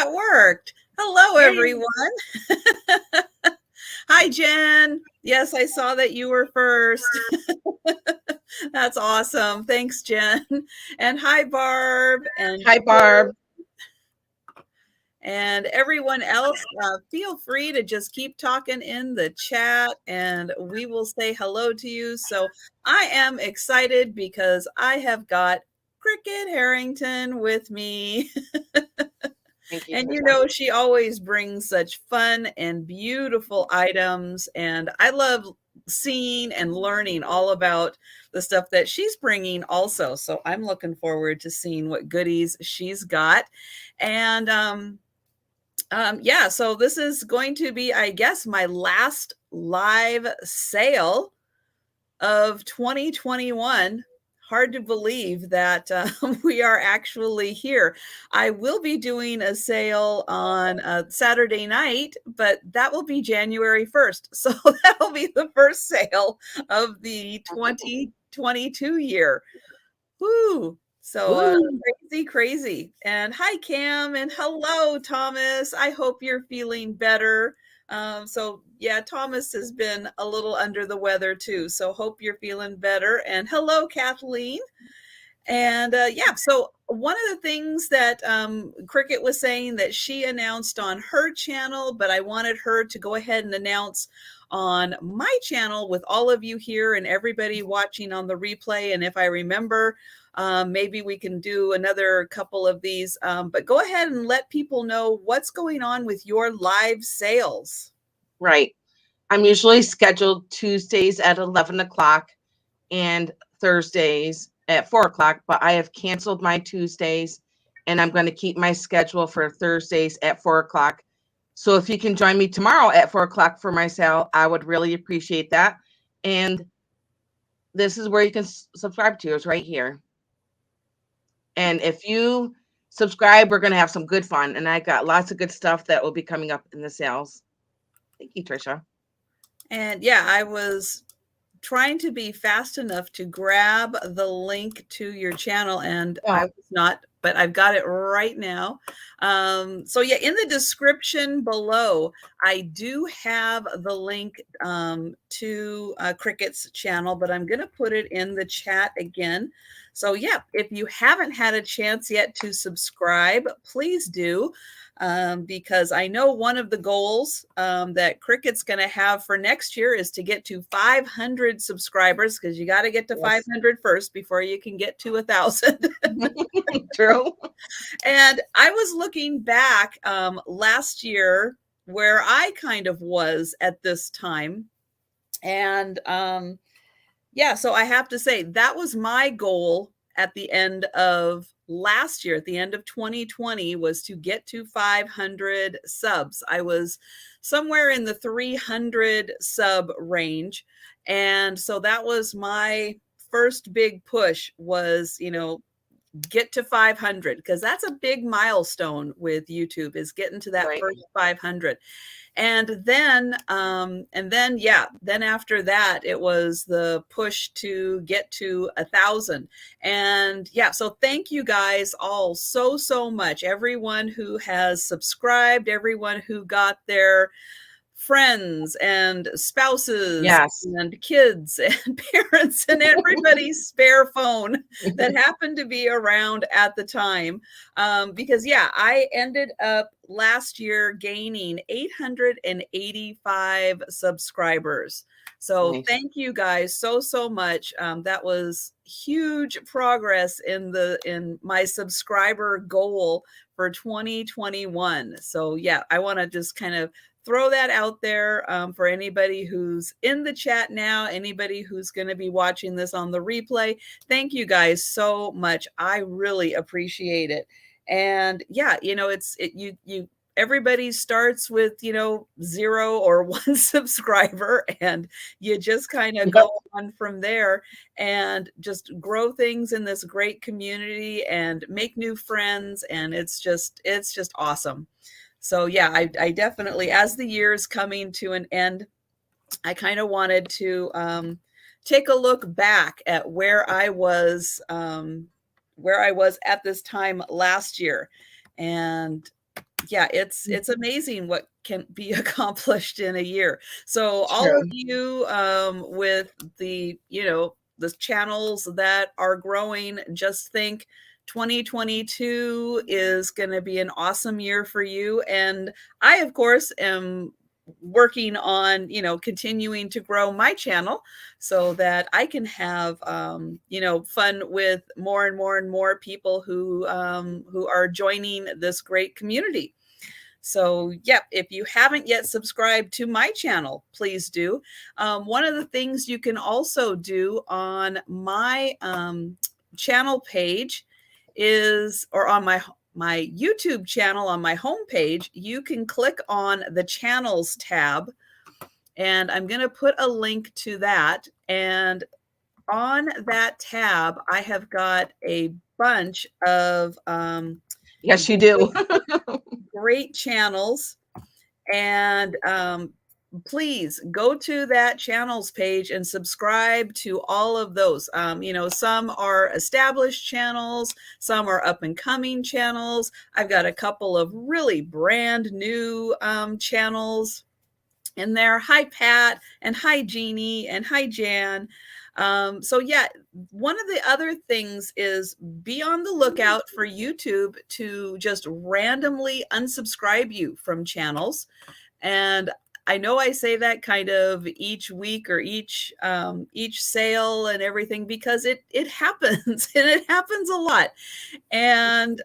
that worked. Hello, everyone. Hi, Jen. Yes, I saw that you were first. That's awesome. Thanks, Jen. And hi, Barb. Hi, Barb. And everyone else, feel free to just keep talking in the chat and we will say hello to you. So I am excited because I have got Kricket Harrington with me. Thank you. And she always brings such fun and beautiful items. And I love seeing and learning all about the stuff that she's bringing also. So I'm looking forward to seeing what goodies she's got. And yeah, so this is going to be, I guess, my last live sale of 2021. Hard to believe that we are actually here. I will be doing a sale on Saturday night, but that will be January 1st. So that will be the first sale of the 2022 year. Woo! So crazy. And hi, Cam, and hello, Thomas. I hope you're feeling better. So yeah, Thomas has been a little under the weather too. So hope you're feeling better. And hello, Kathleen. And yeah, so one of the things that Kricket was saying that she announced on her channel, but I wanted her to go ahead and announce on my channel with all of you here and everybody watching on the replay. And if I remember, maybe we can do another couple of these, but go ahead and let people know what's going on with your live sales. Right. I'm usually scheduled Tuesdays at 11 o'clock and Thursdays at 4 o'clock, but I have canceled my Tuesdays and I'm going to keep my schedule for Thursdays at 4 o'clock. So if you can join me tomorrow at 4 o'clock for my sale, I would really appreciate that. And this is where you can subscribe to, is right here. And if you subscribe, we're going to have some good fun. And I got lots of good stuff that will be coming up in the sales. Thank you, Trisha. And yeah, I was trying to be fast enough to grab the link to your channel, and I was not, but I've got it right now. So yeah, in the description below, I do have the link to Kricket's channel, but I'm going to put it in the chat again. So yeah, if you haven't had a chance yet to subscribe, please do. Because I know one of the goals that Kricket's going to have for next year is to get to 500 subscribers, because you got to get to 500 first before you can get to 1,000. True. And I was looking back last year where I kind of was at this time. And yeah, so I have to say that was my goal at the end of last year, at the end of 2020, was to get to 500 subs. I was somewhere in the 300 sub range. And so that was my first big push, was, get to 500, because that's a big milestone with YouTube, is getting to that first 500. And then after that, it was the push to get to 1,000. And yeah, so thank you guys all so much. Everyone who has subscribed, everyone who got their friends and spouses and kids and parents and everybody's spare phone that happened to be around at the time. Because yeah, I ended up last year gaining 885 subscribers. So thank you guys so much. That was huge progress in my subscriber goal for 2021. So yeah, I want to just kind of throw that out there for anybody who's in the chat now, anybody who's going to be watching this on the replay. Thank you guys so much. I really appreciate it. And yeah, everybody starts with, 0 or 1 subscriber, and you just kind of go on from there and just grow things in this great community and make new friends. And it's just awesome. So yeah, I definitely, as the year is coming to an end, I kind of wanted to take a look back at where I was at this time last year. And yeah, it's amazing what can be accomplished in a year. So all of True. you with the, the channels that are growing, just think 2022 is going to be an awesome year for you. And I, of course, am working on, continuing to grow my channel so that I can have, fun with more and more and more people who are joining this great community. So, yep, if you haven't yet subscribed to my channel, please do. One of the things you can also do on my channel page is, or on my YouTube channel on my homepage, you can click on the channels tab, and I'm going to put a link to that. And on that tab, I have got a bunch of Yes, you do. great channels. And please go to that channels page and subscribe to all of those. Some are established channels, some are up and coming channels. I've got a couple of really brand new channels in there. Hi, Pat, and hi, Jeannie, and hi, Jan. So yeah, one of the other things is be on the lookout for YouTube to just randomly unsubscribe you from channels. And I know I say that kind of each week or each sale and everything, because it happens and it happens a lot. And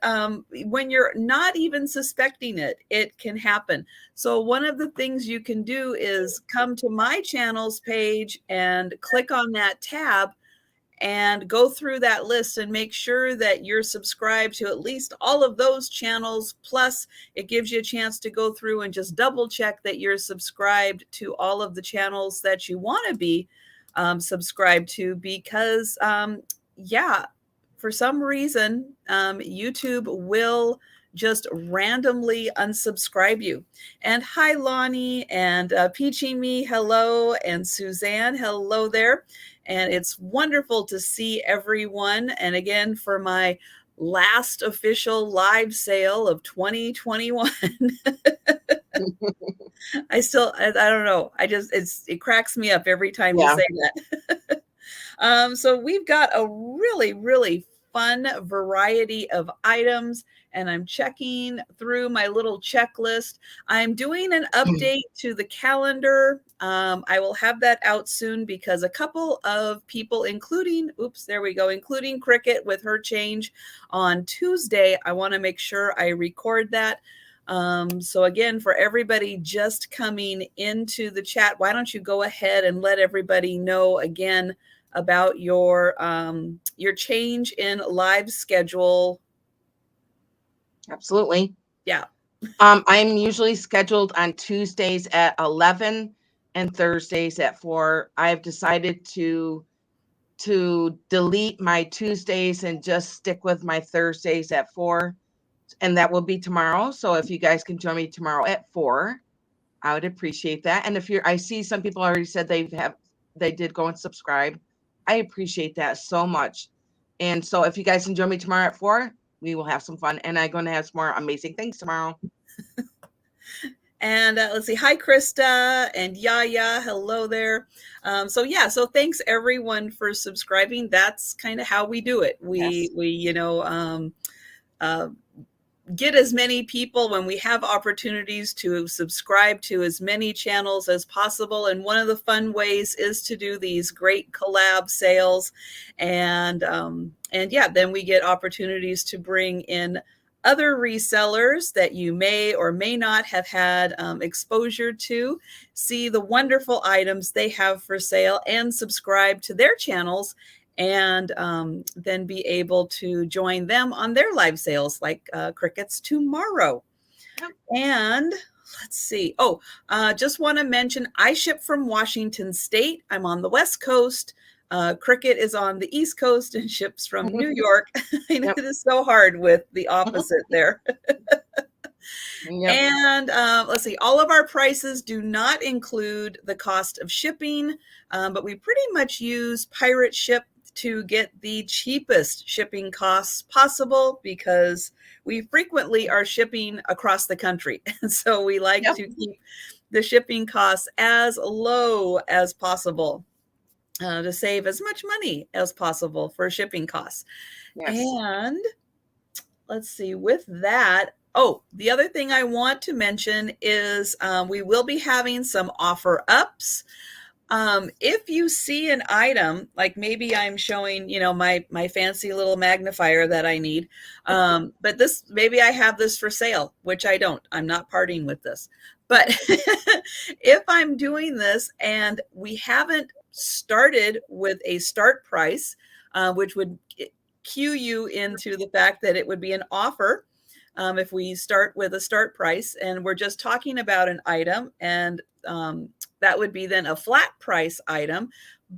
when you're not even suspecting it, it can happen. So one of the things you can do is come to my channels page and click on that tab and go through that list and make sure that you're subscribed to at least all of those channels. Plus, it gives you a chance to go through and just double check that you're subscribed to all of the channels that you want to be subscribed to, because yeah, for some reason, YouTube will just randomly unsubscribe you. And hi, Lonnie, and Peachy Me, hello, and Suzanne, hello there. And it's wonderful to see everyone. And again, for my last official live sale of 2021. I don't know. It cracks me up every time you Yeah. say that. So we've got a really, really fun variety of items, and I'm checking through my little checklist. I'm doing an update to the calendar. I will have that out soon because a couple of people, including Kricket with her change on Tuesday, I want to make sure I record that. So again, for everybody just coming into the chat, why don't you go ahead and let everybody know again about your change in live schedule. Absolutely. Yeah. I'm usually scheduled on Tuesdays at 11 and Thursdays at 4. I've decided to delete my Tuesdays and just stick with my Thursdays at 4, and that will be tomorrow. So if you guys can join me tomorrow at 4, I would appreciate that. And I see some people already said they did go and subscribe. I appreciate that so much. And so if you guys can join me tomorrow at 4, we will have some fun. And I'm going to have some more amazing things tomorrow. And let's see. Hi, Krista and Yaya. Hello there. So thanks everyone for subscribing. That's kind of how we do it. We get as many people when we have opportunities to subscribe to as many channels as possible. And one of the fun ways is to do these great collab sales. And yeah, then we get opportunities to bring in other resellers that you may or may not have had exposure to, see the wonderful items they have for sale, and subscribe to their channels, and then be able to join them on their live sales like Cricket's tomorrow. Yep. And let's see. Just want to mention, I ship from Washington State. I'm on the West Coast. Cricket is on the East Coast and ships from New York. I know. Yep. It is so hard with the opposite there. Yep. And let's see, all of our prices do not include the cost of shipping, but we pretty much use pirate ship to get the cheapest shipping costs possible because we frequently are shipping across the country. And so we like Yep. to keep the shipping costs as low as possible to save as much money as possible for shipping costs. Yes. And let's see, with that, oh, the other thing I want to mention is we will be having some offer ups. If you see an item, like maybe I'm showing, my fancy little magnifier that I need, but this, maybe I have this for sale, which I don't. I'm not parting with this. But if I'm doing this and we haven't started with a start price, which would cue you into the fact that it would be an offer if we start with a start price and we're just talking about an item, and that would be then a flat price item.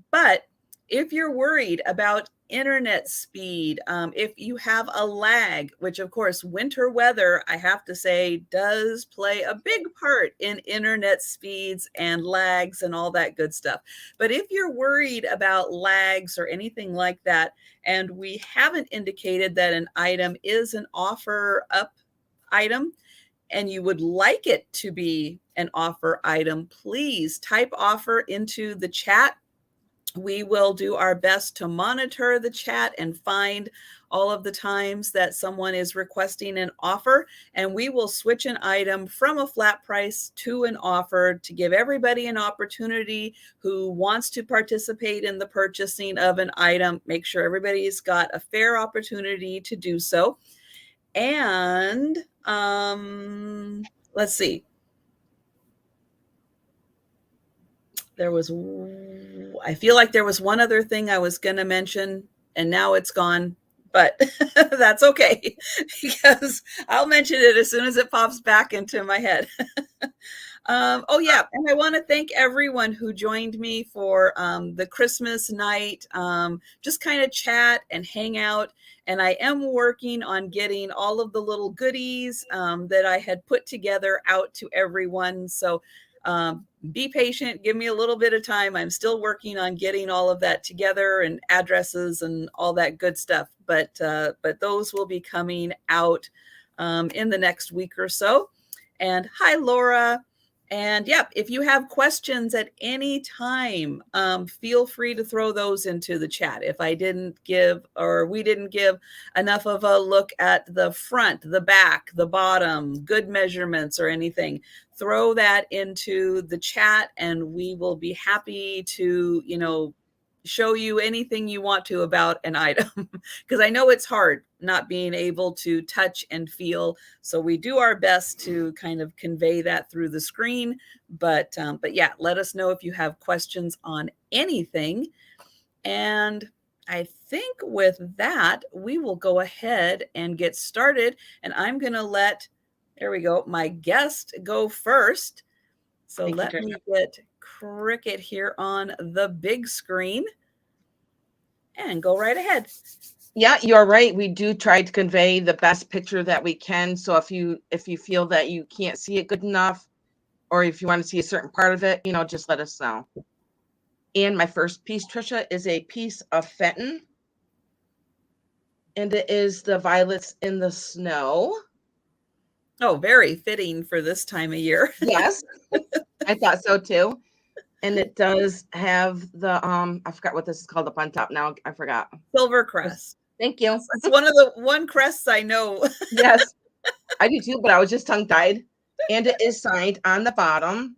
But if you're worried about internet speed, if you have a lag, which of course winter weather, I have to say, does play a big part in internet speeds and lags and all that good stuff. But if you're worried about lags or anything like that, and we haven't indicated that an item is an offer up item, and you would like it to be an offer item, please type offer into the chat. We will do our best to monitor the chat and find all of the times that someone is requesting an offer, and we will switch an item from a flat price to an offer to give everybody an opportunity who wants to participate in the purchasing of an item. Make sure everybody's got a fair opportunity to do so. And let's see. I feel like there was one other thing I was going to mention, and now it's gone, but that's okay because I'll mention it as soon as it pops back into my head. Oh yeah, and I want to thank everyone who joined me for the Christmas night, just kind of chat and hang out. And I am working on getting all of the little goodies that I had put together out to everyone. So be patient, give me a little bit of time. I'm still working on getting all of that together and addresses and all that good stuff. But those will be coming out in the next week or so. And hi, Laura. And yep, if you have questions at any time, feel free to throw those into the chat. If I didn't give, or we didn't give enough of a look at the front, the back, the bottom, good measurements or anything, throw that into the chat and we will be happy to, show you anything you want to about an item, because I know it's hard not being able to touch and feel. So we do our best to kind of convey that through the screen. But yeah, let us know if you have questions on anything. And I think with that, we will go ahead and get started. And I'm going to let, there we go, my guest go first. So let me get Kricket here on the big screen and go right ahead. Yeah, you're right. We do try to convey the best picture that we can. So if you feel that you can't see it good enough, or if you want to see a certain part of it, just let us know. And my first piece, Trisha, is a piece of Fenton. And it is the Violets in the Snow. Oh, very fitting for this time of year. Yes, I thought so too. And it does have the I forgot what this is called up on top now. I forgot. Silver crest. Thank you. It's one of the one crests I know. Yes, I do too, but I was just tongue-tied. And it is signed on the bottom,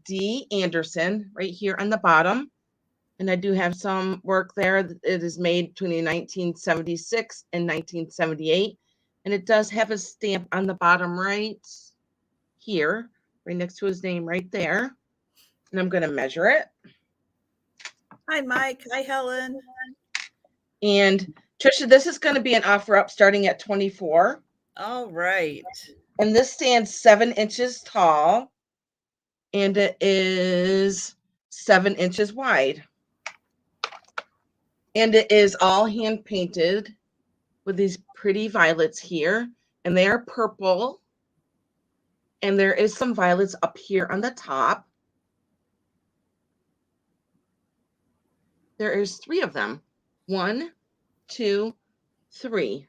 D. Anderson, right here on the bottom. And I do have some work there. It is made between 1976 and 1978. And it does have a stamp on the bottom right here, right next to his name right there. And I'm going to measure it. Hi, Mike. Hi, Helen. And Trisha, this is going to be an offer up starting at 24. All right. And this stands 7 inches tall. And it is 7 inches wide. And it is all hand painted with these pretty violets here. And they are purple. And there is some violets up here on the top. There is 3 of them. 1, 2, 3.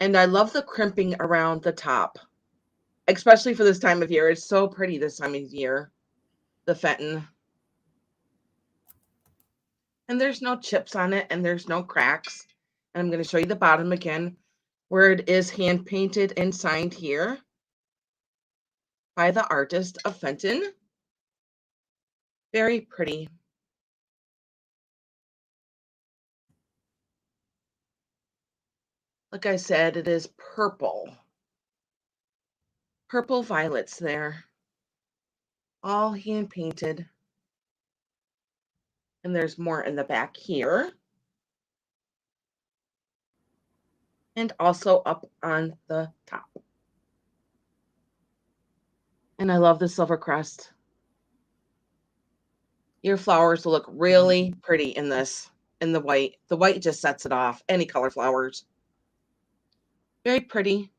And I love the crimping around the top, especially for this time of year. It's so pretty this time of year, the Fenton. And there's no chips on it, and there's no cracks. And I'm going to show you the bottom again, where it is hand painted and signed here by the artist of Fenton. Very pretty. Like I said, it is purple. Purple violets there. All hand painted. And there's more in the back here. And also up on the top. And I love the silver crest. Your flowers will look really pretty in this, in the white. The white just sets it off. Any color flowers. Very pretty.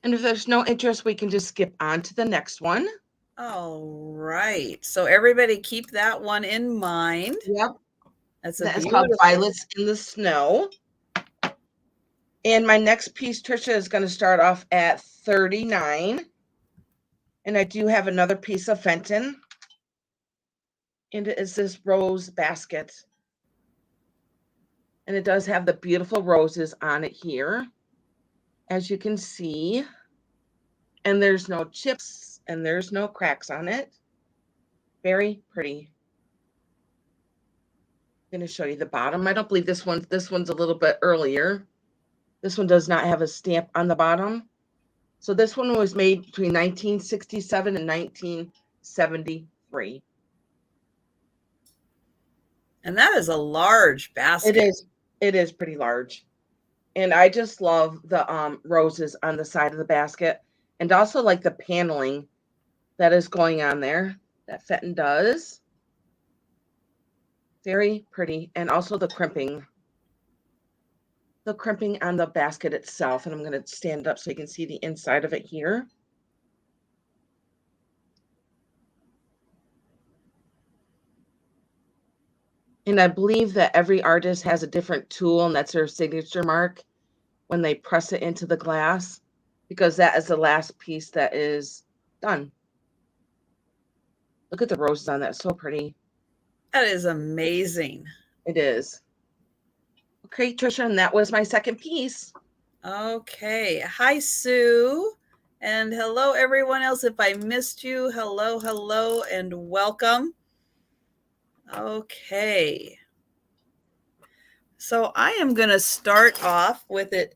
And if there's no interest, we can just skip on to the next one. All right. So everybody keep that one in mind. Yep. That's that is called Violets in the Snow. And my next piece, Trisha, is going to start off at $39. And I do have another piece of Fenton. And it is this rose basket. And it does have the beautiful roses on it here, as you can see. And there's no chips and there's no cracks on it. Very pretty. I'm going to show you the bottom. I don't believe this one's a little bit earlier. This one does not have a stamp on the bottom. So this one was made between 1967 and 1973. And that is a large basket. It is pretty large. And I just love the roses on the side of the basket, and also like the paneling that is going on there that Fenton does. Very pretty. And also the crimping. The crimping on the basket itself. And I'm going to stand it up so you can see the inside of it here. And I believe that every artist has a different tool, and that's their signature mark when they press it into the glass, because that is the last piece that is done. Look at the roses on that. So pretty. That is amazing. It is. Okay, Trisha, and that was my second piece. Okay. Hi, Sue. And hello, everyone else. If I missed you, hello, hello, and welcome. Okay. So I am going to start off with it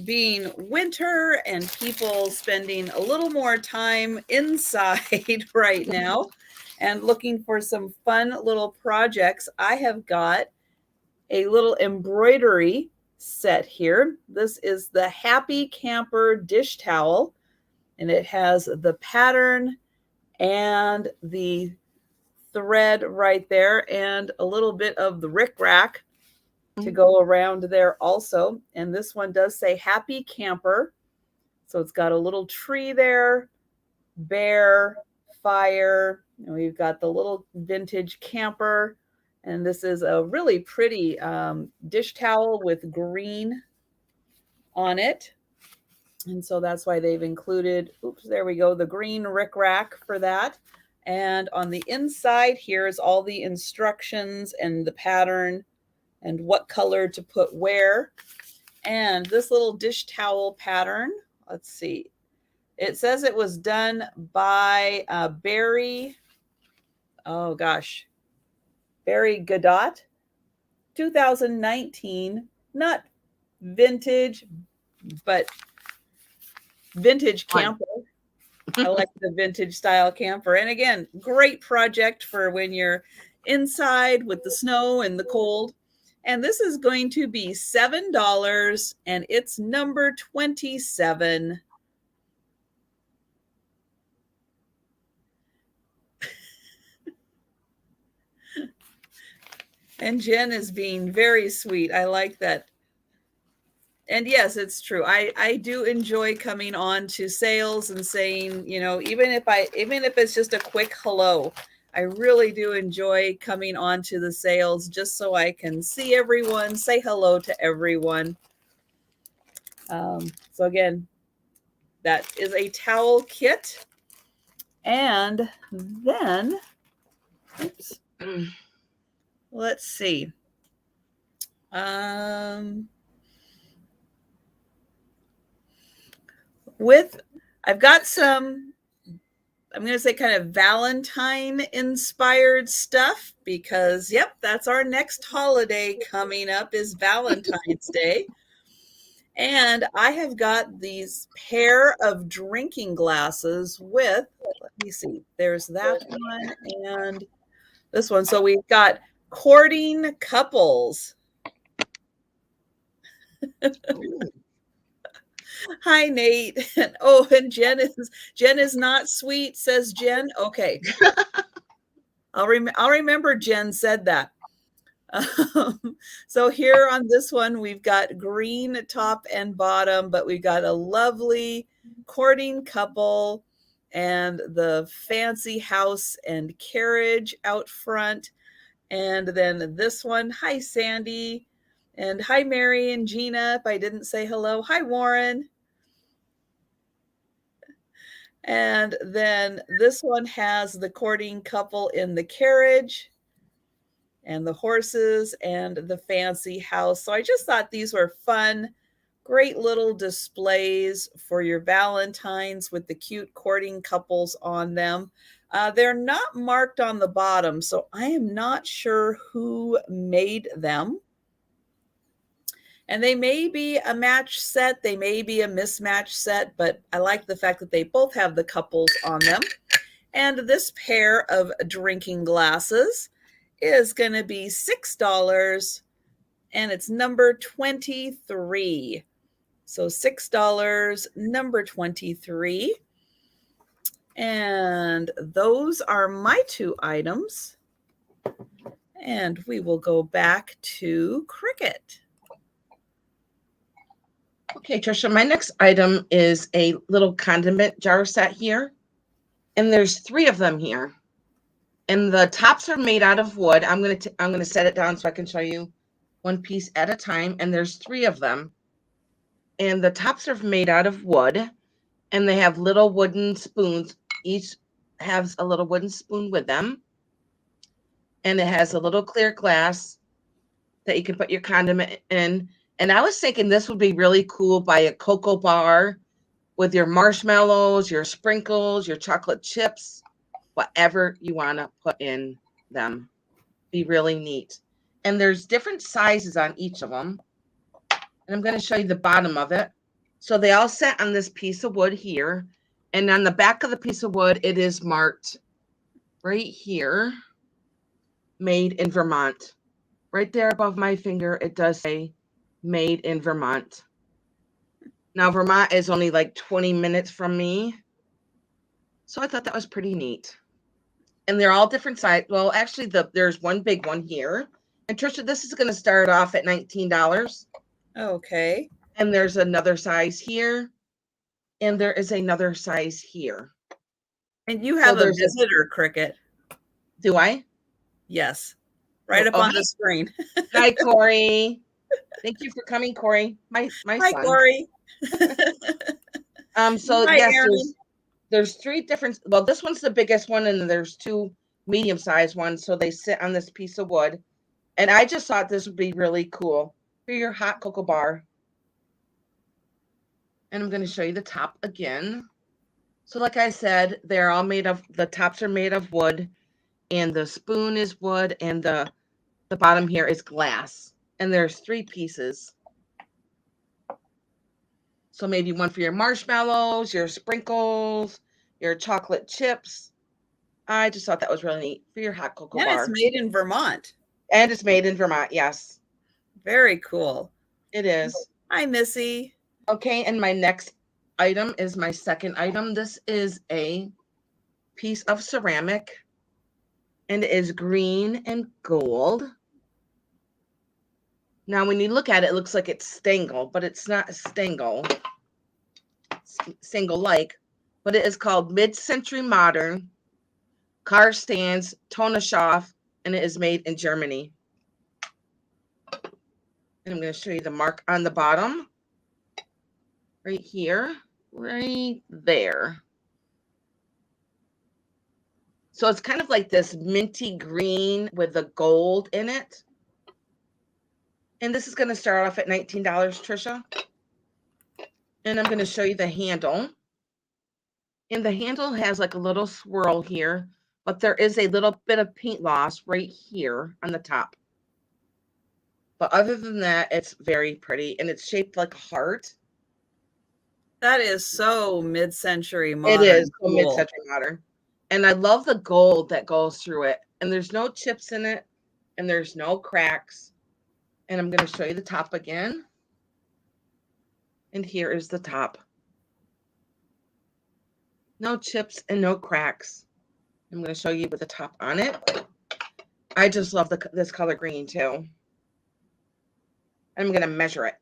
being winter and people spending a little more time inside right now and looking for some fun little projects. I have got a little embroidery set here. This is the Happy Camper dish towel, and it has the pattern and the thread right there and a little bit of the rickrack to go around there also. And this one does say Happy Camper. So it's got a little tree there, bear, fire. And we've got the little vintage camper. And this is a really pretty dish towel with green on it. And so that's why they've included, oops, there we go, the green rickrack for that. And on the inside here is all the instructions and the pattern and what color to put where. And this little dish towel pattern, let's see. It says it was done by Barry Godot, 2019, not vintage, but vintage camper. I like the vintage style camper. And again, great project for when you're inside with the snow and the cold. And this is going to be $7, and it's number 27. And Jen is being very sweet. I like that. And yes, it's true. I do enjoy coming on to sales and saying, you know, even if it's just a quick hello, I really do enjoy coming on to the sales just so I can see everyone, say hello to everyone. So again, that is a towel kit. And then, oops, let's see. I've got some, I'm going to say kind of Valentine inspired stuff because, yep, that's our next holiday coming up is Valentine's Day. And I have got these pair of drinking glasses with, let me see, there's that one and this one. So we've got courting couples. Hi, Nate. Oh, and Jen is not sweet, says Jen. Okay. I'll remember Jen said that. So here on this one, we've got green top and bottom, but we've got a lovely courting couple and the fancy house and carriage out front. And then this one, hi, Sandy. And hi, Mary and Gina, if I didn't say hello. Hi, Warren. And then this one has the courting couple in the carriage and the horses and the fancy house. So I just thought these were fun, great little displays for your Valentines with the cute courting couples on them. They're not marked on the bottom, so I am not sure who made them. And they may be a match set, they may be a mismatch set, but I like the fact that they both have the couples on them. And this pair of drinking glasses is going to be $6 and it's number 23. So $6, number 23. And those are my two items. And we will go back to Cricket. Okay, Trisha, my next item is a little condiment jar set here. And there's 3 of them here. And the tops are made out of wood. I'm gonna set it down so I can show you one piece at a time. And there's 3 of them. And the tops are made out of wood. And they have little wooden spoons. Each has a little wooden spoon with them. And it has a little clear glass that you can put your condiment in. And I was thinking this would be really cool by a cocoa bar with your marshmallows, your sprinkles, your chocolate chips, whatever you want to put in them. Be really neat. And there's different sizes on each of them. And I'm going to show you the bottom of it. So they all sit on this piece of wood here. And on the back of the piece of wood, it is marked right here, made in Vermont. Right there above my finger, it does say made in Vermont. Now, Vermont is only like 20 minutes from me. So I thought that was pretty neat. And they're all different sizes. Well, actually, there's one big one here. And Trisha, this is going to start off at $19. Okay. And there's another size here. And there is another size here. And you have a visitor, Cricket. Do I? Yes. Right up on the screen. Hi, Corey. Thank you for coming, Corey. My Hi, son. Corey. So Hi, yes, there's 3 different. Well, this one's the biggest one, and there's 2 medium-sized ones. So they sit on this piece of wood, and I just thought this would be really cool for your hot cocoa bar. And I'm going to show you the top again. So, like I said, they're all made of. The tops are made of wood, and the spoon is wood, and the bottom here is glass. And there's 3 pieces. So maybe one for your marshmallows, your sprinkles, your chocolate chips. I just thought that was really neat for your hot cocoa bar. And it's made in Vermont. And it's made in Vermont, yes. Very cool. It is. Hi, Missy. Okay, and my next item is my second item. This is a piece of ceramic, and it is green and gold. Now, when you look at it, it looks like it's Stengel, but it's not Stengel-like, but it is called Mid-Century Modern car stands, Toneshoff, and it is made in Germany. And I'm going to show you the mark on the bottom. Right here. Right there. So it's kind of like this minty green with the gold in it. And this is going to start off at $19, Trisha. And I'm going to show you the handle. And the handle has like a little swirl here, but there is a little bit of paint loss right here on the top. But other than that, it's very pretty, and it's shaped like a heart. That is so mid-century modern. It is so cool. mid-century modern. And I love the gold that goes through it. And there's no chips in it, and there's no cracks. And I'm going to show you the top again. And here is the top. No chips and no cracks. I'm going to show you with the top on it. I just love this color green too. I'm going to measure it.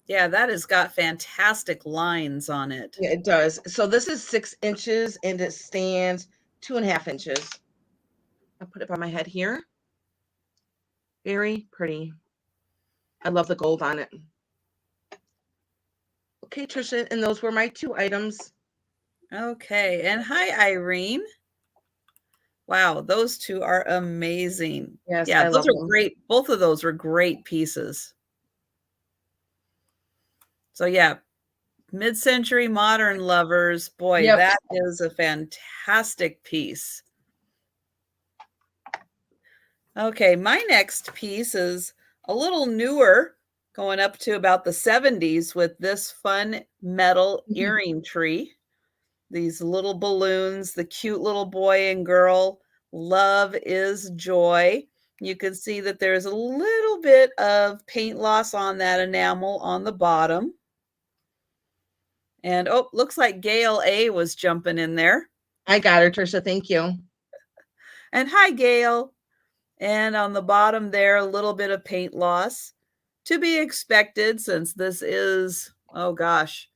Yeah, that has got fantastic lines on it. Yeah, it does. So this is 6 inches and it stands 2.5 inches. I'll put it by my head here. Very pretty. I love the gold on it. Okay, Trisha, and those were my 2 items. Okay, and hi, Irene. Wow, those 2 are amazing. Yes, yeah, I those love are them. great. Both of those are great pieces. So yeah, mid-century modern lovers. Boy, Yep. that is a fantastic piece. Okay, my next piece is a little newer, going up to about the 70s with this fun metal earring tree. These little balloons, the cute little boy and girl, love is joy. You can see that there's a little bit of paint loss on that enamel on the bottom. And oh, looks like Gail A was jumping in there. I got her, Trisha. Thank you. And hi, Gail. And on the bottom there, a little bit of paint loss, to be expected since this is, oh gosh.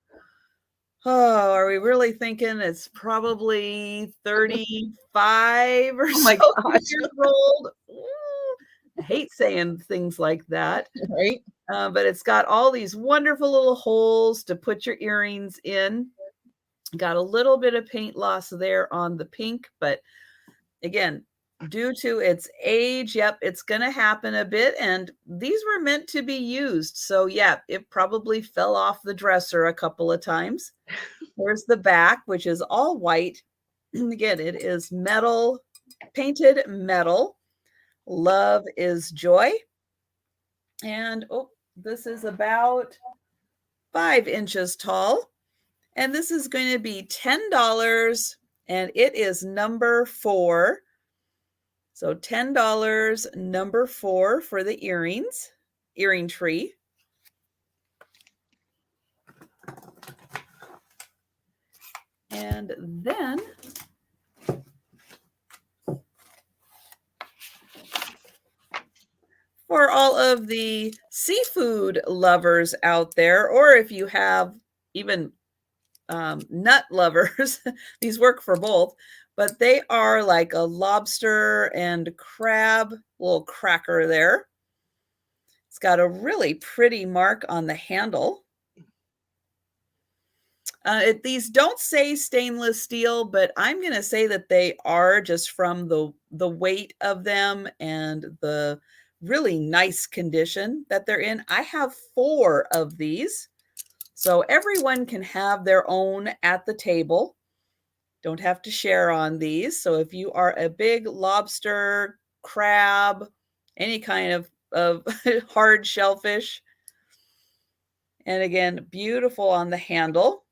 Oh, are we really thinking it's probably 35 or so years old? Ooh, I hate saying things like that. Right? But it's got all these wonderful little holes to put your earrings in. Got a little bit of paint loss there on the pink, but again, due to its age, yep, it's going to happen a bit. And these were meant to be used. So yeah, it probably fell off the dresser a couple of times. There's the back, which is all white. Again, it is metal, painted metal. Love is joy. And oh, this is about 5 inches tall. And this is going to be $10. And it is number 4. So $10, number 4 for the earring tree. And then for all of the seafood lovers out there, or if you have even nut lovers, these work for both, but they are like a lobster and crab little cracker there. It's got a really pretty mark on the handle. These don't say stainless steel, but I'm going to say that they are, just from the weight of them and the really nice condition that they're in. I have 4 of these, so everyone can have their own at the table. Don't have to share on these. So if you are a big lobster, crab, any kind of hard shellfish, and again, beautiful on the handle.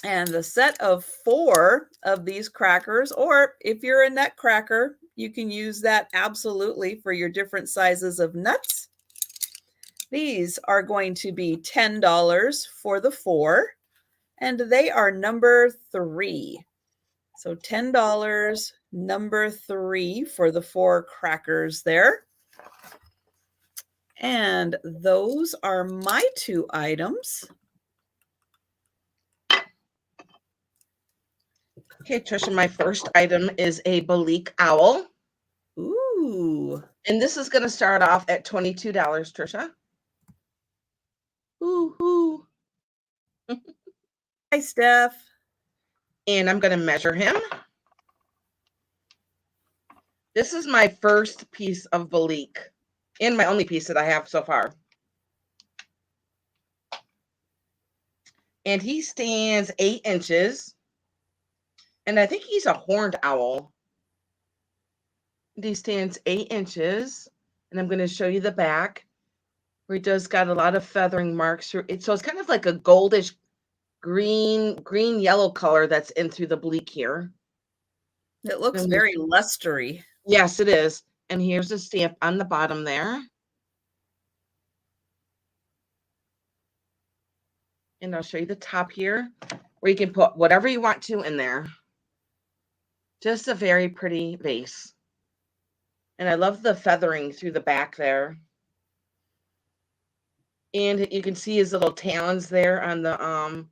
And the set of 4 of these crackers, or if you're a nut cracker, you can use that absolutely for your different sizes of nuts. These are going to be $10 for the 4, and they are number 3. So $10, number 3 for the 4 crackers there. And those are my 2 items. Okay, Trisha, my first item is a Balik owl. Ooh. And this is going to start off at $22, Trisha. Ooh. Hi, Steph. And I'm going to measure him. This is my first piece of Balik and my only piece that I have so far. And he stands 8 inches. And I think he's a horned owl. And he stands 8 inches. And I'm going to show you the back where he does got a lot of feathering marks through it. So it's kind of like a goldish green yellow color that's in through the Balik here. It looks very lustery. Yes, it is. And here's a stamp on the bottom there. And I'll show you the top here where you can put whatever you want to in there. Just a very pretty vase. And I love the feathering through the back there. And you can see his little talons there on the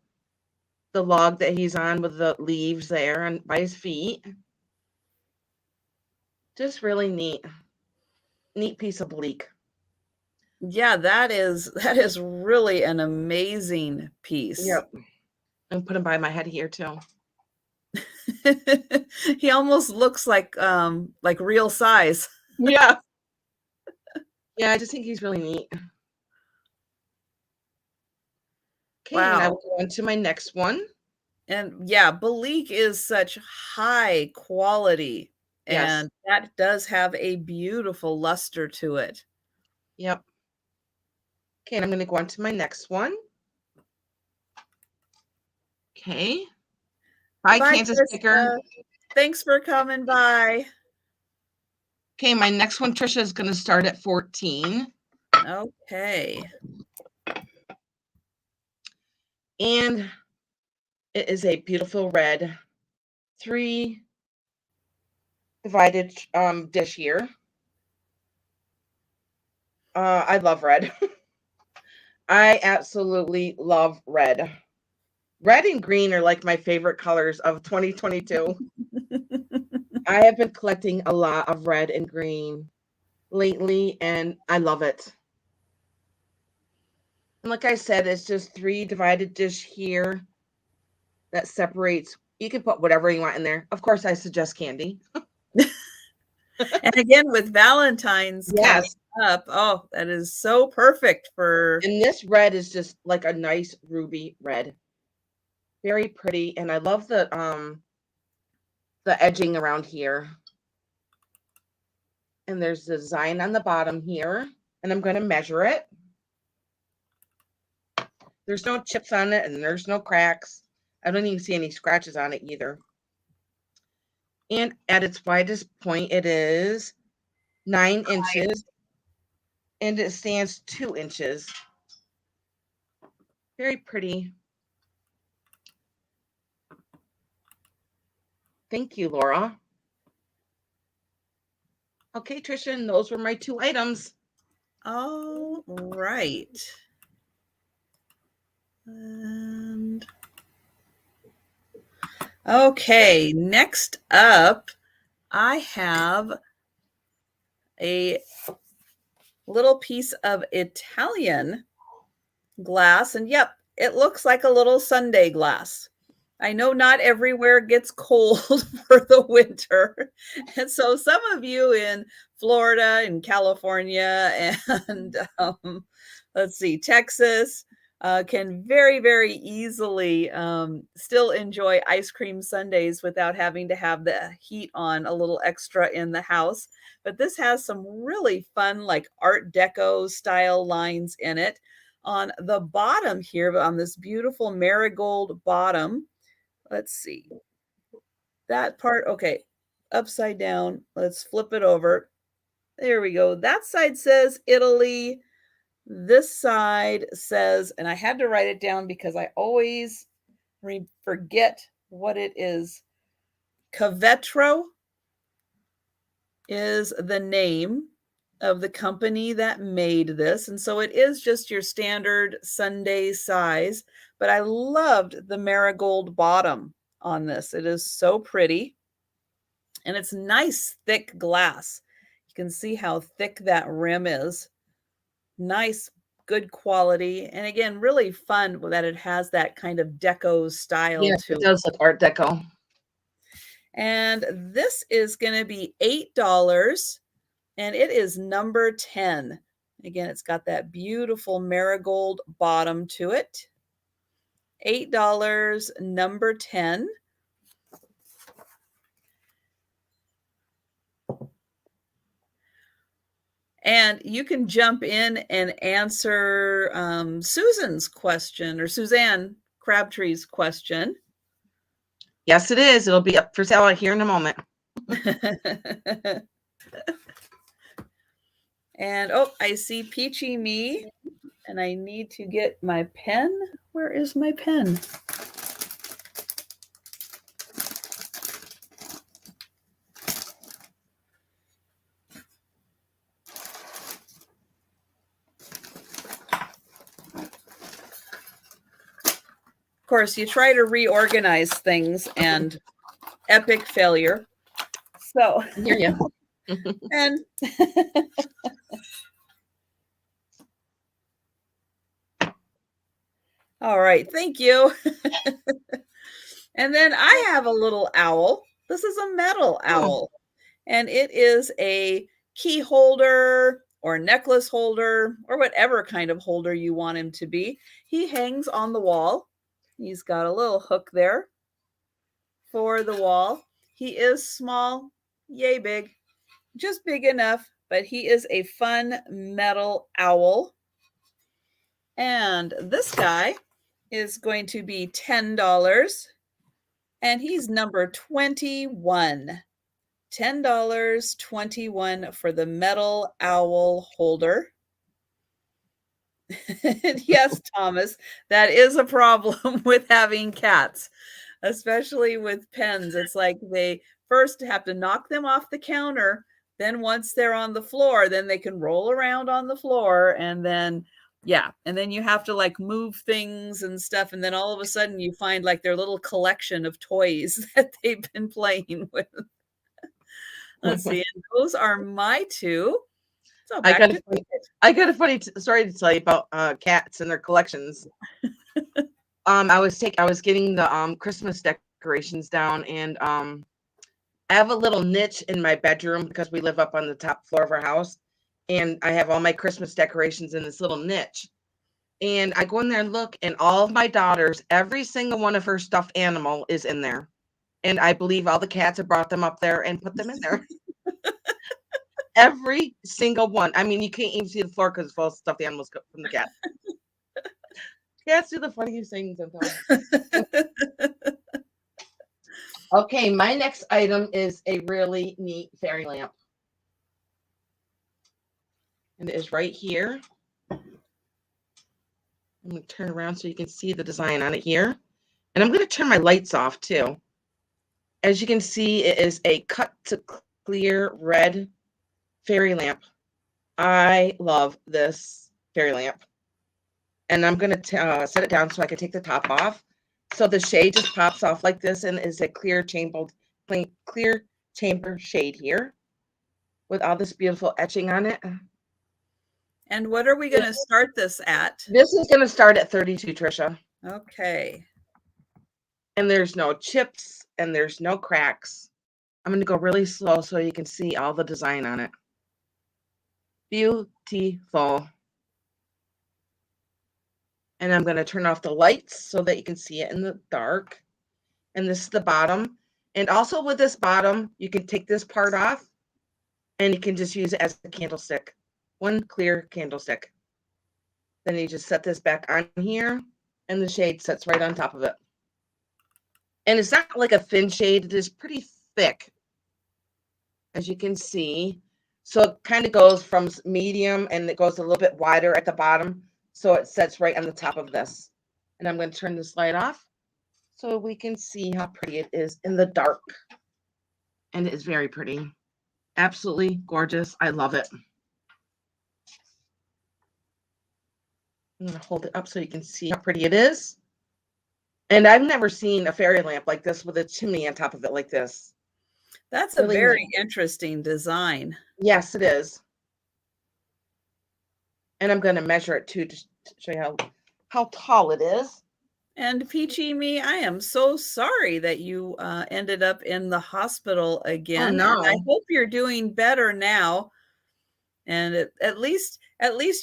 log that he's on with the leaves there and by his feet. Just really neat. Neat piece of Balik. Yeah, that is really an amazing piece. Yep. And put him by my head here too. He almost looks like real size. Yeah. Yeah, I just think he's really neat. Okay, wow. And I will go on to my next one. And yeah, Balik is such high quality. Yes. And that does have a beautiful luster to it. Yep. Okay, and I'm going to go on to my next one. Okay. Bye, Kansas Krista. Picker. Thanks for coming by. Okay, my next one, Trisha, is going to start at 14. Okay. And it is a beautiful red 3 divided dish here. I love red. I absolutely love red. Red and green are like my favorite colors of 2022. I have been collecting a lot of red and green lately, and I love it. And like I said, it's just 3 divided dish here that separates. You can put whatever you want in there. Of course, I suggest candy. And again, with Valentine's coming up, oh, that is so perfect for. And this red is just like a nice ruby red. Very pretty, and I love the edging around here. And there's the design on the bottom here, and I'm going to measure it. There's no chips on it, and there's no cracks. I don't even see any scratches on it either. And at its widest point, it is 9 inches, and it stands 2 inches. Very pretty. Thank you, Laura. Okay, Trisha, and those were my 2 items. All right. And okay, next up, I have a little piece of Italian glass, and yep, it looks like a little sundae glass. I know not everywhere gets cold for the winter. And so some of you in Florida and California and let's see, Texas can very, very easily still enjoy ice cream sundaes without having to have the heat on a little extra in the house. But this has some really fun, like Art Deco style lines in it. On the bottom here, on this beautiful marigold bottom, let's see that part. Okay, upside down. Let's flip it over. There we go. That side says Italy. This side says, and I had to write it down because I always forget what it is. Cavetro is the name of the company that made this. And so it is just your standard sundae size, but I loved the marigold bottom. on this. It is so pretty. And it's nice, thick glass. You can see how thick that rim is. Nice, good quality. And again, really fun that it has that kind of deco style Yes, to it it. does look Art Deco. And this is going to be $8, and it is number 10. Again, it's got that beautiful marigold bottom to it. $8, number 10. And you can jump in and answer Susan's question, or Suzanne Crabtree's question. Yes, it is. It'll be up for sale here in a moment. And oh, I see Peachy Me, and I need to get my pen. Where is my pen? Of course, you try to reorganize things and epic failure. So, I hear you. and all right, thank you. And then I have a little owl. This is a metal owl, and it is a key holder or necklace holder or whatever kind of holder you want him to be. He hangs on the wall. He's got a little hook there for the wall. He is small, yay big, just big enough, but he is a fun metal owl. And this guy is going to be $10, and he's number 21. $10.21 for the metal owl holder. Yes, Thomas, that is a problem with having cats, especially with pens. It's like they first have to knock them off the counter. Then once they're on the floor, then they can roll around on the floor. And then, yeah. And then you have to like move things and stuff. And then all of a sudden you find like their little collection of toys that they've been playing with. Let's see. And those are my two. So I back got to a funny story to tell you about cats and their collections. I was getting the Christmas decorations down, and I have a little niche in my bedroom because we live up on the top floor of our house, and I have all my Christmas decorations in this little niche. And I go in there and look, and all of my daughters, every single one of her stuffed animal is in there. And I believe all the cats have brought them up there and put them in there. Every single one. I mean, you can't even see the floor because it's full of stuffed animals from the cat. Cats do the funniest things sometimes. Okay, my next item is a really neat fairy lamp. And it is right here. I'm going to turn around so you can see the design on it here. And I'm going to turn my lights off too. As you can see, it is a cut to clear red fairy lamp. I love this fairy lamp. And I'm going to set it down so I can take the top off. So the shade just pops off like this and is a clear chamber shade here with all this beautiful etching on it. And what are we going to start this at? This is going to start at 32, Trisha. Okay. And there's no chips and there's no cracks. I'm going to go really slow so you can see all the design on it. Beautiful. And I'm going to turn off the lights so that you can see it in the dark. And this is the bottom. And also with this bottom, you can take this part off and you can just use it as a candlestick. One clear candlestick. Then you just set this back on here and the shade sits right on top of it. And it's not like a thin shade. It is pretty thick, as you can see. So it kind of goes from medium and it goes a little bit wider at the bottom. So it sets right on the top of this. And I'm going to turn this light off so we can see how pretty it is in the dark. And it is very pretty. Absolutely gorgeous. I love it. I'm going to hold it up so you can see how pretty it is. And I've never seen a fairy lamp like this with a chimney on top of it like this. That's a Really very neat. interesting design. Yes, it is. And I'm going to measure it too to show you how tall it is. And Peachy Me, I am so sorry that you ended up in the hospital Oh again, and I no. hope you're doing better now. And at least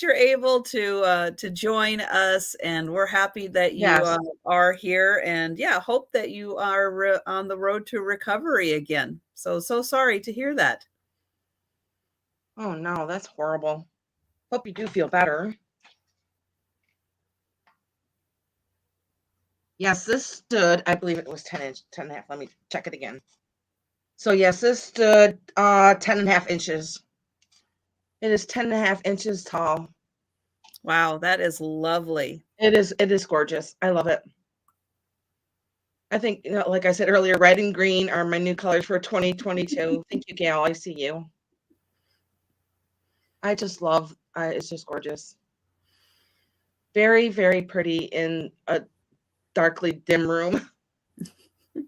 you're able to join us, and we're happy that you Yes. are here. And yeah, hope that you are on the road to recovery again. So sorry to hear that. Oh no, that's horrible. Hope you do feel better. Yes, this stood, I believe it was 10 and a half. Let me check it again. So yes, this stood 10 and a half inches. It is 10 and a half inches tall. Wow, that is lovely. It is gorgeous. I love it. I think, like I said earlier, red and green are my new colors for 2022. Thank you, Gail. I see you. I just love it's just gorgeous. Very, very pretty in a darkly dim room.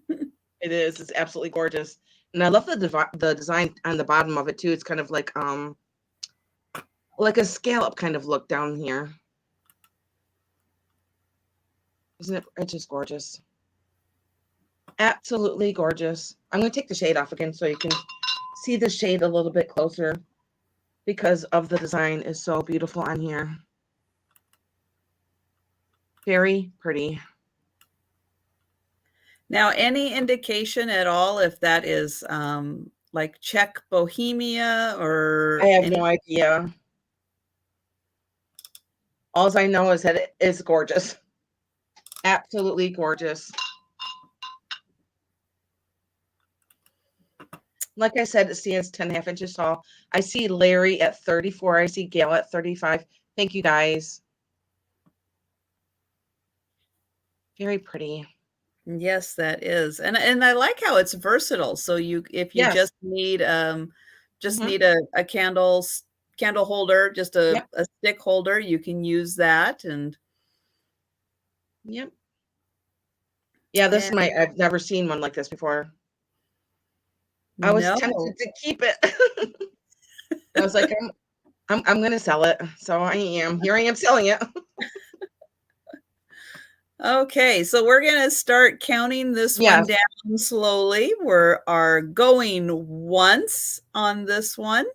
It is. It's absolutely gorgeous. And I love the design on the bottom of it too. It's kind of like a scallop kind of look down here. Isn't it? It's just gorgeous. Absolutely gorgeous. I'm going to take the shade off again so you can see the shade a little bit closer because of the design is so beautiful on here. Very pretty. Now, any indication at all if that is like Czech Bohemia or I have any? no idea. All I know is that it is gorgeous. Absolutely gorgeous. Like I said, it stands 10 and a half inches tall. I see Larry at 34. I see Gail at 35. Thank you, guys. Very pretty. Yes, that is. And I like how it's versatile. So if you Yes. just Hmm. need a candle holder, just Yep. a stick holder, you can use that. Yep. Yeah, this is And I've never seen one like this before. I was tempted no. to keep it. I was like, I'm gonna sell it. So I am. Here I am selling it. Okay, so we're gonna start counting this one Yes. down slowly. We are going once on this one.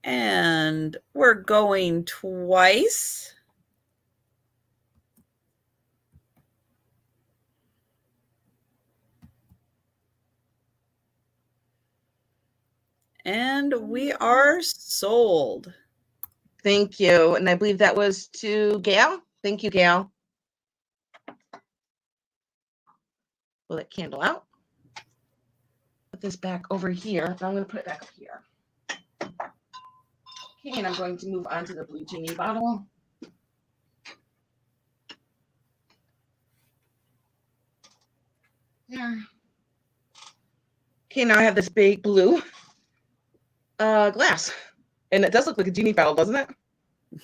And we're going twice. And we are sold. Thank you. And I believe that was to Gail. Thank you, Gail. Pull that candle out. Put this back over here. I'm going to put it back up here. Okay, and I'm going to move on to the blue genie bottle. There. Okay, now I have this big blue glass. And it does look like a genie bottle, doesn't it?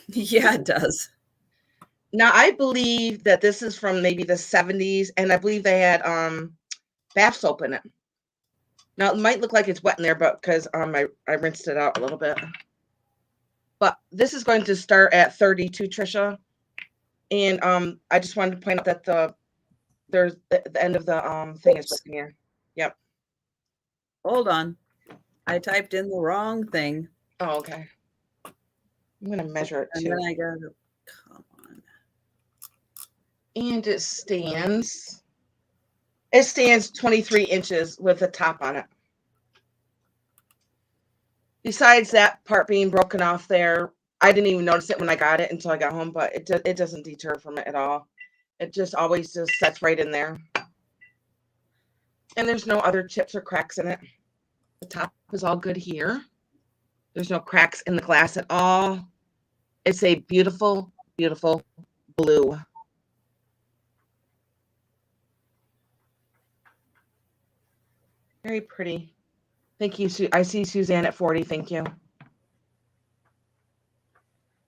Yeah, it does. Now I believe that this is from maybe the 70s, and I believe they had bath soap in it. Now it might look like it's wet in there, but because I rinsed it out a little bit. But this is going to start at 32, Trisha. And I just wanted to point out that there's the end of the thing is broken here. Yep. Hold on. I typed in the wrong thing. Oh, okay. I'm gonna measure it And too. then I got to come on. And it stands 23 inches with a top on it. Besides that part being broken off there, I didn't even notice it when I got it until I got home, but it doesn't deter from it at all. It just always just sets right in there. And there's no other chips or cracks in it. The top is all good here. There's no cracks in the glass at all. It's a beautiful, beautiful blue. Very pretty. Thank you, I see Suzanne at 40. Thank you.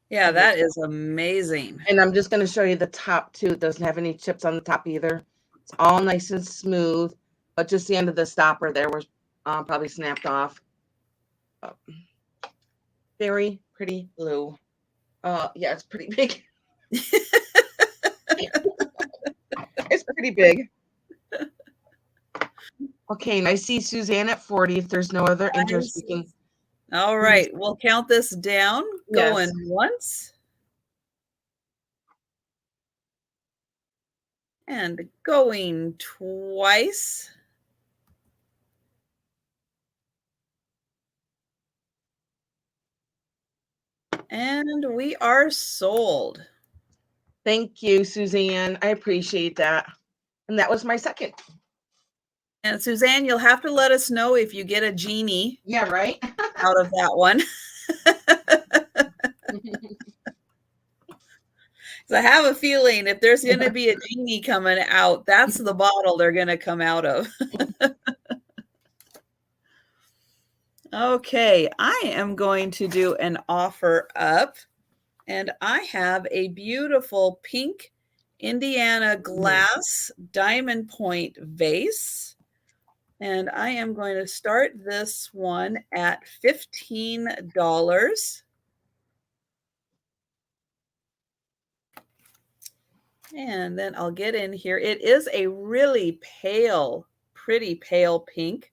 Yeah, that is amazing. And I'm just going to show you the top too. It doesn't have any chips on the top either. It's all nice and smooth, but just the end of the stopper there was probably snapped off. Very pretty blue. Yeah, it's pretty big. It's pretty big. Okay, and I see Suzanne at 40. If there's no other interest, we can. All right, we'll count this down. Going once. And going twice. And we are sold. Thank you, Suzanne. I appreciate that. And that was my second. And Suzanne, you'll have to let us know if you get a genie. Yeah, right. Out of that one. So I have a feeling if there's going to be a genie coming out, that's the bottle they're going to come out of. Okay, I am going to do an offer up, and I have a beautiful pink Indiana glass diamond point vase, and I am going to start this one at $15. And then I'll get in here. It is a really pale, pretty pale pink,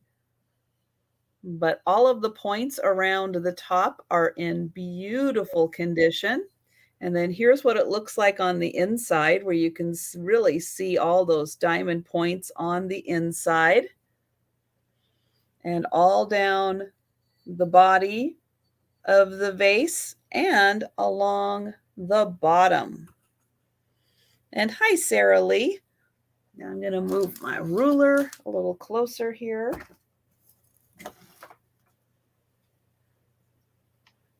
but all of the points around the top are in beautiful condition. And then here's what it looks like on the inside, where you can really see all those diamond points on the inside. And all down the body of the vase and along the bottom. And hi, Sarah Lee. Now I'm going to move my ruler a little closer here.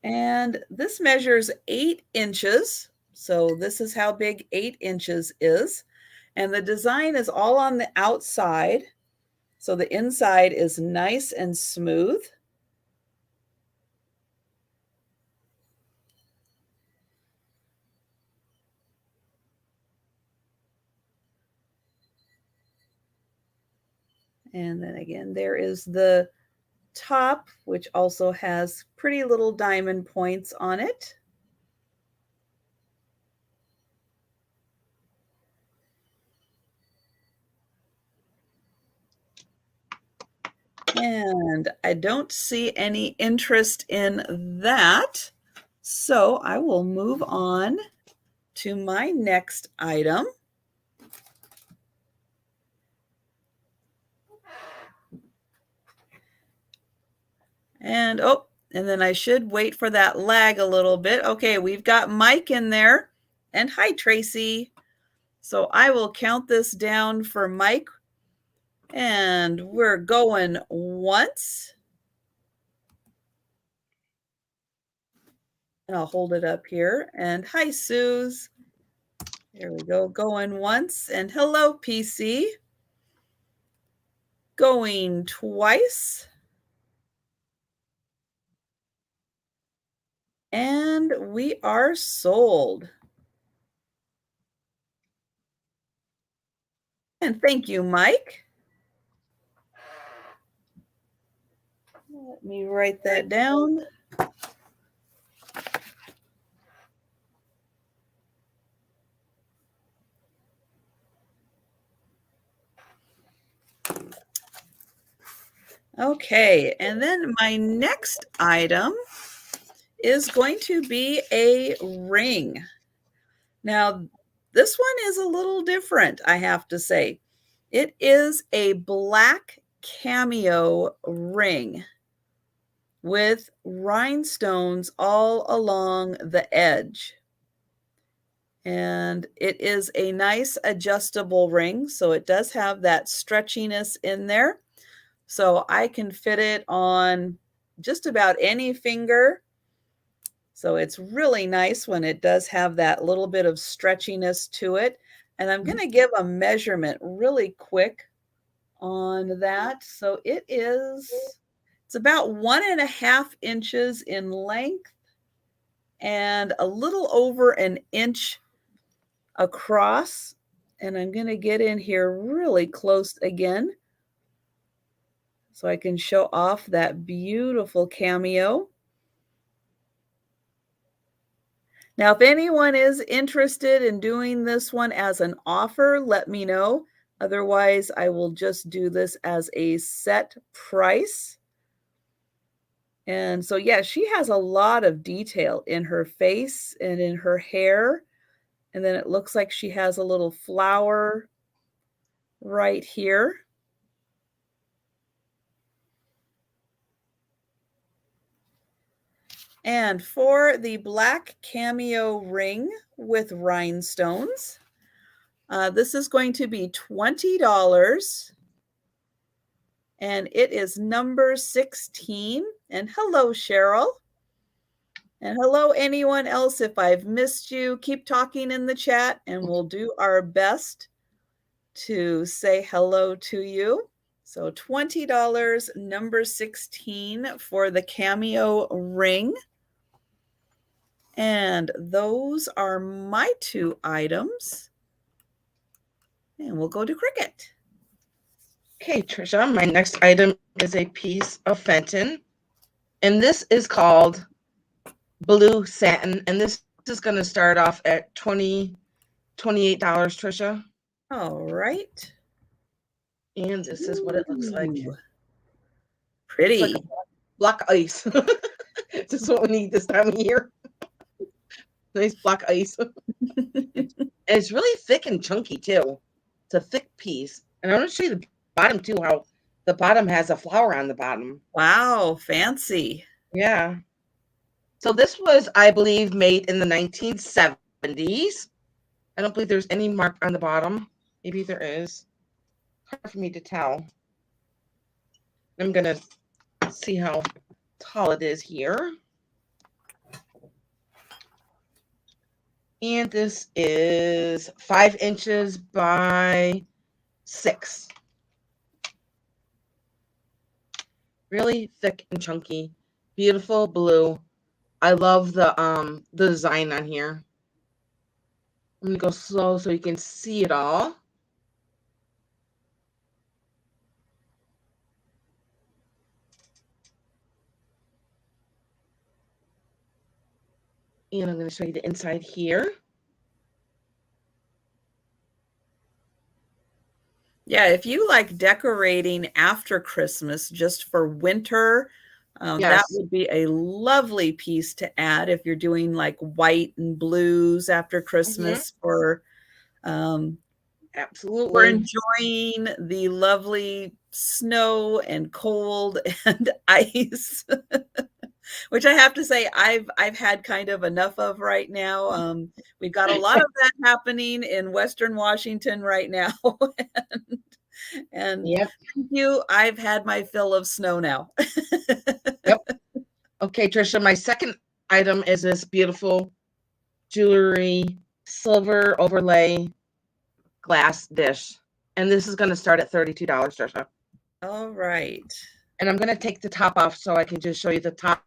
And this measures 8 inches. So this is how big 8 inches is. And the design is all on the outside. So the inside is nice and smooth. And then again, there is the top, which also has pretty little diamond points on it. And I don't see any interest in that. So I will move on to my next item. And and then I should wait for that lag a little bit. Okay, we've got Mike in there. And hi, Tracy. So I will count this down for Mike. And we're going once. And I'll hold it up here. And hi, Suze. There we go. Going once. And hello, PC. Going twice. And we are sold. And thank you, Mike. Let me write that down. Okay, and then my next item is going to be a ring. Now, this one is a little different, I have to say. It is a black cameo ring with rhinestones all along the edge. And it is a nice adjustable ring, so it does have that stretchiness in there. So I can fit it on just about any finger. So it's really nice when it does have that little bit of stretchiness to it. And I'm going to give a measurement really quick on that. So it's about 1.5 inches in length and a little over an inch across. And I'm going to get in here really close again so I can show off that beautiful cameo. Now, if anyone is interested in doing this one as an offer, let me know. Otherwise, I will just do this as a set price. And so, yeah, she has a lot of detail in her face and in her hair. And then it looks like she has a little flower right here. And for the black cameo ring with rhinestones, this is going to be $20. And it is number 16. And hello, Cheryl. And hello, anyone else. If I've missed you, keep talking in the chat and we'll do our best to say hello to you. So $20, number 16 for the cameo ring. And those are my two items. And we'll go to Cricket. Okay, Trisha, my next item is a piece of Fenton. And this is called Blue Satin. And this is going to start off at $28, Trisha. All right. And this is what it looks like. Pretty. It's like black ice. This is what we need this time of year. Nice black ice. And it's really thick and chunky too. It's a thick piece. And I want to show you the bottom too, how the bottom has a flower on the bottom. Wow, fancy. Yeah. So this was, I believe, made in the 1970s. I don't believe there's any mark on the bottom. Maybe there is. Hard for me to tell. I'm going to see how tall it is here. And this is 5 inches by 6. Really thick and chunky. Beautiful blue. I love the design on here. I'm going to go slow so you can see it all. And I'm going to show you the inside here. Yeah, if you like decorating after Christmas just for winter, that Yes. would be a lovely piece to add if you're doing like white and blues after Christmas for Absolutely. we're enjoying the lovely snow and cold and ice, which I have to say I've had kind of enough of right now. We've got a lot of that happening in Western Washington right now. and Yep. Thank you. I've had my fill of snow now. Yep. Okay, Trisha, my second item is this beautiful jewelry silver overlay glass dish. And this is going to start at $32, Trisha. All right. And I'm going to take the top off so I can just show you the top.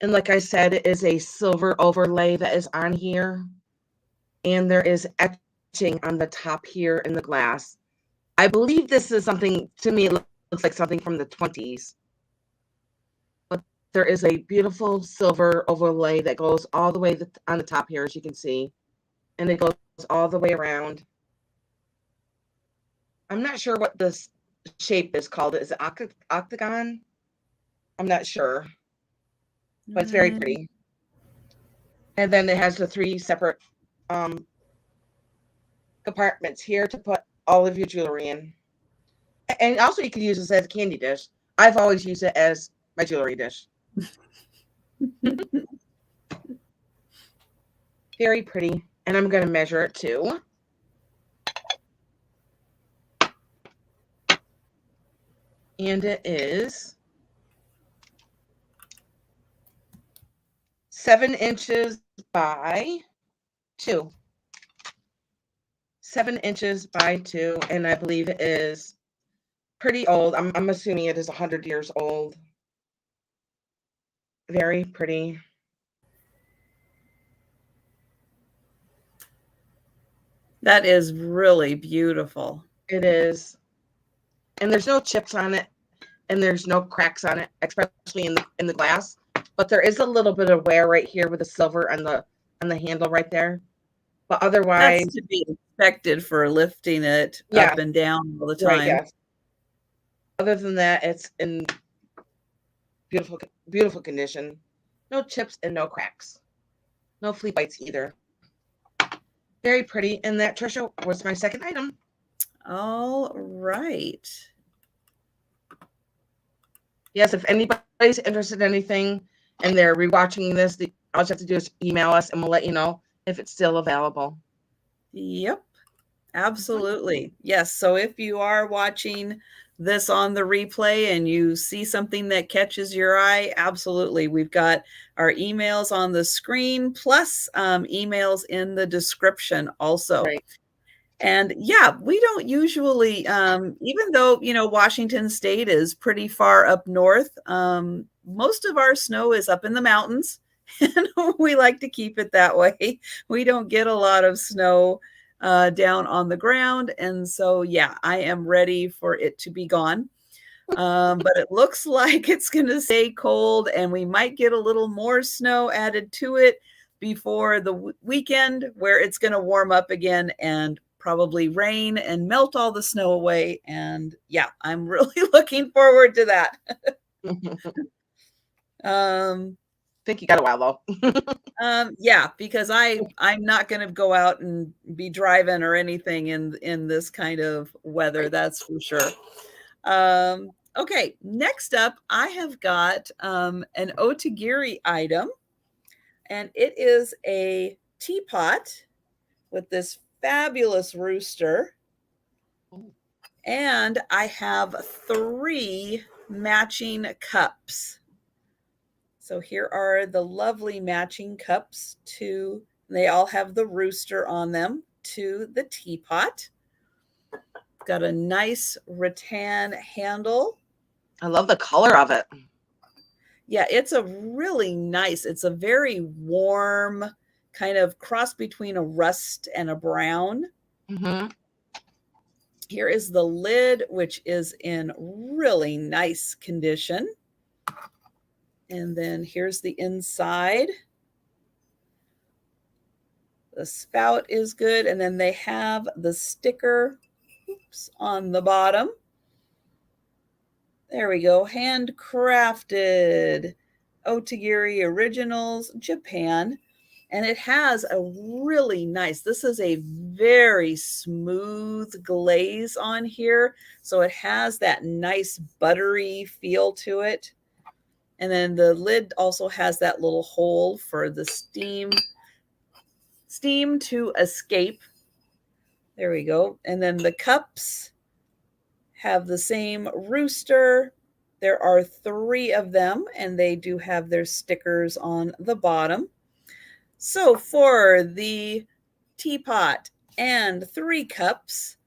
And like I said, it is a silver overlay that is on here. And there is etching on the top here in the glass. I believe this is something, to me, it looks like something from the 20s. But there is a beautiful silver overlay that goes all the way on the top here, as you can see. And it goes all the way around. I'm not sure what this shape is called. Is it octagon? I'm not sure. But it's very pretty. And then it has the 3 separate compartments here to put all of your jewelry in. And also you can use this as a candy dish. I've always used it as my jewelry dish. Very pretty. And I'm going to measure it too. And it is 7 inches by 2. 7 inches by 2. And I believe it is pretty old. I'm assuming it is 100 years old. Very pretty. That is really beautiful. It is. And there's no chips on it, and there's no cracks on it, especially in the glass. But there is a little bit of wear right here with the silver on the handle right there. But That's otherwise, to be expected for lifting it yeah, up and down all the right, time. yes. Other than that, it's in beautiful, beautiful condition. No chips and no cracks. No flea bites either. Very pretty. And that, Trisha, was my second item. All right. Yes, if anybody's interested in anything and they're rewatching this, all you have to do is email us and we'll let you know if it's still available. Yep. Absolutely. Yes. So if you are watching this on the replay and you see something that catches your eye, absolutely. We've got our emails on the screen plus emails in the description also. Right. And yeah, we don't usually, even though, Washington State is pretty far up north, most of our snow is up in the mountains. And we like to keep it that way. We don't get a lot of snow down on the ground. And so, yeah, I am ready for it to be gone. But it looks like it's going to stay cold and we might get a little more snow added to it before the weekend where it's going to warm up again and probably rain and melt all the snow away. And yeah, I'm really looking forward to that. Think you got a while though. Yeah, because I'm not going to go out and be driving or anything in this kind of weather, Right. that's for sure. Okay, next up, I have got an otagiri item, and it is a teapot with this fabulous rooster. And I have 3 matching cups. So here are the lovely matching cups to, they all have the rooster on them, to the teapot. Got a nice rattan handle. I love the color of it. Yeah, it's a really nice, it's a very warm kind of cross between a rust and a brown. Mm-hmm. Here is the lid, which is in really nice condition. And then here's the inside. The spout is good. And then they have the sticker on the bottom. There we go. Handcrafted Otagiri Originals, Japan. And it has a really nice, this is a very smooth glaze on here. So it has that nice buttery feel to it. And then the lid also has that little hole for the steam to escape. There we go. And then the cups have the same rooster. There are 3 of them, and they do have their stickers on the bottom. So for the teapot and 3 cups,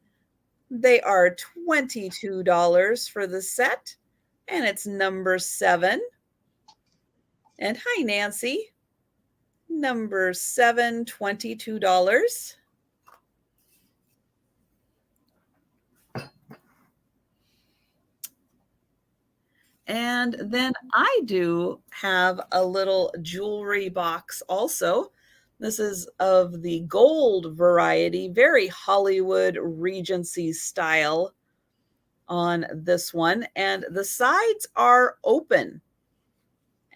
they are $22 for the set, and it's number 7. And hi, Nancy. Number 7, $22. And then I do have a little jewelry box also. This is of the gold variety, very Hollywood Regency style on this one. And the sides are open.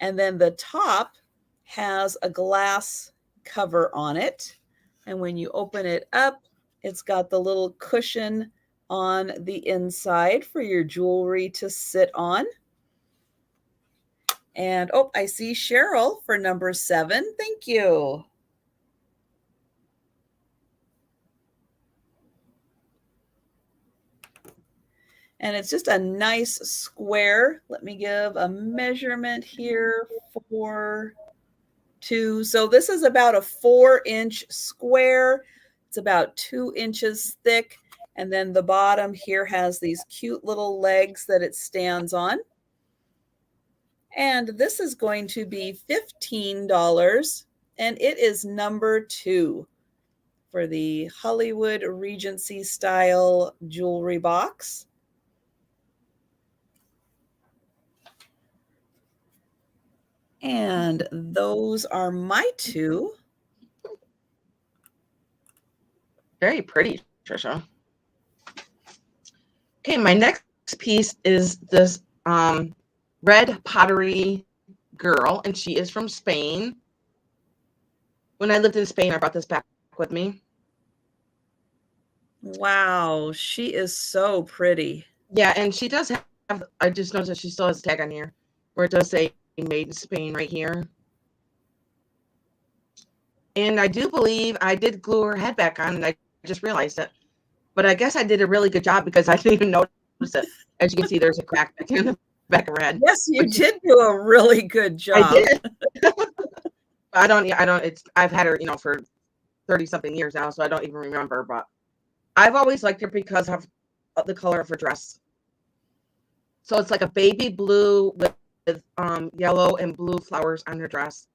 And then the top has a glass cover on it. And when you open it up, it's got the little cushion on the inside for your jewelry to sit on. And oh, I see Cheryl for number 7. Thank you. And it's just a nice square. Let me give a measurement here for 2. So this is about a 4-inch square. It's about 2 inches thick. And then the bottom here has these cute little legs that it stands on. And this is going to be $15. And it is number 2 for the Hollywood Regency style jewelry box. And those are my two. Very pretty, Trisha. Okay, my next piece is this red pottery girl, and she is from Spain. When I lived in Spain, I brought this back with me. Wow, she is so pretty. Yeah, and she does have, I just noticed that she still has a tag on here where it does say made in Spain right here. And I do believe I did glue her head back on, and I just realized it. But I guess I did a really good job because I didn't even notice it. As you can see, there's a crack back in the back of her head. Yes, you did do a really good job. I did. I've had her, for 30 something years now, so I don't even remember, but I've always liked her because of the color of her dress. So it's like a baby blue with yellow and blue flowers on her dress.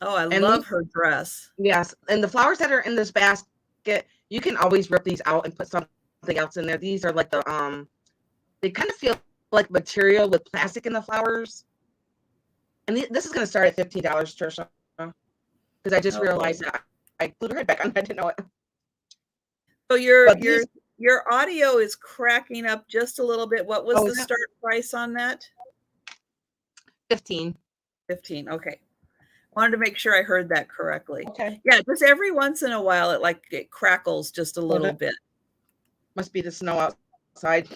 Oh, I love her dress. Yes, and the flowers that are in this basket, you can always rip these out and put something else in there. These are like they kind of feel like material with plastic in the flowers. And this is going to start at $15, Trisha, because I just realized that I glued her head back on. I didn't know it. So your audio is cracking up just a little bit. What was the start price on that? 15. 15. Okay. Wanted to make sure I heard that correctly. Okay. Yeah, just every once in a while it crackles just a little bit. Must be the snow outside.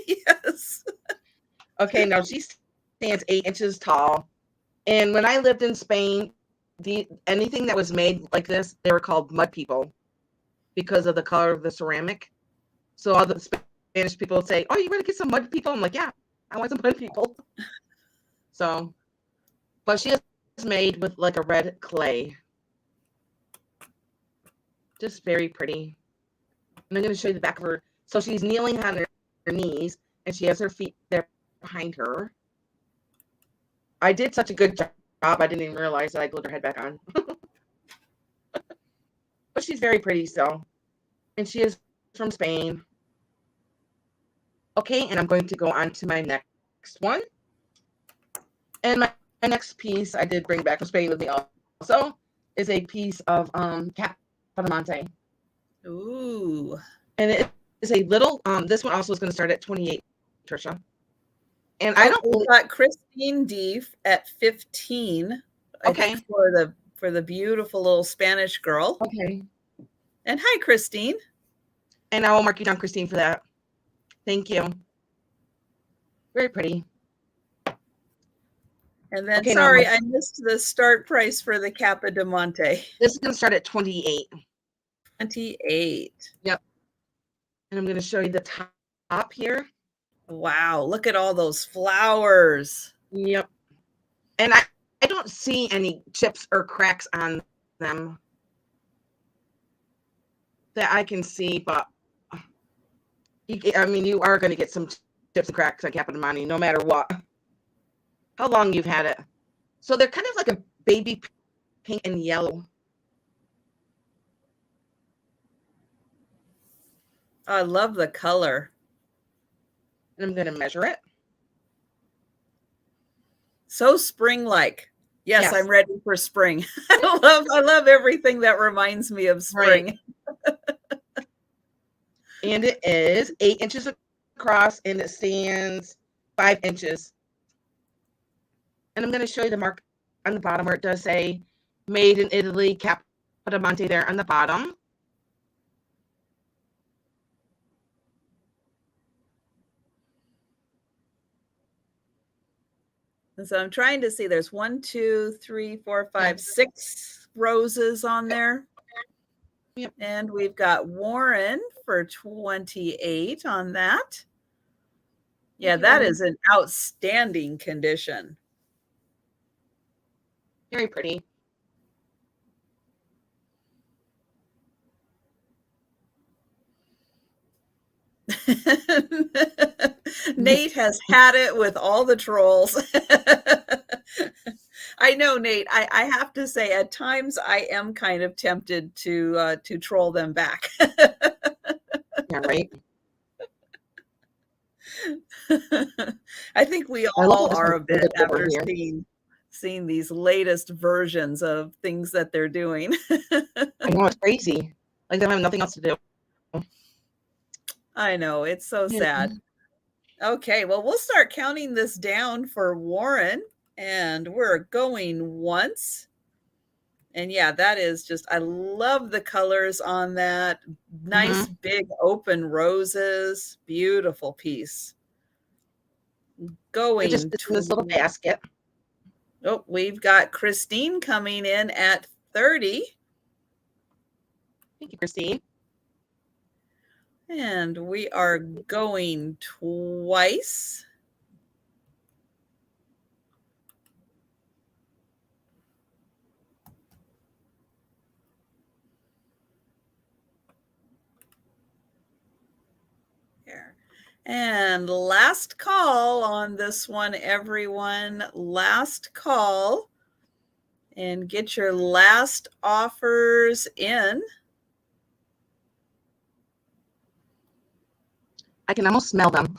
Yes. Okay, now she stands 8 inches tall. And when I lived in Spain, anything that was made like this, they were called mud people because of the color of the ceramic. So all the Spanish people would say, "Oh, you want to get some mud people?" I'm like, "Yeah, I want some mud people." So, but she is made with like a red clay. Just very pretty. And I'm going to show you the back of her. So she's kneeling on her knees, and she has her feet there behind her. I did such a good job, I didn't even realize that I glued her head back on. But she's very pretty still. And she is from Spain. Okay, and I'm going to go on to my next one. And my next piece I did bring back from Spain with me also is a piece of Capodimonte. Ooh. And it is a little, this one also is going to start at 28, Trisha. And I don't we got Christine Deef at 15. I think for the beautiful little Spanish girl. Okay. And hi, Christine. And I will mark you down, Christine, for that. Thank you. Very pretty. And then, sorry, I missed the start price for the Capodimonte. This is going to start at 28. 28. Yep. And I'm going to show you the top here. Wow, look at all those flowers. Yep. And I don't see any chips or cracks on them that I can see, but I mean, you are going to get some chips and cracks on Capodimonte no matter what. How long you've had it. So they're kind of like a baby pink and yellow. I love the color. And I'm going to measure it. So spring-like. Yes, I'm ready for spring. I love everything that reminds me of spring. Right. And it is 8 inches across, and it stands 5 inches. And I'm going to show you the mark on the bottom where it does say made in Italy, Capodimonte there on the bottom. And so I'm trying to see, there's 1, 2, 3, 4, 5, 6 roses on there. Yep. And we've got Warren for 28 on that. Yeah, that is an outstanding condition. Very pretty. Nate has had it with all the trolls. I know, Nate. I have to say, at times I am kind of tempted to troll them back. Yeah, right. I think we I love all how this are one's a bit folded over after here. seeing these latest versions of things that they're doing. I know, it's crazy. Like they have nothing else to do. I know, it's so Yeah. sad. Okay, well, we'll start counting this down for Warren, and we're going once. And yeah, that is just, I love the colors on that. Nice, Mhm. big, open roses. Beautiful piece. It just Going fits in this little to, basket. oh, we've got Christine coming in at 30. Thank you, Christine. And we are going twice. Here. And last call on this one, everyone. Last call. And get your last offers in. I can almost smell them.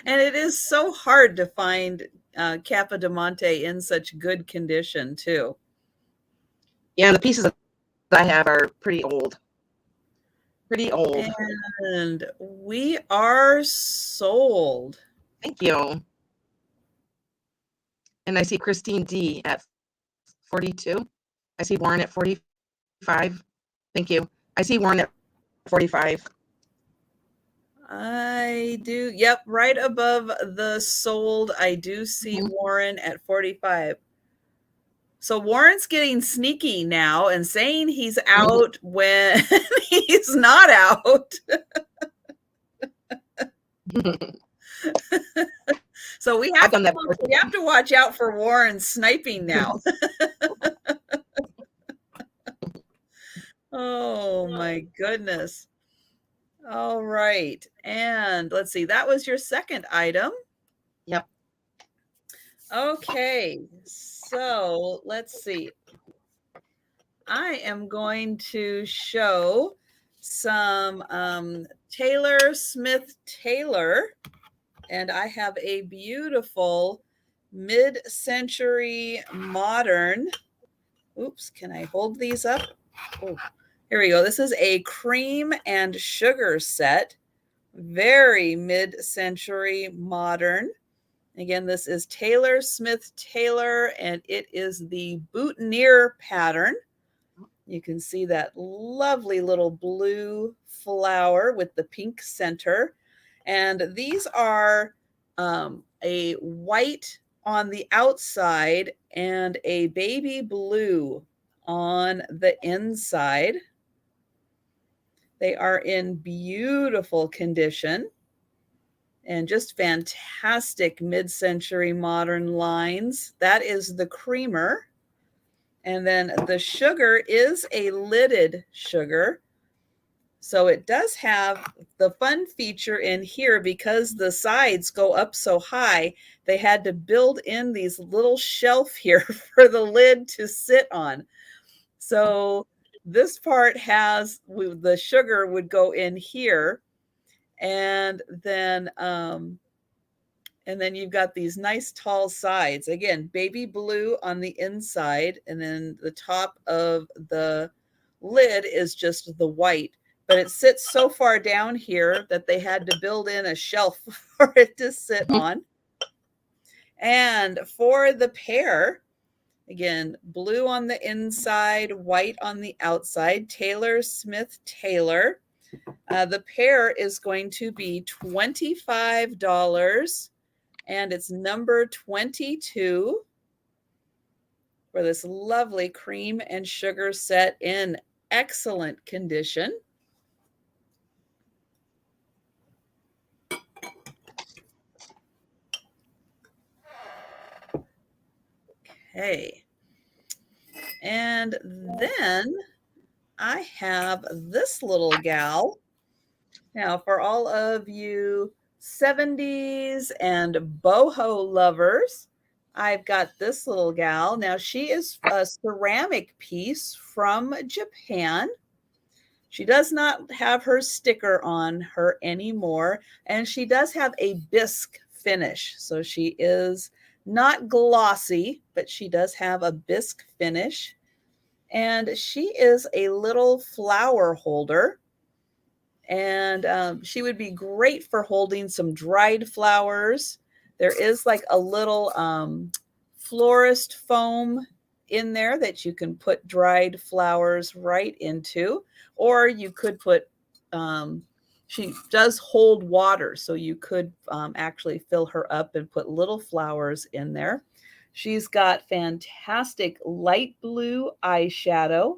And it is so hard to find Capodimonte in such good condition, too. Yeah, the pieces that I have are pretty old. Pretty old. And we are sold. Thank you. And I see Christine D at 42. I see Warren at 45. Thank you. I see Warren at 45. I do. Yep, right above the sold, I do see Warren at 45. So Warren's getting sneaky now and saying he's out when he's not out. So we I've have done that to before. watch out for Warren sniping now. Oh my goodness. All right. And let's see, that was your second item. Yep. Okay. So let's see. I am going to show some Taylor Smith Taylor, and I have a beautiful mid-century modern. Oops, can I hold these up? Oh, here we go. This is a cream and sugar set. Very mid-century modern. Again, this is Taylor Smith Taylor, and it is the boutonniere pattern. You can see that lovely little blue flower with the pink center. And these are a white on the outside and a baby blue on the inside. They are in beautiful condition and just fantastic mid-century modern lines. That is the creamer. And then the sugar is a lidded sugar. So it does have the fun feature in here, because the sides go up so high, they had to build in these little shelf here for the lid to sit on. So this part has, the sugar would go in here, and then you've got these nice tall sides. Again, baby blue on the inside, and then the top of the lid is just the white. But it sits so far down here that they had to build in a shelf for it to sit on. And for the pair, again, blue on the inside, white on the outside, Taylor Smith Taylor. The pair is going to be $25. And it's number 22 for this lovely cream and sugar set in excellent condition. Okay. And then I have this little gal. Now, for all of you 70s and boho lovers, I've got this little gal. Now, she is a ceramic piece from Japan. She does not have her sticker on her anymore, and she does have a bisque finish. So she is not glossy, but she does have a bisque finish. And she is a little flower holder. And she would be great for holding some dried flowers. There is like a little florist foam in there that you can put dried flowers right into, or you could put, she does hold water, so you could actually fill her up and put little flowers in there. She's got fantastic light blue eyeshadow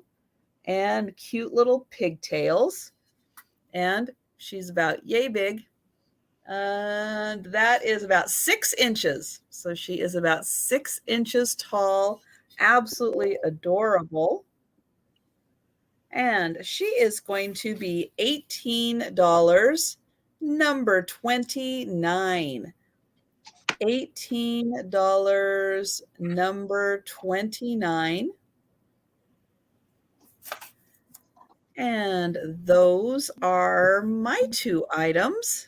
and cute little pigtails. And she's about yay big. That is about 6 inches. So she is about 6 inches tall, absolutely adorable. And she is going to be $18, number 29. $18, number 29. And those are my 2 items.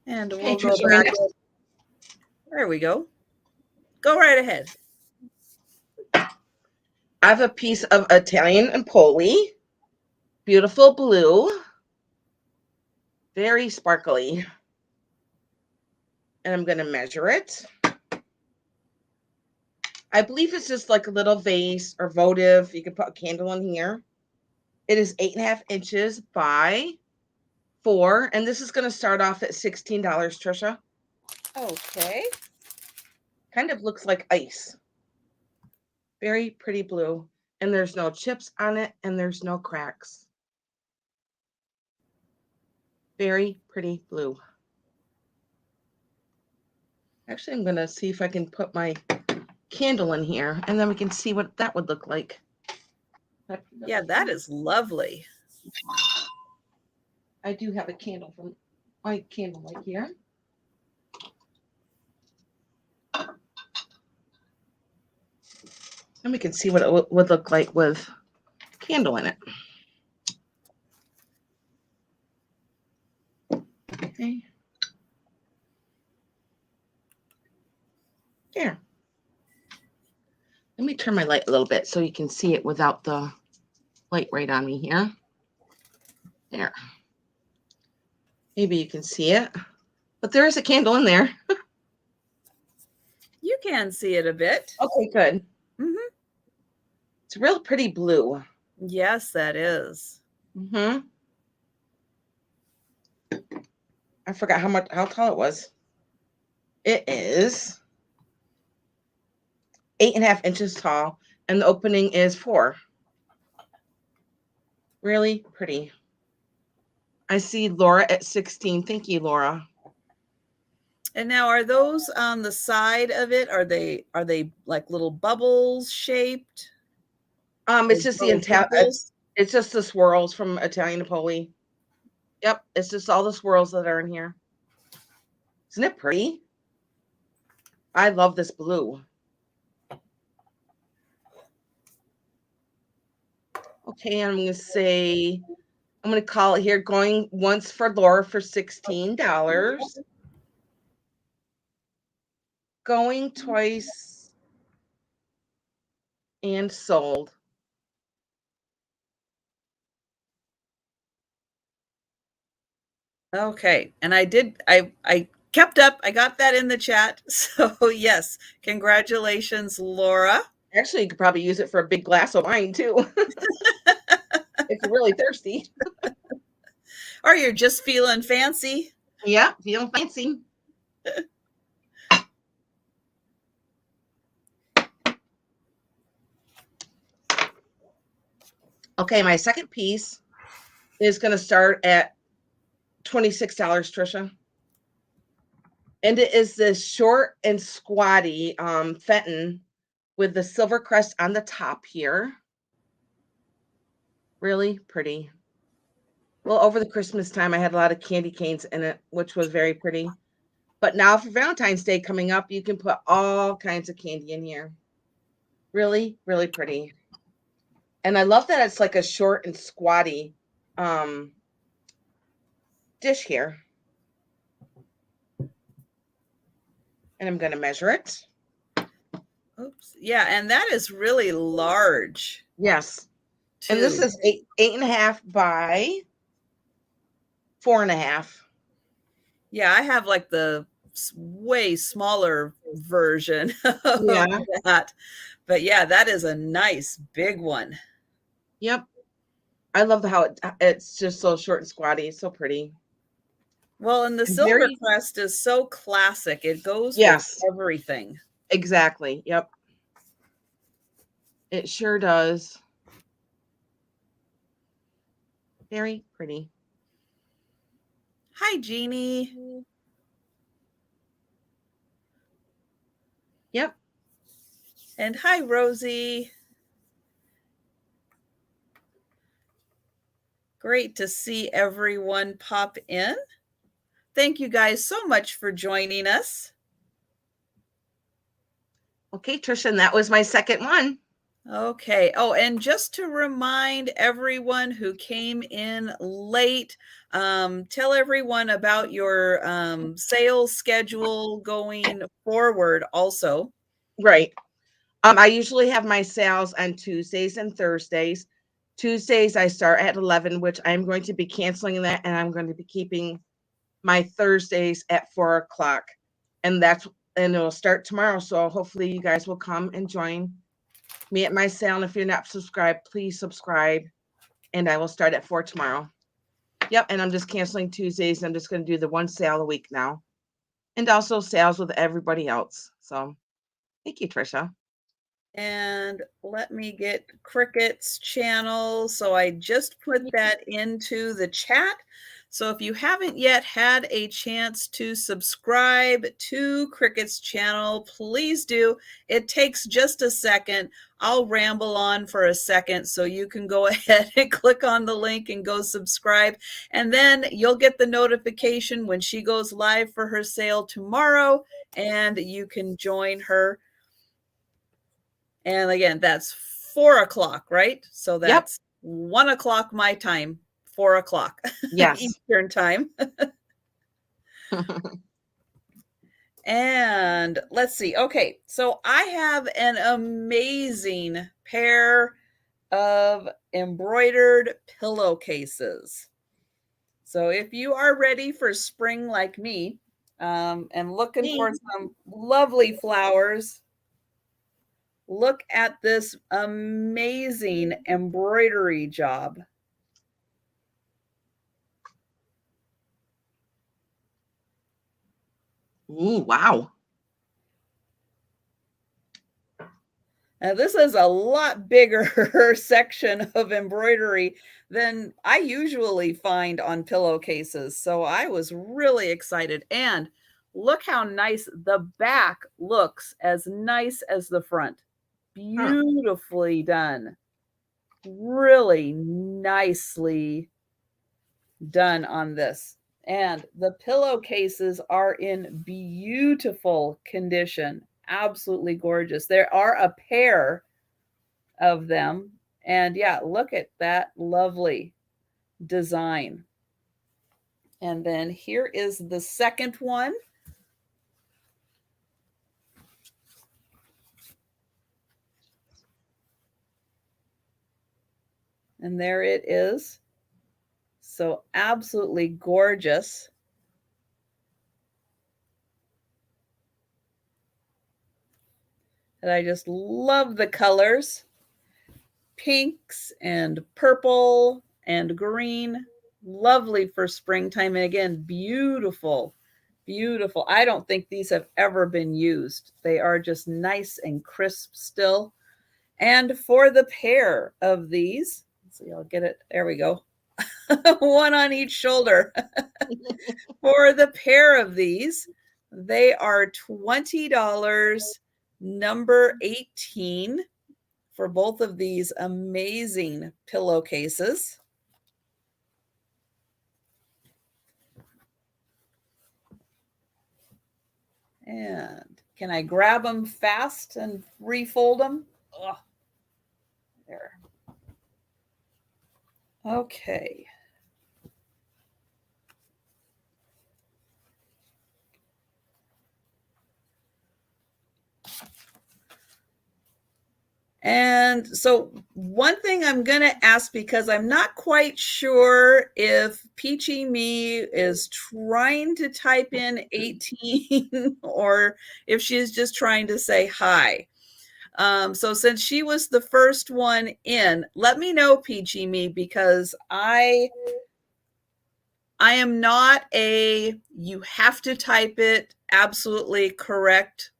And we'll go back. There we go. Go right ahead. I have a piece of Italian Napoli. Beautiful blue. Very sparkly. And I'm going to measure it. I believe it's just like a little vase or votive. You can put a candle in here. It is 8.5 inches by 4. And this is going to start off at $16, Trisha. Okay. Kind of looks like ice. Very pretty blue. And there's no chips on it, and there's no cracks. Very pretty blue. Actually, I'm going to see if I can put my candle in here, and then we can see what that would look like. Yeah, that is lovely. I do have a candle from my candlelight here. And we can see what it would look like with candle in it. Okay. There. Let me turn my light a little bit so you can see it without the light right on me here. There. Maybe you can see it. But there is a candle in there. You can see it a bit. Okay, good. Mm-hmm. It's real pretty blue. Yes, that is. Mm-hmm. I forgot how tall it was. It is 8.5 inches tall, and the opening is 4. Really pretty. I see Laura at 16. Thank you, Laura. And now, are those on the side of it? Are they like little bubbles shaped? It's just it's just the swirls from Italian Napoli. Yep, it's just all the swirls that are in here. Isn't it pretty? I love this blue. Okay, I'm going to call it here. Going once for Laura for $16. Going twice and sold. Okay, and I kept up. I got that in the chat. So yes, congratulations, Laura. Actually, you could probably use it for a big glass of wine too. If you're really thirsty. Or you're just feeling fancy. Yeah, feeling fancy. Okay, my second piece is going to start at $26, Trisha. And it is this short and squatty Fenton with the silver crest on the top here. Really pretty. Well, over the Christmas time, I had a lot of candy canes in it, which was very pretty. But now for Valentine's Day coming up, you can put all kinds of candy in here. Really, really pretty. And I love that it's like a short and squatty dish here. And I'm going to measure it. Oops. Yeah, and that is really large. Yes. Too. And this is 8.5 by 4.5. Yeah, I have like the way smaller version of Yeah. that. But yeah, that is a nice big one. Yep. I love how it's just so short and squatty. It's so pretty. Well, and the And silver very, crest is so classic. It goes with yes, everything. exactly. Yep. It sure does. Very pretty. Hi, Jeannie. Yep. And hi, Rosie. Great to see everyone pop in. Thank you guys so much for joining us. Okay, Trisha, and that was my second one. Okay. Oh, and just to remind everyone who came in late, tell everyone about your sales schedule going forward also. Right. I usually have my sales on Tuesdays and Thursdays. Tuesdays I start at 11, which I'm going to be canceling that, and I'm going to be keeping my Thursdays at 4 o'clock. And it'll start tomorrow. So hopefully you guys will come and join me at my sale. And if you're not subscribed, please subscribe. And I will start at 4 tomorrow. Yep. And I'm just canceling Tuesdays. I'm just going to do the one sale a week now. And also sales with everybody else. So thank you, Trisha. And let me get Cricket's channel. So I just put that into the chat. So if you haven't yet had a chance to subscribe to Cricket's channel, please do. It takes just a second. I'll ramble on for a second so you can go ahead and click on the link and go subscribe. And then you'll get the notification when she goes live for her sale tomorrow, and you can join her. And again, that's 4 o'clock, right? So that's 1 o'clock my time, 4 o'clock Yes. Eastern time. And let's see. Okay, so I have an amazing pair of embroidered pillowcases. So if you are ready for spring like me, and looking for some lovely flowers, look at this amazing embroidery job. Ooh, wow. Now, this is a lot bigger section of embroidery than I usually find on pillowcases. So I was really excited. And look how nice the back looks, as nice as the front. Beautifully done. Really nicely done on this. And the pillowcases are in beautiful condition. Absolutely gorgeous. There are a pair of them. And yeah, look at that lovely design. And then here is the second one. And there it is. So absolutely gorgeous. And I just love the colors. Pinks and purple and green. Lovely for springtime. And again, beautiful, beautiful. I don't think these have ever been used. They are just nice and crisp still. And for the pair of these, let's see, I'll get it. There we go. One on each shoulder. For the pair of these, they are $20, number 18, for both of these amazing pillowcases. And can I grab them fast and refold them? Ugh. There. Okay. And so one thing I'm going to ask, because I'm not quite sure if Peachy Me is trying to type in 18 or if she's just trying to say hi. So since she was the first one in, let me know, Peachy Me, because I am not a you have to type it absolutely correct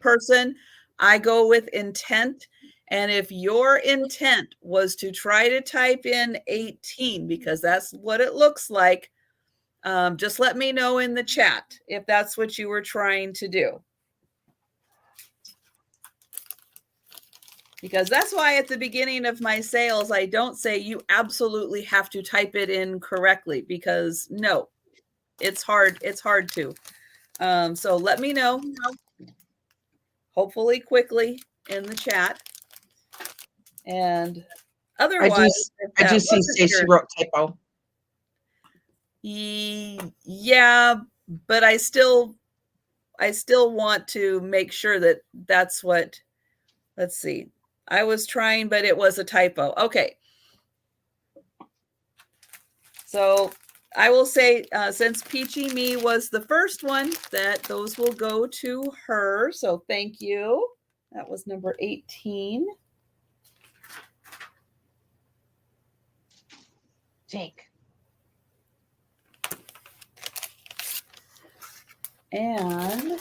person. I go with intent. And if your intent was to try to type in 18, because that's what it looks like, just let me know in the chat if that's what you were trying to do. Because that's why at the beginning of my sales, I don't say you absolutely have to type it in correctly, because no, it's hard. It's hard to. So let me know, hopefully quickly in the chat. And otherwise, I do see Stacy wrote typo. Yeah, but I still want to make sure that that's what, let's see. I was trying, but it was a typo. Okay. So I will say, since Peachy Me was the first one, that those will go to her. So thank you. That was number 18. Jake. And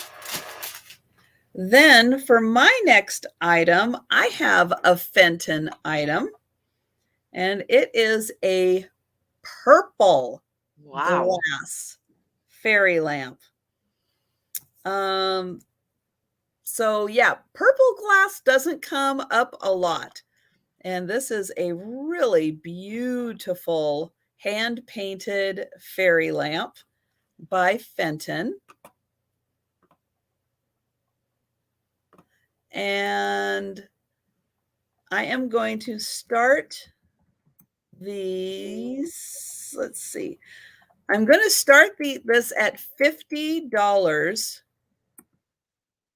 then for my next item, I have a Fenton item, and it is a purple glass fairy lamp. So yeah, purple glass doesn't come up a lot. And this is a really beautiful hand-painted fairy lamp by Fenton. And I am going to start these. Let's see. I'm going to start this at $50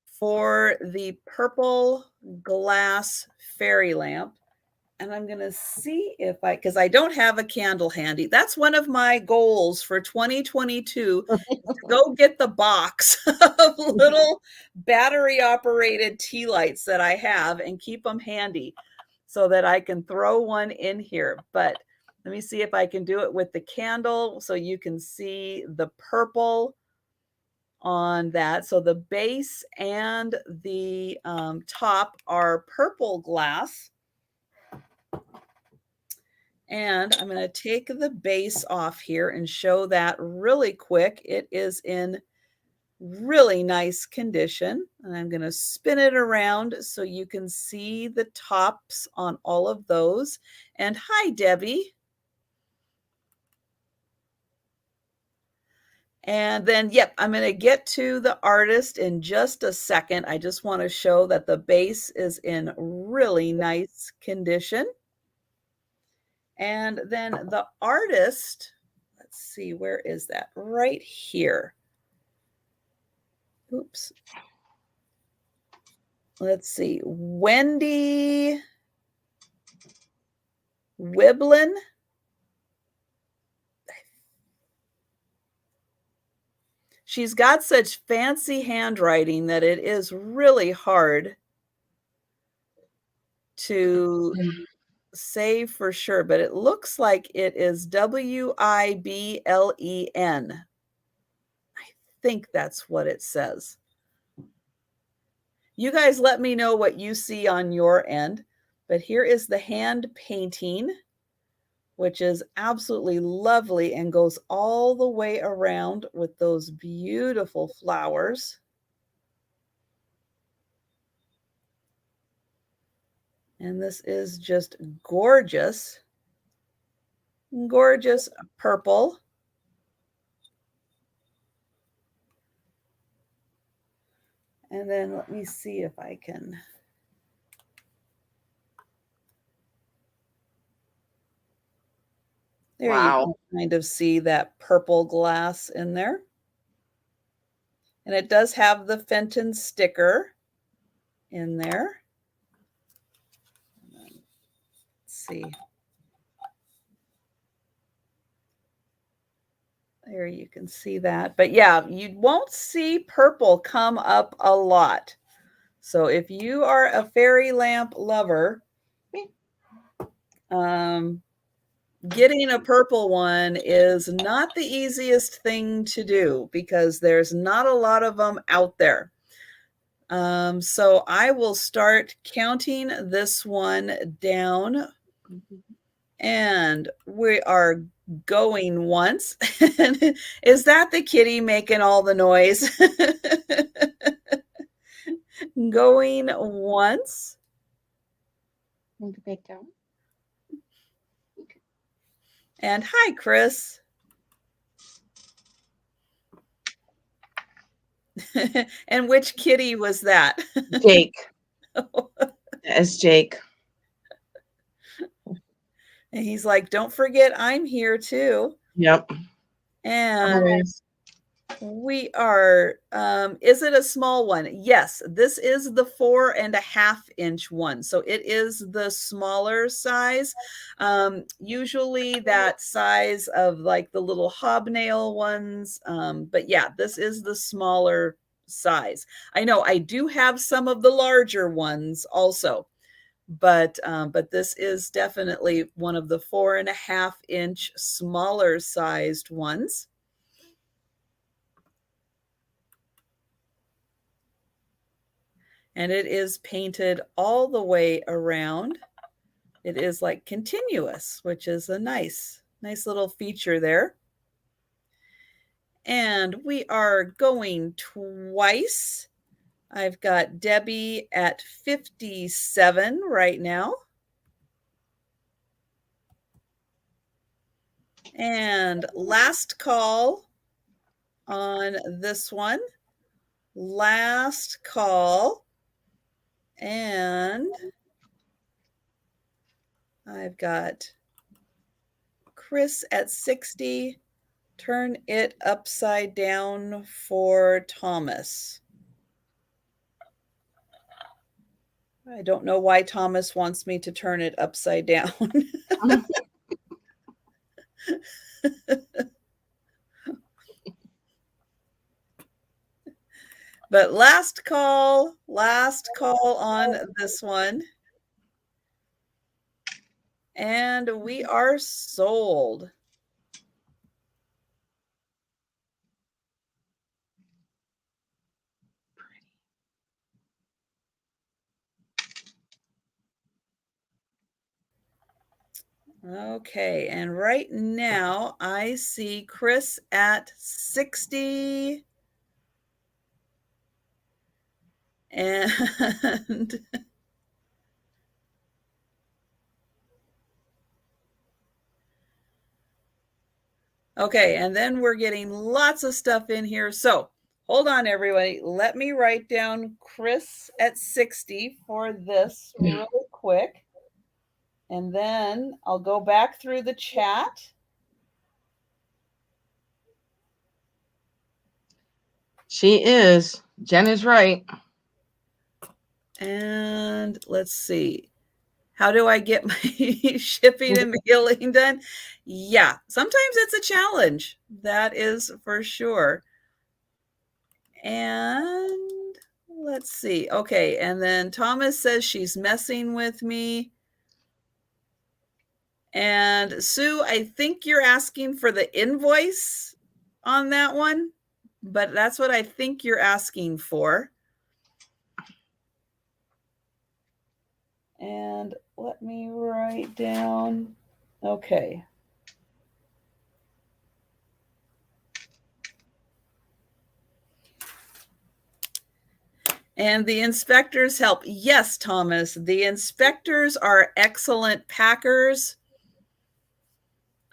for the purple glass fairy lamp. And I'm going to see if because I don't have a candle handy. That's one of my goals for 2022, to go get the box of little battery operated tea lights that I have and keep them handy so that I can throw one in here. But let me see if I can do it with the candle so you can see the purple on that. So the base and the top are purple glass. And I'm going to take the base off here and show that really quick. It is in really nice condition. And I'm going to spin it around so you can see the tops on all of those. And hi, Debbie. And then, yep, I'm going to get to the artist in just a second. I just want to show that the base is in really nice condition. And then the artist, let's see, where is that? Right here. Oops. Let's see. Wendy Wiblin. She's got such fancy handwriting that it is really hard to say for sure, but it looks like it is Wiblen. I think that's what it says. You guys let me know what you see on your end, but here is the hand painting, which is absolutely lovely and goes all the way around with those beautiful flowers. And this is just gorgeous, gorgeous purple. And then let me see if I can. There Wow. you can kind of see that purple glass in there. And it does have the Fenton sticker in there. Let's see. There you can see that. But yeah, you won't see purple come up a lot. So if you are a fairy lamp lover, getting a purple one is not the easiest thing to do because there's not a lot of them out there. So I will start counting this one down, and we are going once. Is that the kitty making all the noise? Going once. And hi, Chris. And which kitty was that? Jake. It's Jake. And he's like, don't forget I'm here too. Yep. And Always. we are, is it a small one? Yes, this is the 4.5-inch one. So it is the smaller size. Usually that size of like the little hobnail ones. But yeah, this is the smaller size. I know I do have some of the larger ones also. But this is definitely one of the 4.5-inch smaller sized ones. And it is painted all the way around. It is like continuous, which is a nice little feature there. And we are going twice. I've got Debbie at 57 right now. And last call on this one. Last call. And I've got Chris at 60. Turn it upside down for Thomas. I don't know why Thomas wants me to turn it upside down. But last call on this one. And we are sold. Okay, and right now I see Chris at 60. And okay, and then we're getting lots of stuff in here. So hold on, everybody. Let me write down Chris at 60 for this really quick. And then I'll go back through the chat. She is. Jen is right. And let's see. How do I get my shipping and mailing done? Yeah, sometimes it's a challenge. That is for sure. And let's see. Okay, and then Thomas says she's messing with me. And Sue, I think you're asking for the invoice on that one, but that's what I think you're asking for. And let me write down. Okay. And the inspectors help. Yes, Thomas, the inspectors are excellent packers.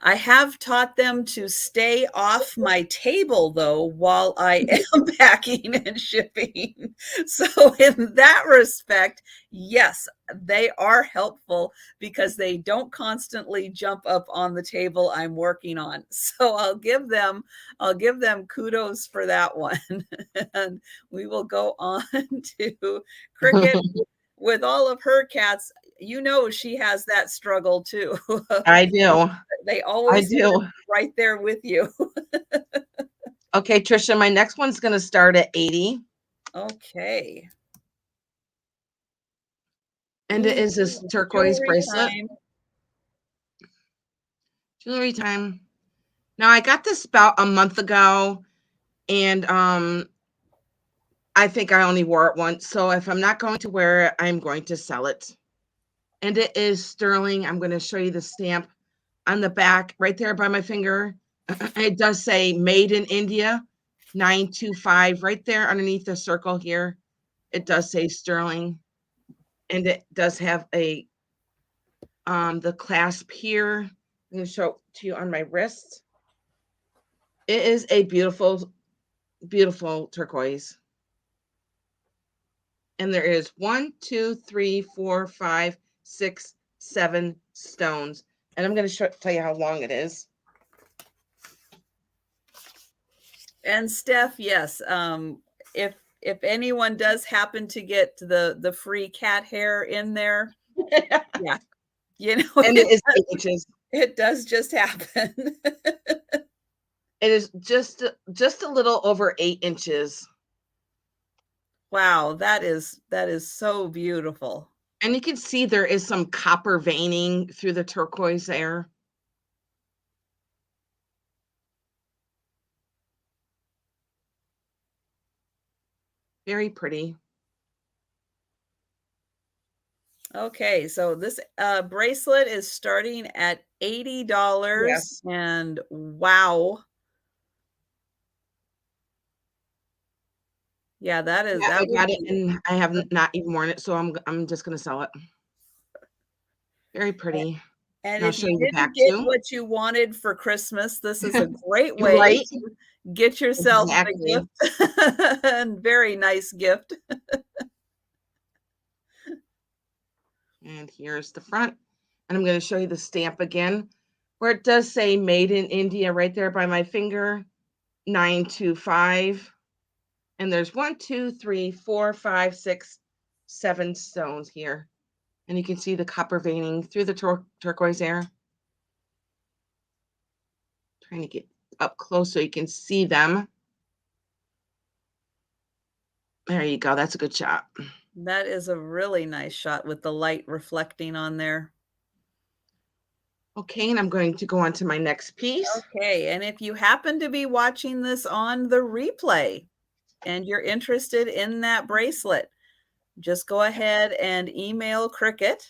I have taught them to stay off my table, though, while I am packing and shipping. So, in that respect, yes, they are helpful because they don't constantly jump up on the table I'm working on. So, I'll give them kudos for that one. And we will go on to Cricket with all of her cats. You know, she has that struggle too. I do. They I always do. right there with you. Okay, Trisha, my next one's going to start at 80. Okay. And it is this turquoise Jewelry bracelet. time. Jewelry time. Now, I got this about a month ago, and I think I only wore it once. So if I'm not going to wear it, I'm going to sell it. And it is sterling. I'm going to show you the stamp on the back right there by my finger. It does say made in India 925 right there underneath the circle here. It does say sterling, and it does have a the clasp here. I'm going to show it to you on my wrist. It is a beautiful, beautiful turquoise. And there is 1, 2, 3, 4, 5, 6, 7 stones. And I'm going to tell you how long it is. And Steph, yes. If anyone does happen to get the free cat hair in there, yeah, you know, And it is 8 inches. It does just happen. It is just a little over 8 inches. Wow, that is so beautiful. And you can see there is some copper veining through the turquoise there. Very pretty. Okay, so this bracelet is starting at $80. Yes. And wow. Yeah, that is Yeah, that I would got it, be and I have not even worn it, so I'm just gonna sell it. Very pretty. and And I'll if show you you the didn't back get too. what you wanted for Christmas, this is a great way Right? to get yourself a Exactly. gift. And very nice gift. And here's the front. And I'm gonna show you the stamp again, where it does say made in India right there by my finger, 925. And there's 1, 2, 3, 4, 5, 6, 7 stones here. And you can see the copper veining through the turquoise there. Trying to get up close so you can see them. There you go. That's a good shot. That is a really nice shot with the light reflecting on there. Okay, and I'm going to go on to my next piece. Okay, and if you happen to be watching this on the replay and you're interested in that bracelet, just go ahead and email Cricket.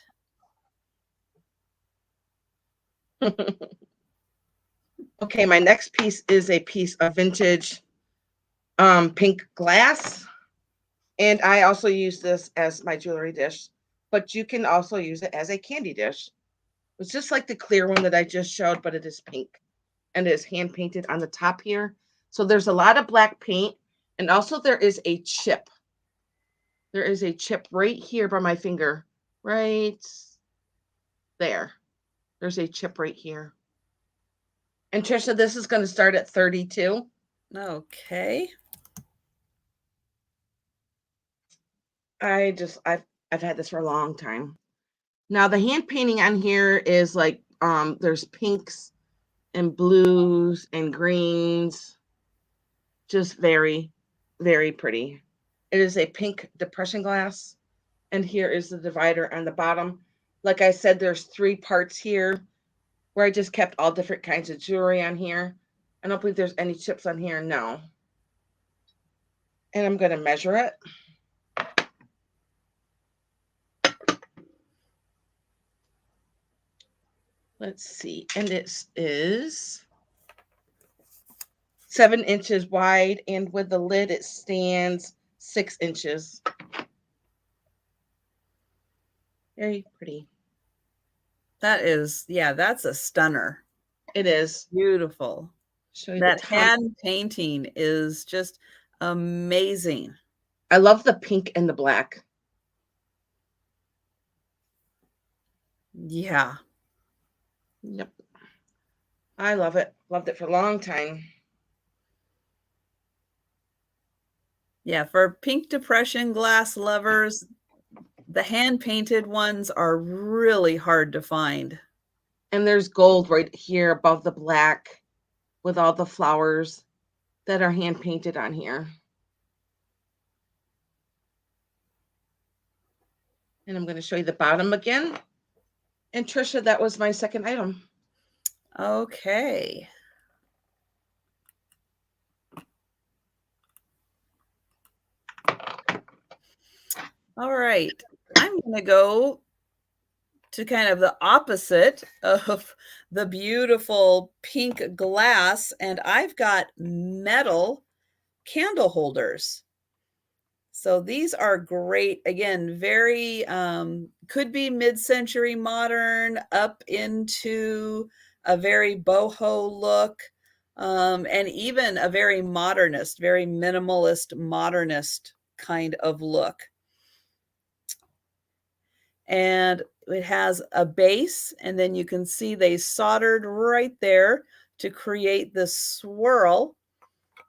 Okay, my next piece is a piece of vintage pink glass. And I also use this as my jewelry dish, but you can also use it as a candy dish. It's just like the clear one that I just showed, but it is pink. And it is hand painted on the top here. So there's a lot of black paint. And also there is a chip. There is a chip right here by my finger. Right there. There's a chip right here. And Trisha, this is going to start at 32. Okay. I've had this for a long time. Now the hand painting on here is like there's pinks and blues and greens. Just very, very pretty. It is a pink depression glass. And here is the divider on the bottom. Like I said, there's 3 parts here where I just kept all different kinds of jewelry on here. I don't believe there's any chips on here. No. And I'm going to measure it. Let's see. And it is 7 inches wide. And with the lid, it stands 6 inches. Very pretty. That is, yeah, that's a stunner. It is. Beautiful. Show you the That top. hand painting is just amazing. I love the pink and the black. Yeah. Yep. I love it. Loved it for a long time. Yeah, for pink depression glass lovers, the hand painted ones are really hard to find. And there's gold right here above the black with all the flowers that are hand painted on here. And I'm going to show you the bottom again. And Trisha, that was my second item. Okay. All right. I'm going to go to kind of the opposite of the beautiful pink glass, and I've got metal candle holders. So these are great. Again, very could be mid-century modern up into a very boho look, and even a very modernist, very minimalist modernist kind of look. And it has a base, and then you can see they soldered right there to create the swirl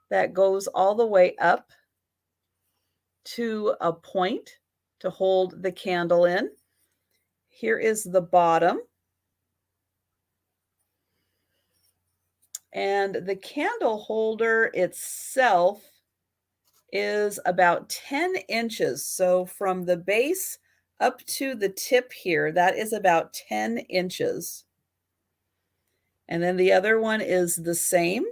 that goes all the way up to a point to hold the candle in. Here is the bottom. And the candle holder itself is about 10 inches. So from the base up to the tip here, that is about 10 inches. And then the other one is the same.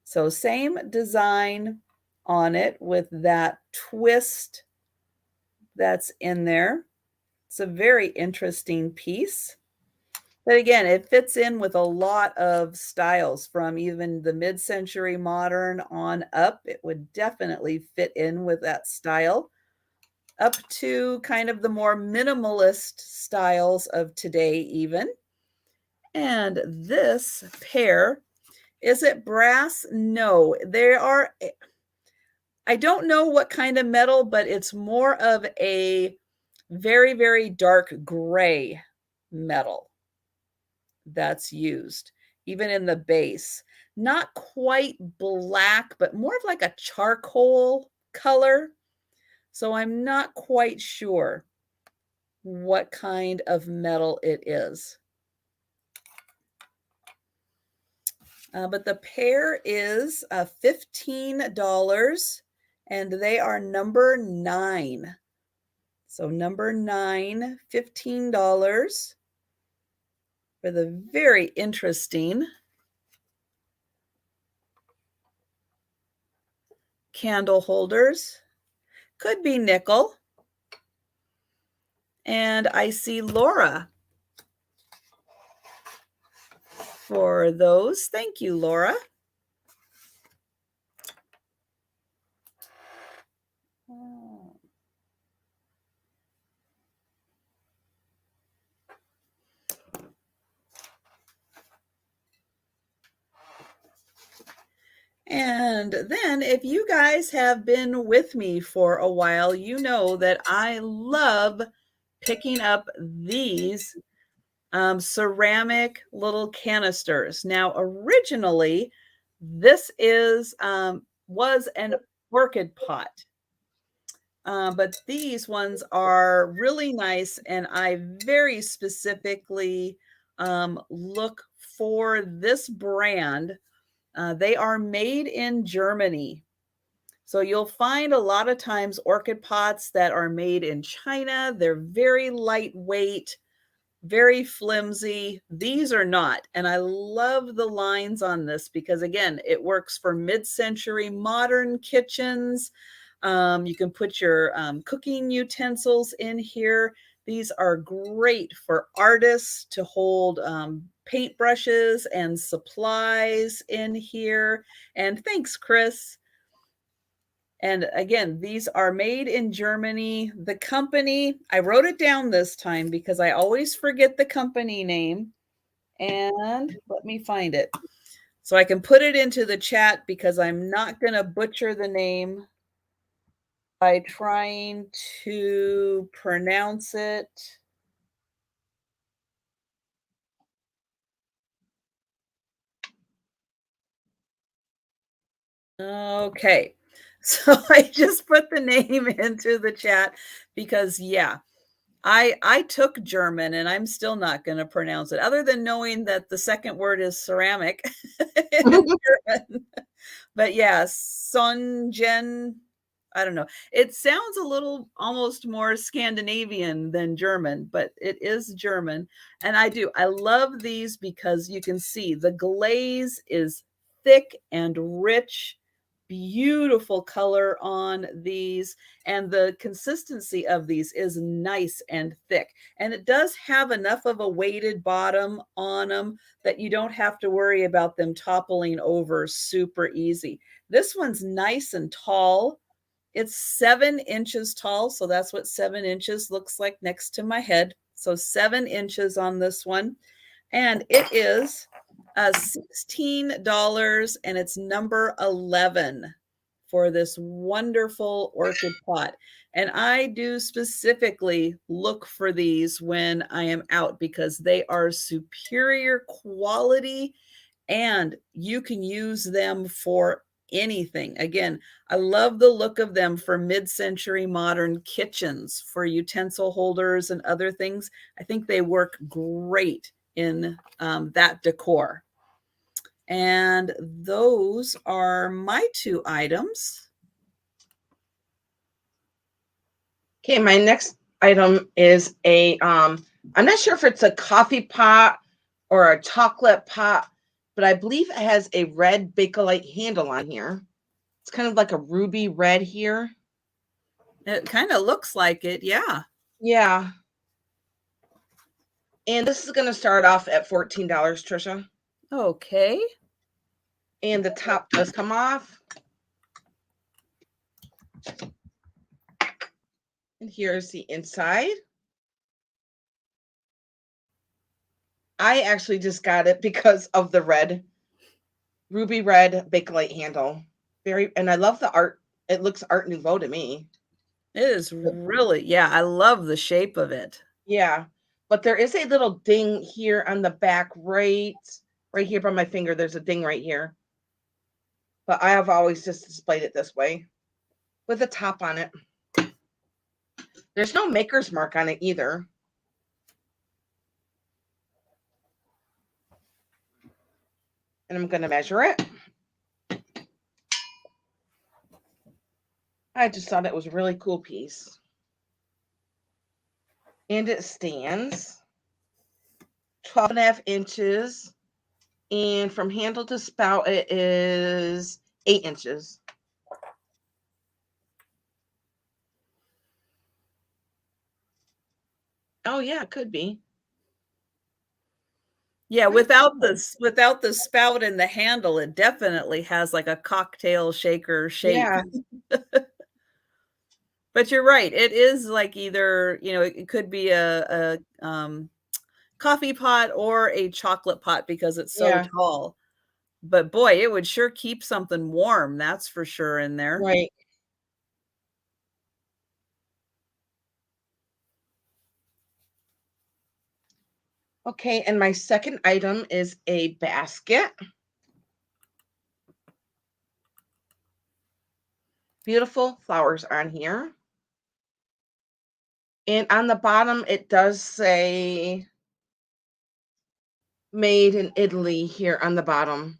So same design on it with that twist that's in there. It's a very interesting piece. But again, it fits in with a lot of styles from even the mid-century modern on up. It would definitely fit in with that style, up to kind of the more minimalist styles of today even. And this pair, is it brass? No, they are, I don't know what kind of metal, but it's more of a very, very dark gray metal that's used, even in the base. Not quite black, but more of like a charcoal color. So I'm not quite sure what kind of metal it is. But the pair is $15, and they are number 9. So number 9, $15 for the very interesting candle holders. Could be nickel. And I see Laura for those. Thank you, Laura. And then if you guys have been with me for a while, you know that I love picking up these ceramic little canisters. Now, originally, this was an orchid pot. But these ones are really nice, and I very specifically look for this brand. They are made in Germany. So you'll find a lot of times orchid pots that are made in China. They're very lightweight, very flimsy. These are not. And I love the lines on this because, again, it works for mid-century modern kitchens. You can put your cooking utensils in here. These are great for artists to hold paintbrushes and supplies in here. And thanks, Chris. And again, these are made in Germany. The company, I wrote it down this time because I always forget the company name. And let me find it so I can put it into the chat because I'm not going to butcher the name by trying to pronounce it. Okay. So I just put the name into the chat because yeah, I took German and I'm still not going to pronounce it other than knowing that the second word is ceramic in German. But yeah, Sonjen, I don't know. It sounds a little almost more Scandinavian than German, but it is German. And I love these because you can see the glaze is thick and rich, beautiful color on these, and the consistency of these is nice and thick. And it does have enough of a weighted bottom on them that you don't have to worry about them toppling over super easy. This one's nice and tall. It's 7 inches tall, so that's what 7 inches looks like next to my head. So 7 inches on this one. And it is $16, and it's number 11 for this wonderful orchid pot. And I do specifically look for these when I am out because they are superior quality and you can use them for anything. Again, I love the look of them for mid-century modern kitchens, for utensil holders and other things. I think they work great in that decor. And those are my 2 items. Okay, my next item is a I'm not sure if it's a coffee pot or a chocolate pot, but I believe it has a red Bakelite handle on here. It's kind of like a ruby red here. It kind of looks like it, yeah. Yeah. And this is going to start off at $14, Trisha. Okay. And the top does come off. And here's the inside. I actually just got it because of the red, ruby red Bakelite handle. And I love the art. It looks Art Nouveau to me. It is really, yeah, I love the shape of it. Yeah. But there is a little ding here on the back, right here by my finger. There's a ding right here. But I have always just displayed it this way with a top on it. There's no maker's mark on it either. And I'm going to measure it. I just thought it was a really cool piece. And it stands 12.5 inches. And from handle to spout, it is 8 inches. Oh, yeah, it could be. Yeah, without the spout and the handle, it definitely has like a cocktail shaker shape. Yeah. But you're right. It is like either, it could be a coffee pot or a chocolate pot because it's so Yeah. tall. But boy, it would sure keep something warm, that's for sure in there. Right. Okay, and my second item is a basket. Beautiful flowers on here. And on the bottom, it does say made in Italy here on the bottom.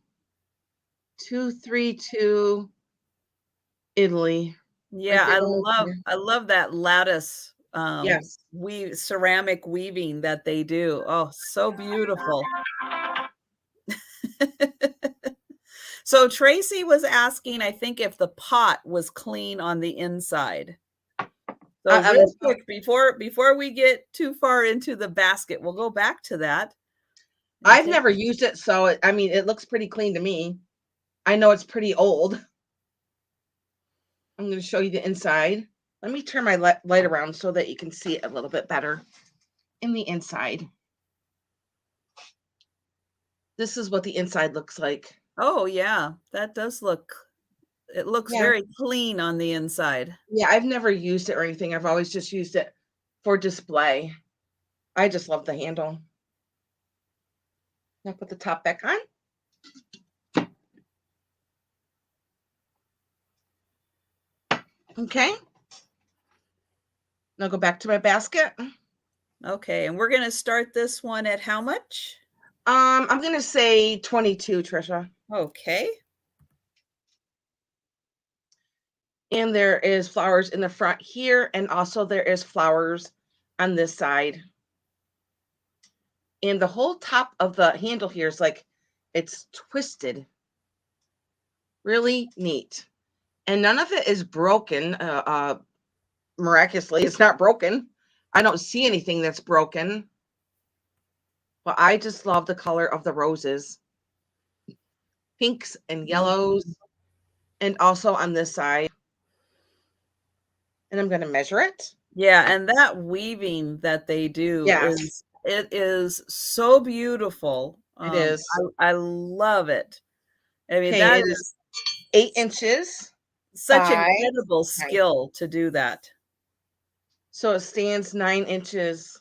232 Italy. Yeah, Right there on the I love that lattice Yes. ceramic weaving that they do. Oh, so beautiful. So Tracy was asking, I think, if the pot was clean on the inside. So On real the quick, before we get too far into the basket, we'll go back to that. I've never used it, so it looks pretty clean to me. I know it's pretty old. I'm going to show you the inside. Let me turn my light around so that you can see it a little bit better in the inside. This is what the inside looks like. Oh, yeah. That does look, it looks Yeah. very clean on the inside. Yeah, I've never used it or anything. I've always just used it for display. I just love the handle. Now put the top back on. Okay. Now go back to my basket. Okay, and we're going to start this one at how much? I'm going to say 22, Trisha. Okay. And there is flowers in the front here, and also there is flowers on this side. And the whole top of the handle here is like, it's twisted. Really neat. And none of it is broken. Miraculously, it's not broken. I don't see anything that's broken. But I just love the color of the roses. Pinks and yellows. And also on this side. And I'm going to measure it. Yeah, and that weaving that they do Yes. is so beautiful. It is. I love it. I mean, Okay, that it is is 8 inches. such 5. incredible skill to do that. So it stands 9 inches.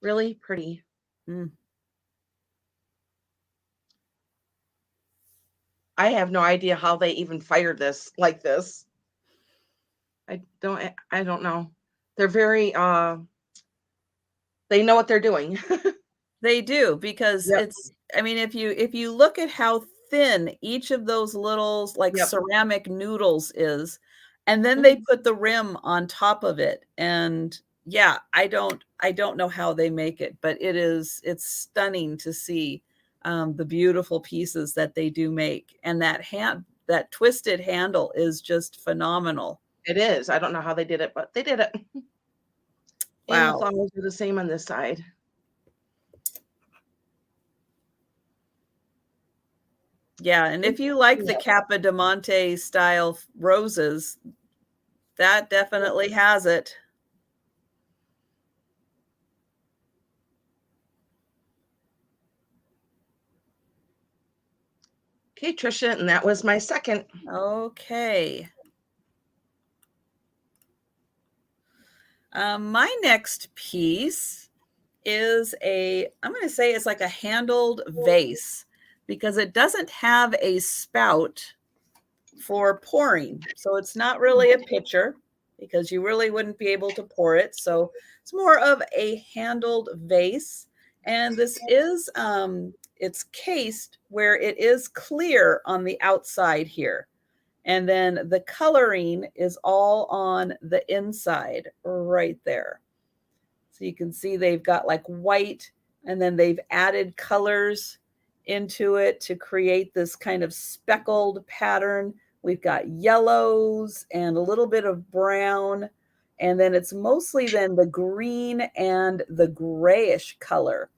Really pretty. Mm. I have no idea how they even fired this like this. I don't know. They're very they know what they're doing. They do, because Yep. it's, I mean, if you look at how thin each of those little like Yep. ceramic noodles is, and then they put the rim on top of it, and yeah, I don't know how they make it, but it's stunning to see the beautiful pieces that they do make, and that twisted handle is just phenomenal. It is. I don't know how they did it, but they did it. And the Wow. flowers are the same on this side. Yeah, and if you like the Capa de Monte style roses, that definitely has it. Okay, Trisha, and that was my second. Okay. My next piece is I'm going to say it's like a handled vase, because it doesn't have a spout for pouring. So it's not really a pitcher, because you really wouldn't be able to pour it. So it's more of a handled vase. And this is, it's cased where it is clear on the outside here. And then the coloring is all on the inside right there. So you can see they've got like white, and then they've added colors into it to create this kind of speckled pattern. We've got yellows and a little bit of brown, and then it's mostly then the green and the grayish color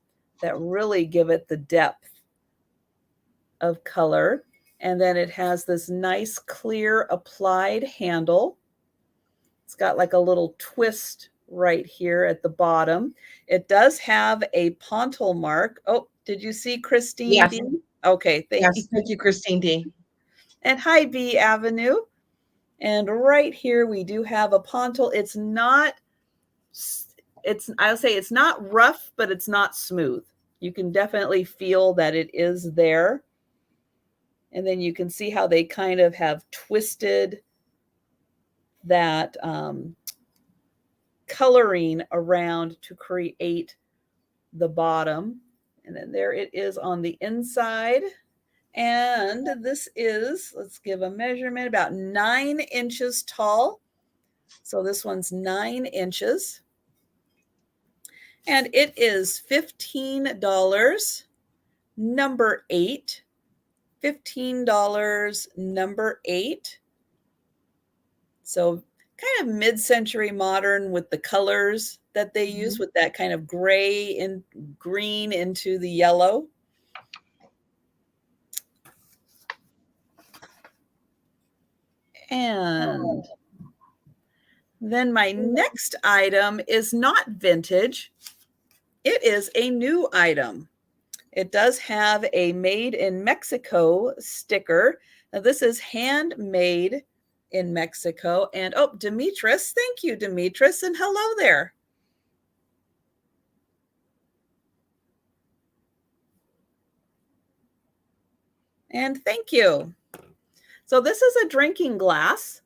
that really give it the depth of color. And then it has this nice clear applied handle. It's got like a little twist right here at the bottom. It does have a pontil mark. Oh, did you see Christine? Yes. D? Okay, thank you, Christine D. And hi, B Avenue. And right here we do have a pontil. I'll say it's not rough, but it's not smooth. You can definitely feel that it is there. And then you can see how they kind of have twisted that coloring around to create the bottom. And then there it is on the inside. And this is, let's give a measurement, about 9 inches tall. So this one's 9 inches. And it is $15, number 8. $15, number 8. So kind of mid-century modern with the colors that they use, with that kind of gray and green into the yellow. And then my next item is not vintage. It is a new item. It does have a Made in Mexico sticker. Now, this is handmade in Mexico. And oh, Demetris, thank you, Demetris, and hello there. And thank you. So this is a drinking glass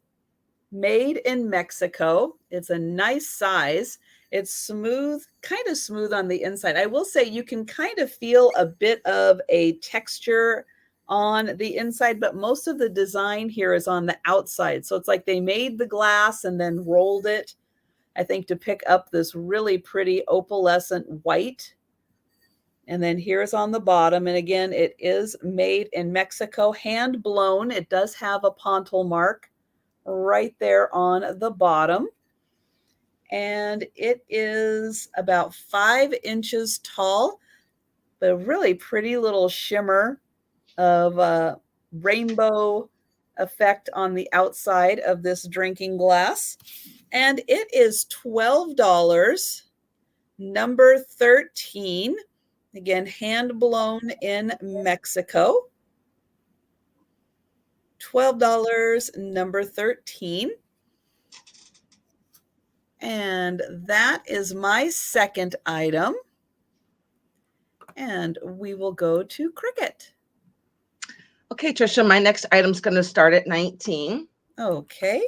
made in Mexico. It's a nice size. It's smooth, kind of smooth on the inside. I will say you can kind of feel a bit of a texture on the inside, but most of the design here is on the outside. So it's like they made the glass and then rolled it, I think, to pick up this really pretty opalescent white. And then here's on the bottom. And again, it is made in Mexico, hand blown. It does have a pontil mark right there on the bottom. And it is about 5 inches tall, but a really pretty little shimmer of a rainbow effect on the outside of this drinking glass. And it is $12, number 13. Again, hand blown in Mexico. $12, number 13. And that is my second item. And we will go to Cricket. Okay, Trisha, my next item's going to start at 19. Okay.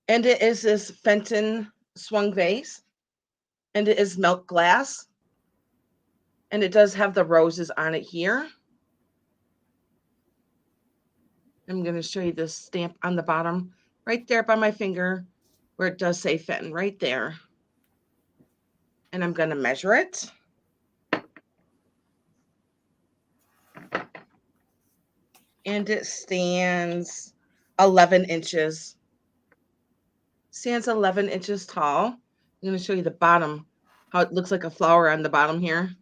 And it is this Fenton swung vase. And it is milk glass. And it does have the roses on it here. I'm going to show you this stamp on the bottom, right there by my finger, where it does say Fenton, right there. And I'm going to measure it. And it stands 11 inches. Stands 11 inches tall. I'm going to show you the bottom, how it looks like a flower on the bottom here.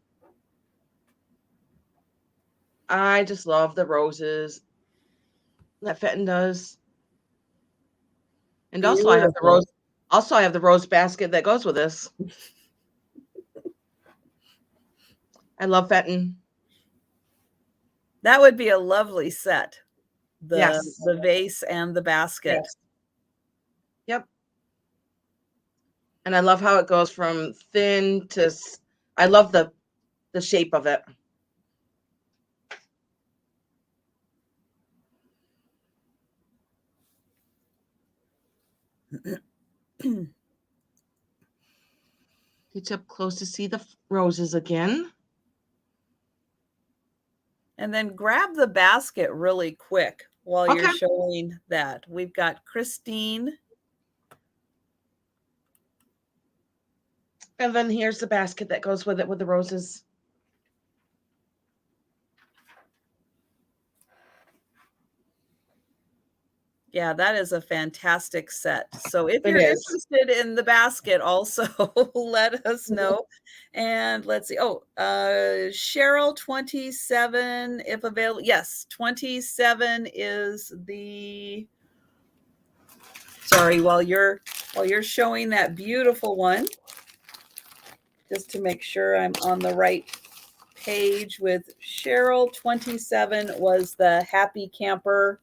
I just love the roses that Fenton does. And also I have the rose. Also, I have the rose basket that goes with this. I love Fenton. That would be a lovely set. Yes. The vase and the basket. Yes. Yep. And I love how it goes from thin to, I love the shape of it. Get up close to see the roses again. And then grab the basket really quick while you're showing that. We've got Christine. And then here's the basket that goes with it with the roses. Yeah, that is a fantastic set. So if you're interested in the basket also, let us know. And let's see. Oh, Cheryl 27, if available. Yes, 27 is the, sorry, while you're showing that beautiful one, just to make sure I'm on the right page with Cheryl, 27 was the Happy Camper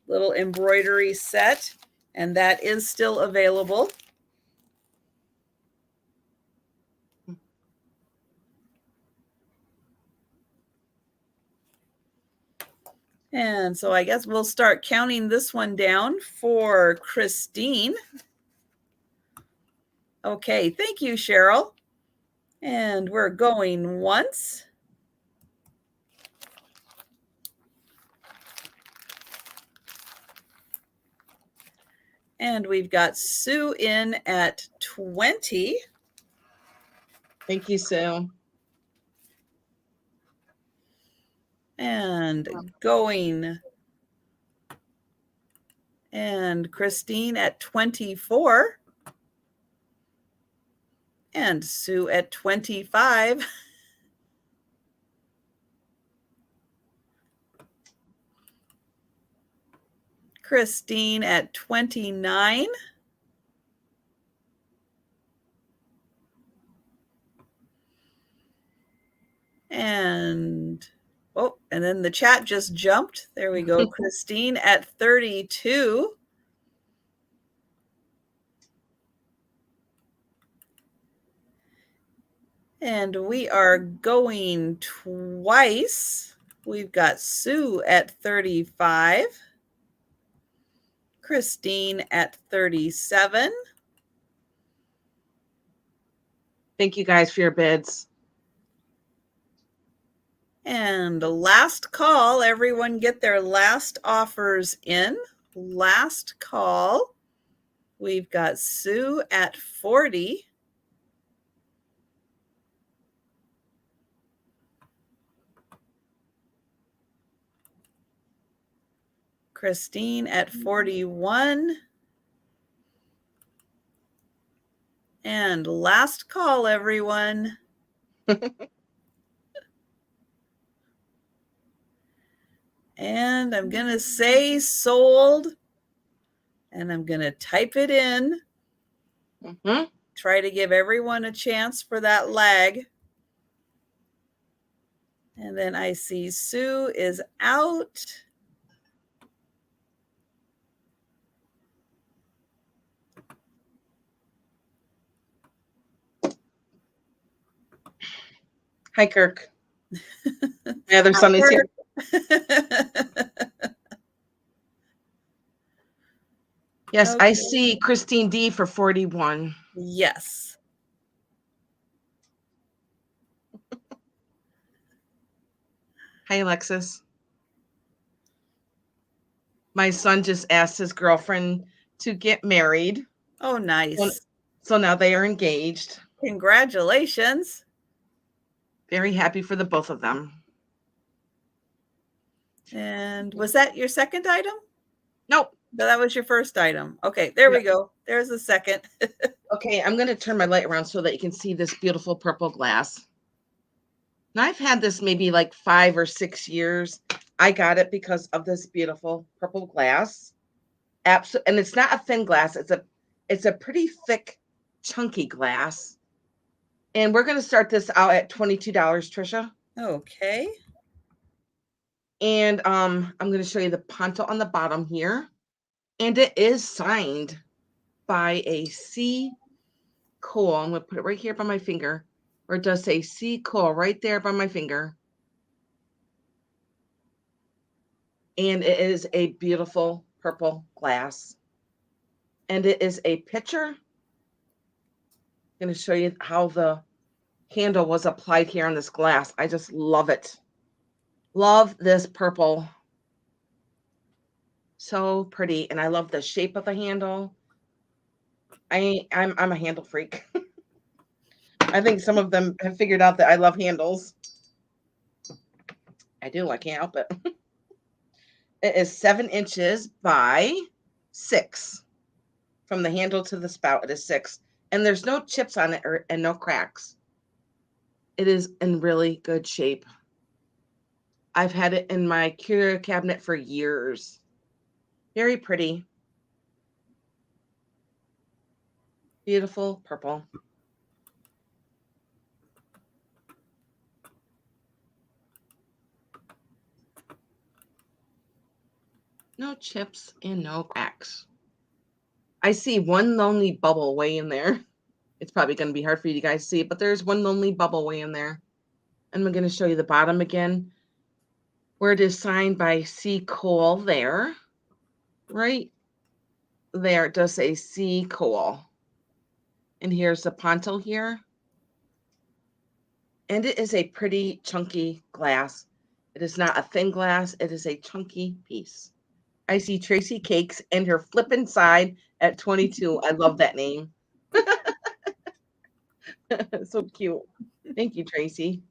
little embroidery set, and that is still available. And so I guess we'll start counting this one down for Christine. Okay, thank you, Cheryl. And we're going once. And we've got Sue in at 20. Thank you, Sue. And going. And Christine at 24. And Sue at 25. Christine at 29. And oh, and then the chat just jumped. There we go. Christine at 32. And we are going twice. We've got Sue at 35. Christine at 37. Thank you guys for your bids. And last call, everyone get their last offers in. Last call. We've got Sue at 40. Christine at 41. And last call, everyone. And I'm going to say sold. And I'm going to type it in. Try to give everyone a chance for that lag. And then I see Sue is out. Hi, Kirk. My other son is here. Yes, okay. I see Christine D for 41. Yes. Hi, Alexis. My son just asked his girlfriend to get married. Oh, nice. So now they are engaged. Congratulations. Very happy for the both of them. And was that your second item? Nope. No, that was your first item. Okay, there we go. There's the second. Okay, I'm going to turn my light around so that you can see this beautiful purple glass. Now, I've had this maybe like 5 or 6 years. I got it because of this beautiful purple glass. And it's not a thin glass. It's a pretty thick, chunky glass. And we're going to start this out at $22, Trisha. Okay. And I'm going to show you the ponto on the bottom here. And it is signed by a C. Cole. I'm going to put it right here by my finger. Or it does say C. Cole right there by my finger. And it is a beautiful purple glass. And it is a picture. I'm going to show you how the handle was applied here on this glass. I just love it. Love this purple. So pretty. And I love the shape of the handle. I'm a handle freak. I think some of them have figured out that I love handles. I do. I can't help it. It is 7 inches by 6. From the handle to the spout, it is 6. And there's no chips on it and no cracks. It is in really good shape. I've had it in my curio cabinet for years. Very pretty. Beautiful purple. No chips and no cracks. I see one lonely bubble way in there. It's probably going to be hard for you guys to see, but there's one lonely bubble way in there. And I'm going to show you the bottom again, where it is signed by C. Cole there. Right there, it does say C. Cole. And here's the ponto here. And it is a pretty chunky glass. It is not a thin glass. It is a chunky piece. I see Tracy Cakes and her flippin' side at 22. I love that name. So cute. Thank you, Tracy.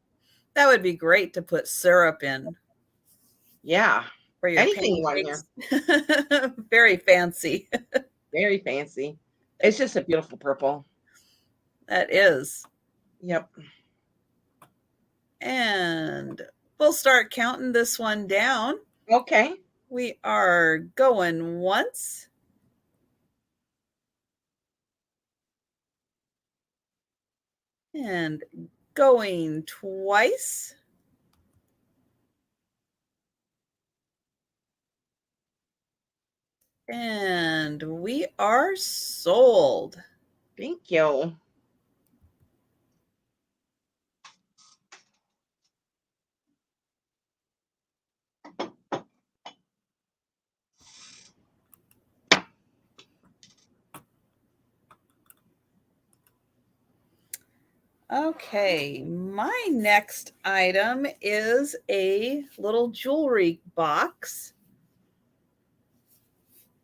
That would be great to put syrup in. Yeah. For your anything you want here. Very fancy. Very fancy. It's just a beautiful purple. That is. Yep. And we'll start counting this one down. Okay. We are going once. And going twice. And we are sold. Thank you. Okay, my next item is a little jewelry box.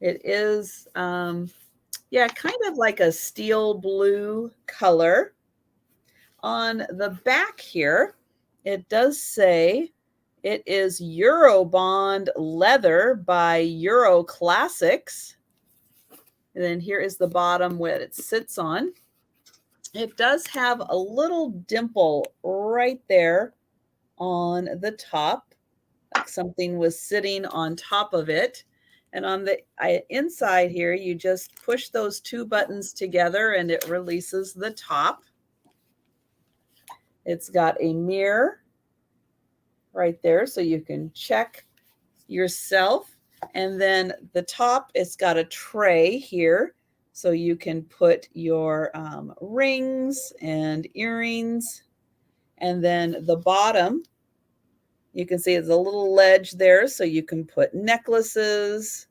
It is, yeah, kind of like a steel blue color. On the back here, it does say it is Eurobond leather by Euro Classics. And then here is the bottom what it sits on. It does have a little dimple right there on the top, like something was sitting on top of it. And on the inside here, you just push those two buttons together and it releases the top. It's got a mirror right there so you can check yourself. And then the top, it's got a tray here so you can put your rings and earrings. And then the bottom, you can see it's a little ledge there so you can put necklaces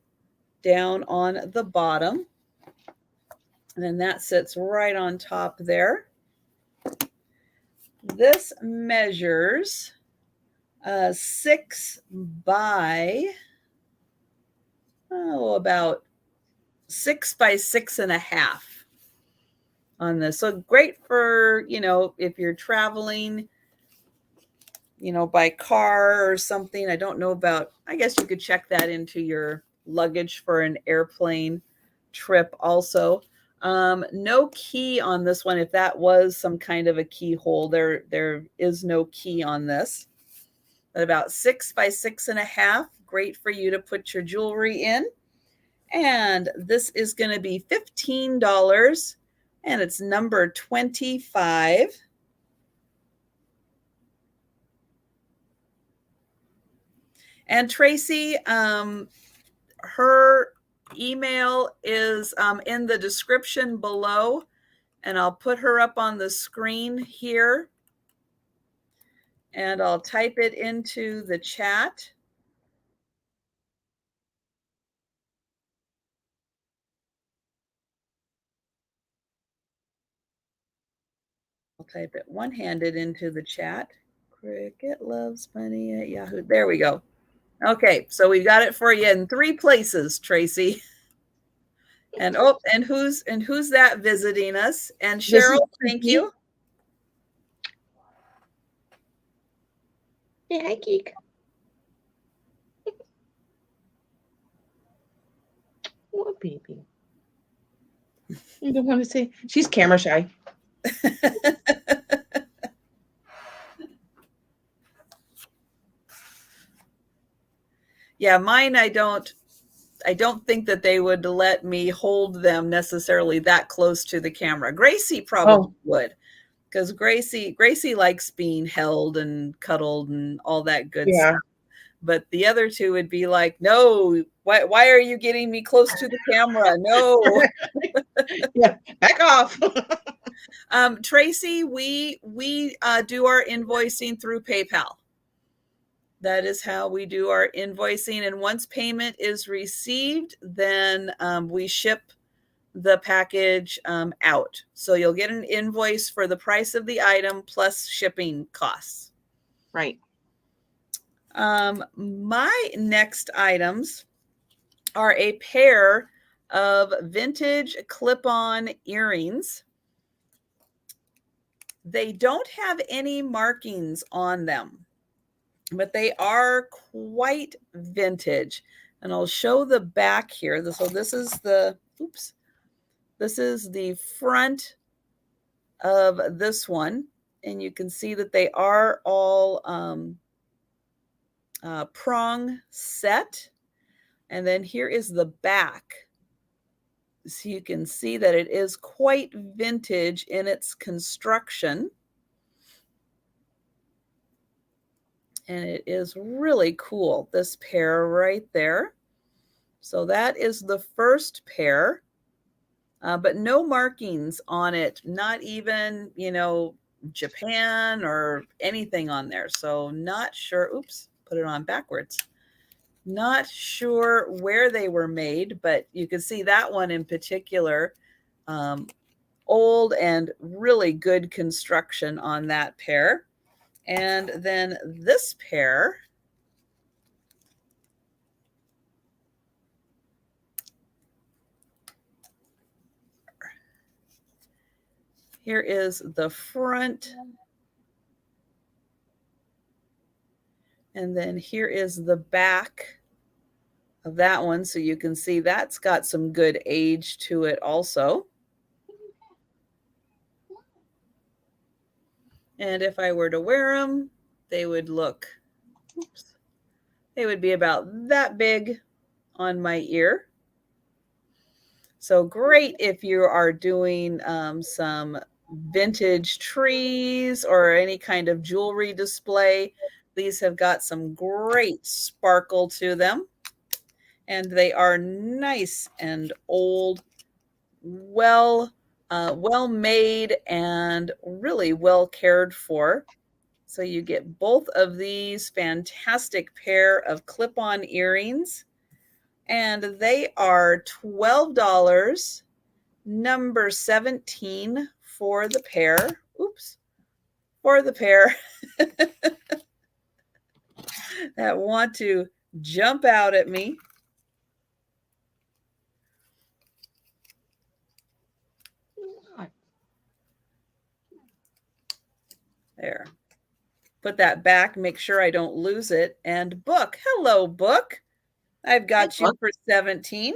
down on the bottom. And then that sits right on top there. This measures 6 by about 6 by 6.5 on this. So great for, if you're traveling, by car or something. I don't know about, I guess you could check that into your luggage for an airplane trip also. No key on this one. If that was some kind of a keyhole, there is no key on this. But about 6 by 6.5, great for you to put your jewelry in. And this is going to be $15, and it's number 25. And Tracy, her email is in the description below, and I'll put her up on the screen here, and I'll type it into the chat. I'll type it one-handed into the chat. Cricket Loves Bunny at Yahoo. There we go. Okay, so we got it for you in 3 places, Tracy. And who's that visiting us? And Cheryl, thank you. Hey, hi, Geek. What baby? You don't want to say she's camera shy. Yeah, mine I don't think that they would let me hold them necessarily that close to the camera. Gracie probably would, because Gracie likes being held and cuddled and all that good stuff. But the other two would be like, no, why are you getting me close to the camera? No. Yeah, back off. Tracy, we do our invoicing through PayPal. That is how we do our invoicing. And once payment is received, then we ship the package out. So you'll get an invoice for the price of the item plus shipping costs. Right. My next items are a pair of vintage clip-on earrings. They don't have any markings on them, but they are quite vintage. And I'll show the back here. So this is the front of this one. And you can see that they are all prong set. And then here is the back. So you can see that it is quite vintage in its construction. And it is really cool, this pair right there. So that is the first pair, but no markings on it, not even, Japan or anything on there. So not sure. Oops, put it on backwards. Not sure where they were made, but you can see that one in particular. Old and really good construction on that pair. And then this pair, here is the front. And then here is the back of that one. So you can see that's got some good age to it also. And if I were to wear them, they would be about that big on my ear. So great if you are doing some vintage trees or any kind of jewelry display. These have got some great sparkle to them. And they are nice and old, well made and really well cared for. So you get both of these fantastic pair of clip-on earrings, and they are $12, number 17 for the pair. Oops, for the pair that want to jump out at me. There. Put that back, make sure I don't lose it. And Book. Hello, Book. I've got you for 17.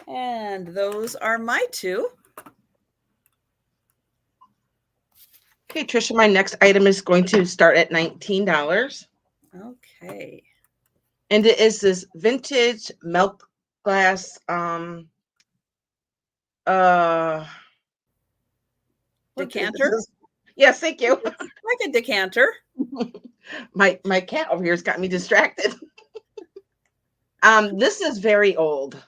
And those are my two. Okay, Trisha, my next item is going to start at $19. Okay. And it is this vintage milk glass decanter. Yes, thank you. Like a decanter. My cat over here has got me distracted. This is very old.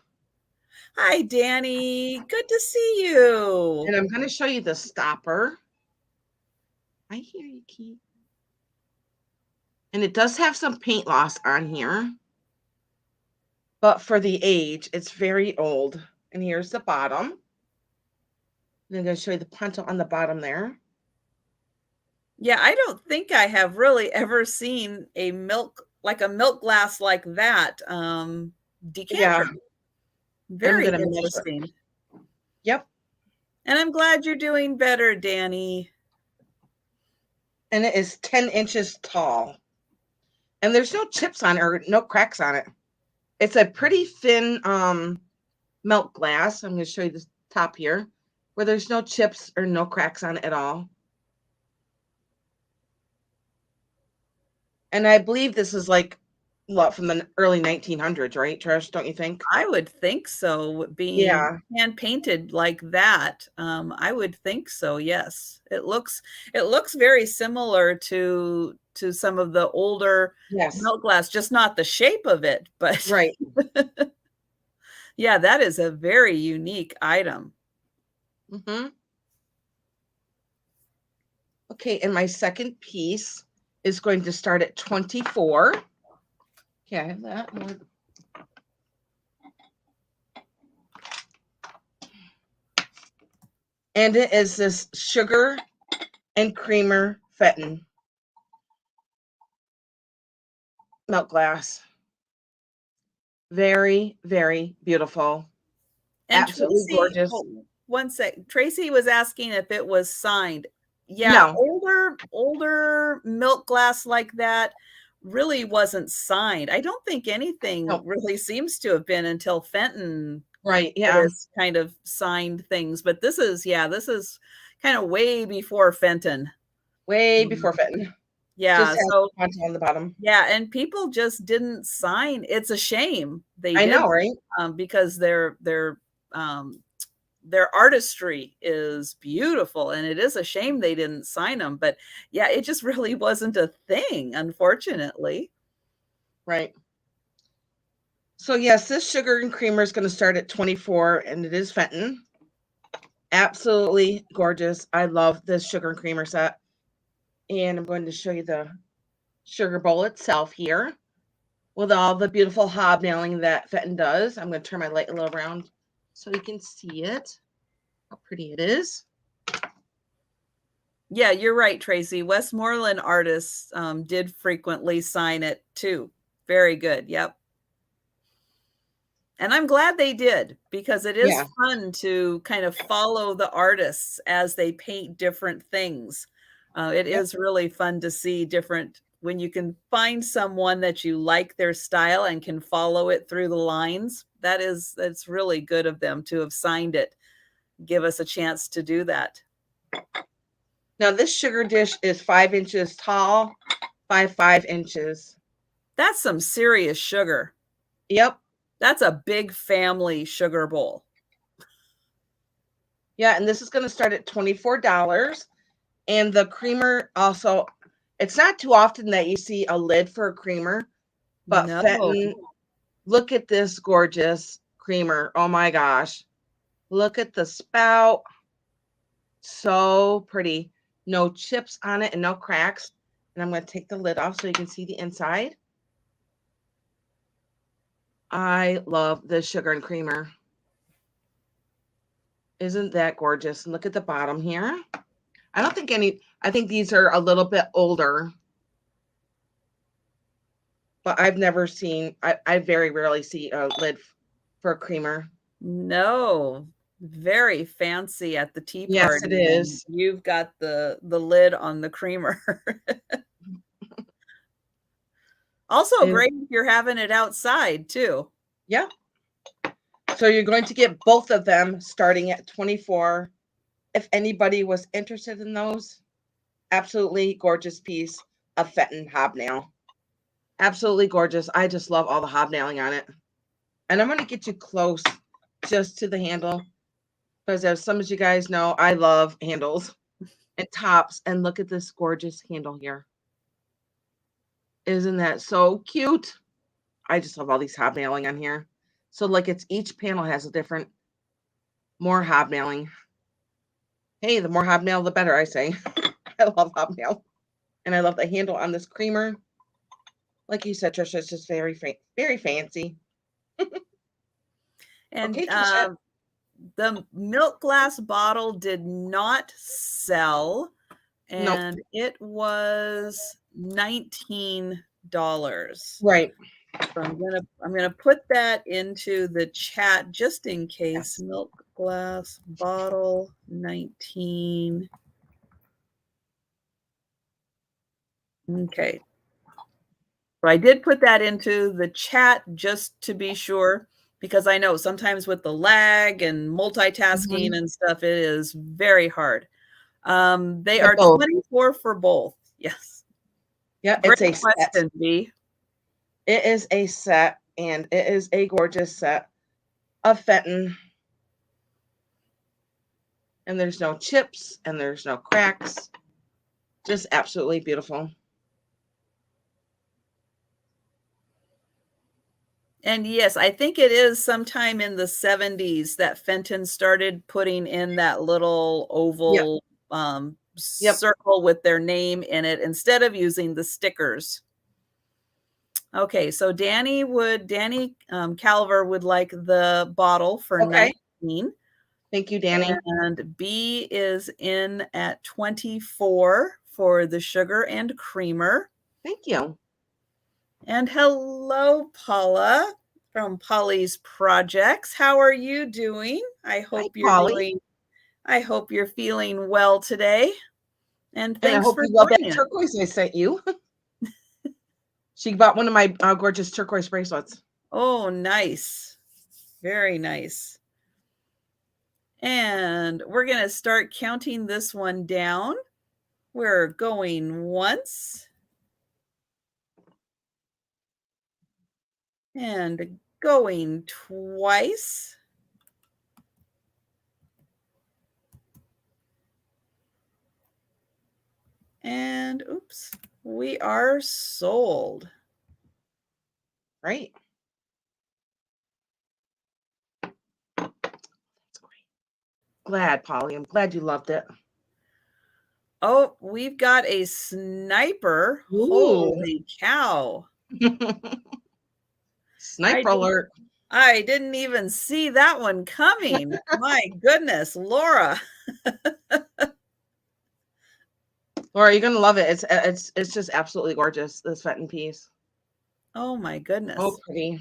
Hi, Danny. Good to see you. And I'm going to show you the stopper. I hear you, Keith. And it does have some paint loss on here. But for the age, it's very old. And here's the bottom. And I'm going to show you the punto on the bottom there. Yeah, I don't think I have really ever seen a milk glass like that. Decanter. Yeah. Very interesting. Yep. And I'm glad you're doing better, Danny. And it is 10 inches tall. And there's no chips on it or no cracks on it. It's a pretty thin milk glass. I'm going to show you the top here, where there's no chips or no cracks on it at all. And I believe this is like from the early 1900s, right, Trish? Don't you think? I would think so. Being hand painted like that, I would think so. Yes, it looks very similar to some of the older milk glass, just not the shape of it, but right. Yeah, that is a very unique item. Mm-hmm. Okay, and my second piece is going to start at 24. Okay, I have that. And it is this sugar and creamer fettin milk glass. Very, very beautiful. And absolutely Tracy, gorgeous. One sec. Tracy was asking if it was signed. Yeah, no. older milk glass like that really wasn't signed. I don't think anything really seems to have been until Fenton has kind of signed things. But this is kind of way before Fenton. Way before Fenton. Yeah, so on the bottom. Yeah, and people just didn't sign. It's a shame. I know, right? Because they're their artistry is beautiful, and it is a shame they didn't sign them. But yeah, it just really wasn't a thing, unfortunately. Right. So yes, this sugar and creamer is going to start at $24, and it is Fenton. Absolutely gorgeous. I love this sugar and creamer set. And I'm going to show you the sugar bowl itself here with all the beautiful hobnailing that Fenton does. I'm going to turn my light a little around so you can see it, how pretty it is. Yeah, you're right, Tracy. Westmoreland artists did frequently sign it too. Very good. Yep. And I'm glad they did, because it is Yeah. fun to kind of follow the artists as they paint different things. It Yep. is really fun to see different, when you can find someone that you like their style and can follow it through the lines. That's really good of them to have signed it. Give us a chance to do that. Now this sugar dish is 5 inches tall by 5 inches. That's some serious sugar. Yep. That's a big family sugar bowl. Yeah, and this is going to start at $24. And the creamer also, it's not too often that you see a lid for a creamer, but No. Fenton, look at this gorgeous creamer. Oh my gosh. Look at the spout. So pretty. No chips on it and no cracks. And I'm going to take the lid off so you can see the inside. I love this sugar and creamer. Isn't that gorgeous? And look at the bottom here. I think these are a little bit older, but I've never seen, I very rarely see a lid for a creamer. No. Very fancy at the tea Yes, party. it is. And you've got the lid on the creamer. Also great if you're having it outside too. Yeah. So you're going to get both of them starting at 24. If anybody was interested in those, absolutely gorgeous piece of Fenton hobnail. Absolutely gorgeous. I just love all the hobnailing on it. And I'm going to get you close just to the handle, because as some of you guys know, I love handles and tops. And look at this gorgeous handle here. Isn't that so cute? I just love all these hobnailing on here. So like each panel has a different, more hobnailing. Hey, the more hobnail, the better, I say. I love hobnail. And I love the handle on this creamer. Like you said, Trisha, it's just very, very fancy. And okay, Trisha. the milk glass bottle did not sell, and Nope. it was $19. Right. So I'm gonna put that into the chat just in case. Yes. Milk glass bottle 19. Okay. So I did put that into the chat just to be sure, because I know sometimes with the lag and multitasking and stuff, it is very hard. They are both. 24 for both. Yes. Yeah, Great it's a question, set. B. It is a set, and it is a gorgeous set of Fenton. And there's no chips, and there's no cracks. Just absolutely beautiful. And yes, I think it is sometime in the 70s that Fenton started putting in that little oval circle with their name in it instead of using the stickers. Okay, so Danny Calver would like the bottle for 19. Thank you, Danny. And B is in at 24 for the sugar and creamer. Thank you. And hello, Paula from Polly's Projects. How are you doing? I hope you're feeling well today. And thanks I hope for you love that joining. turquoise I sent you. She bought one of my gorgeous turquoise bracelets. Oh, nice. Very nice. And we're going to start counting this one down. We're going once. And going twice. And oops, we are sold. Right. That's great. Glad, Polly. I'm glad you loved it. Oh, we've got a sniper. Ooh. Holy cow. Sniper alert. I didn't even see that one coming. My goodness, Laura. Laura, you're gonna love it. It's just absolutely gorgeous, this Fenton piece. Oh my goodness. Oh, pretty.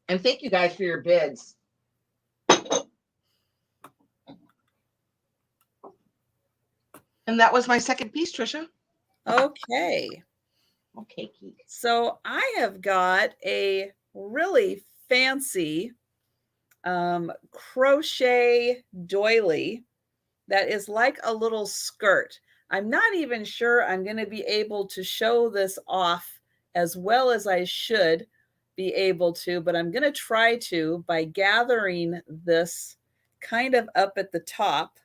And thank you guys for your bids. And that was my second piece, Trisha. Okay. Okay, Keith. So I have got a really fancy crochet doily that is like a little skirt. I'm not even sure I'm going to be able to show this off as well as I should be able to, but I'm going to try to by gathering this kind of up at the top.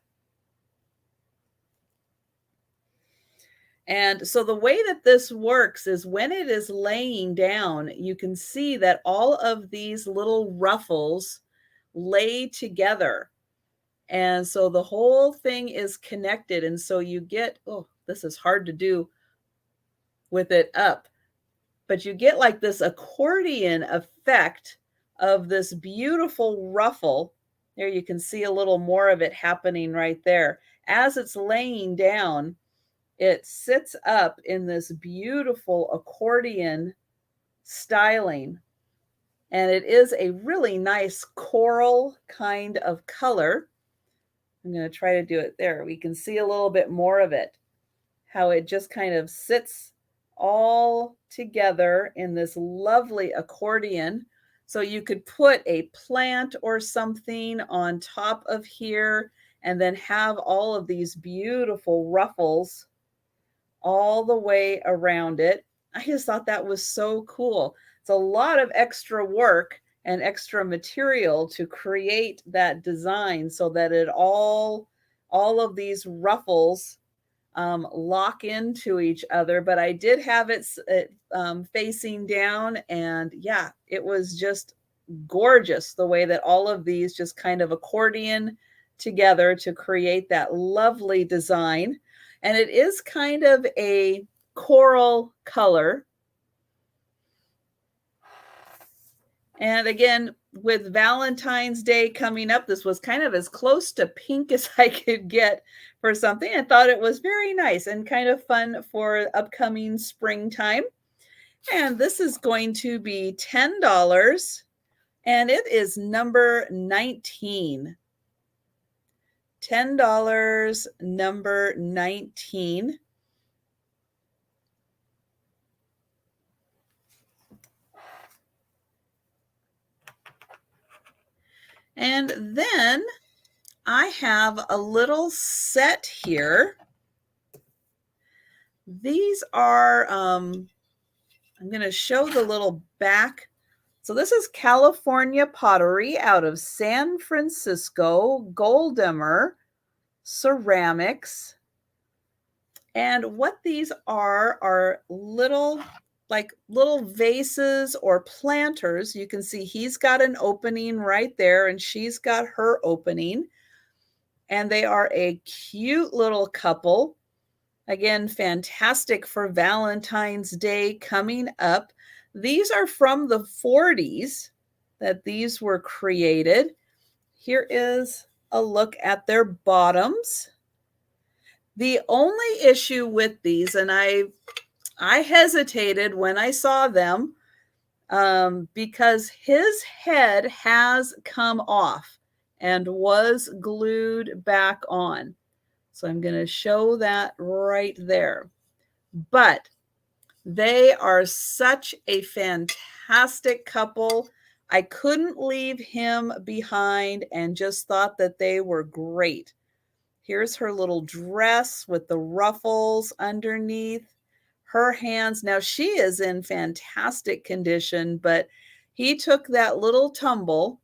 And so the way that this works is when it is laying down, you can see that all of these little ruffles lay together. And so the whole thing is connected. And so you get, oh, this is hard to do with it up, but you get like this accordion effect of this beautiful ruffle. There you can see a little more of it happening right there. As it's laying down, it sits up in this beautiful accordion styling. And it is a really nice coral kind of color. I'm going to try to do it there. We can see a little bit more of it, how it just kind of sits all together in this lovely accordion. So you could put a plant or something on top of here and then have all of these beautiful ruffles all the way around it. I just thought that was so cool. It's a lot of extra work and extra material to create that design so that it all of these ruffles lock into each other. But I did have it facing down, and yeah, it was just gorgeous the way that all of these just kind of accordion together to create that lovely design. And it is kind of a coral color. And again, with Valentine's Day coming up, this was kind of as close to pink as I could get for something. I thought it was very nice and kind of fun for upcoming springtime. And this is going to be $10, and it is number 19. $10, number 19. And then I have a little set here. These are, I'm going to show the little back. So this is California pottery out of San Francisco, Goldemer ceramics. And what these are little, like little vases or planters. You can see he's got an opening right there and she's got her opening. And they are a cute little couple. Again, fantastic for Valentine's Day coming up. These are from the 40s that these were created. Here is a look at their bottoms. The only issue with these, and I hesitated when I saw them because his head has come off and was glued back on. So I'm going to show that right there. But they are such a fantastic couple. I couldn't leave him behind and just thought that they were great. Here's her little dress with the ruffles underneath. Her hands. Now she is in fantastic condition, but he took that little tumble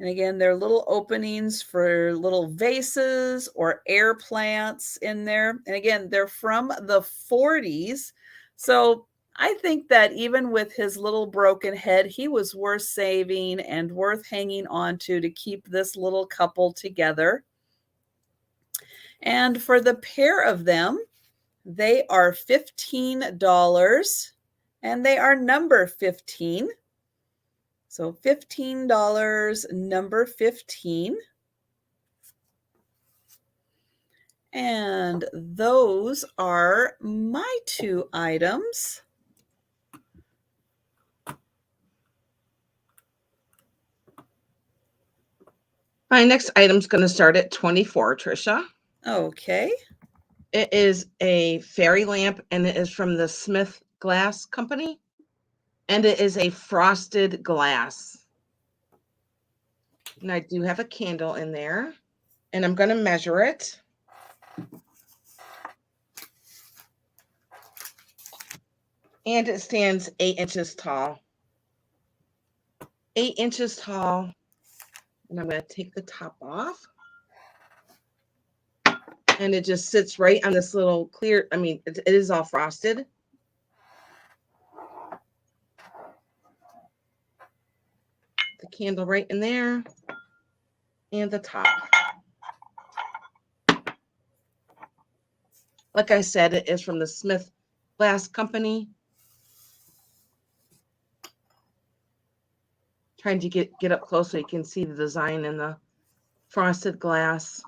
And again, there are little openings for little vases or air plants in there. And again, they're from the 40s. So I think that even with his little broken head, he was worth saving and worth hanging on to keep this little couple together. And for the pair of them, they are $15 and they are number 15. So $15, number 15. And those are my two items. My next item's going to start at 24, Trisha. Okay. It is a fairy lamp, and it is from the Smith Glass Company, and it is a frosted glass. And I do have a candle in there, and I'm going to measure it. And it stands 8 inches tall. 8 inches tall. And I'm going to take the top off. And it just sits right on this little clear, it is all frosted. The candle right in there. And the top. Like I said, it is from the Smith Glass Company. Trying to get up close so you can see the design in the frosted glass.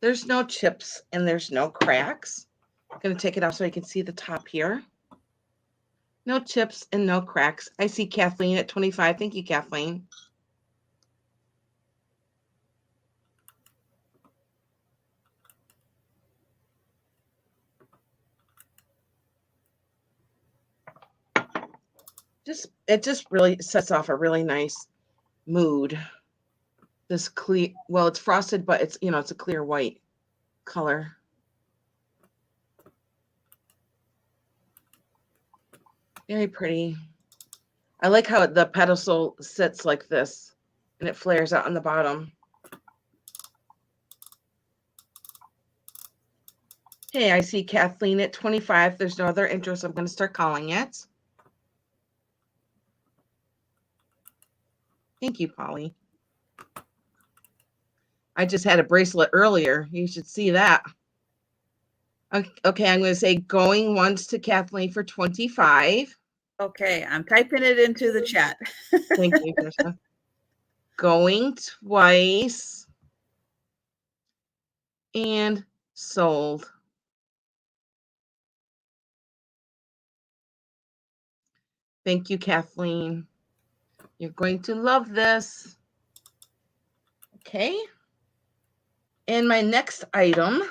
There's no chips and there's no cracks. I'm going to take it off so you can see the top here. No chips and no cracks. I see Kathleen at 25. Thank you, Kathleen. It just really sets off a really nice mood. This clear, well, it's frosted, but it's a clear white color. Very pretty. I like how the pedestal sits like this and it flares out on the bottom. Hey, I see Kathleen at 25. There's no other interest. I'm going to start calling it. Thank you, Polly. I just had a bracelet earlier. You should see that. Okay, I'm going to say going once to Kathleen for 25. Okay, I'm typing it into the chat. Thank you, Trisha. Going twice. And sold. Thank you, Kathleen. You're going to love this. Okay. And my next item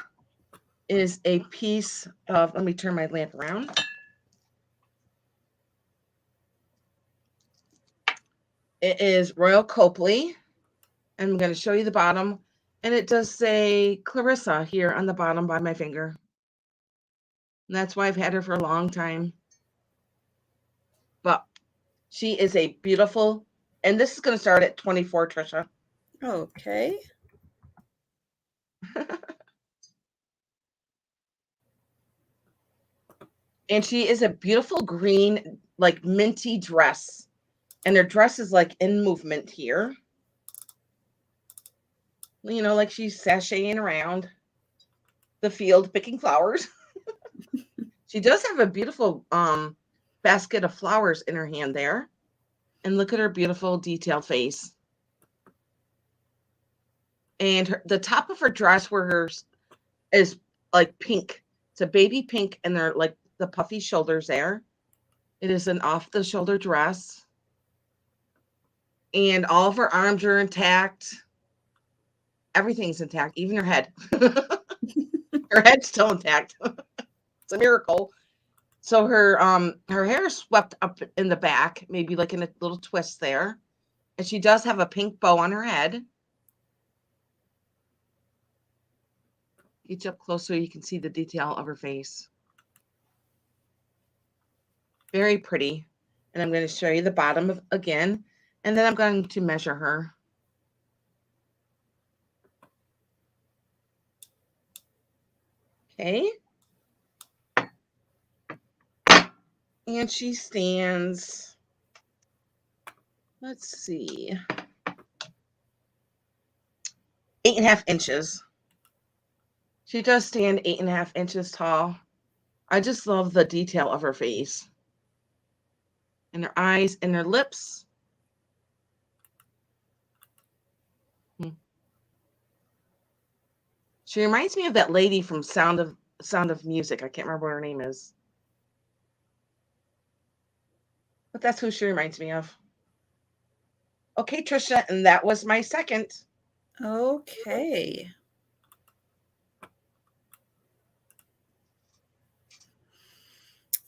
is a piece of, let me turn my lamp around. It is Royal Copley. I'm going to show you the bottom. And it does say Clarissa here on the bottom by my finger. And that's why I've had her for a long time. But she is a beautiful, and this is going to start at 24, Trisha. Okay. And she is a beautiful green, like minty dress. And her dress is like in movement here. Like she's sashaying around the field picking flowers. She does have a beautiful basket of flowers in her hand there. And look at her beautiful detailed face. And the top of her dress is like pink. It's a baby pink, and they're like the puffy shoulders there. It is an off-the-shoulder dress. And all of her arms are intact. Everything's intact, even her head. Her head's still intact. It's a miracle. So her hair is swept up in the back, maybe like in a little twist there. And she does have a pink bow on her head. Get up close so you can see the detail of her face. Very pretty. And I'm going to show you the bottom again. And then I'm going to measure her. Okay. And she stands, let's see, 8.5 inches. She does stand 8.5 inches tall. I just love the detail of her face and her eyes and her lips. She reminds me of that lady from Sound of Music. I can't remember what her name is. But that's who she reminds me of. Okay, Trisha, and that was my second. Okay.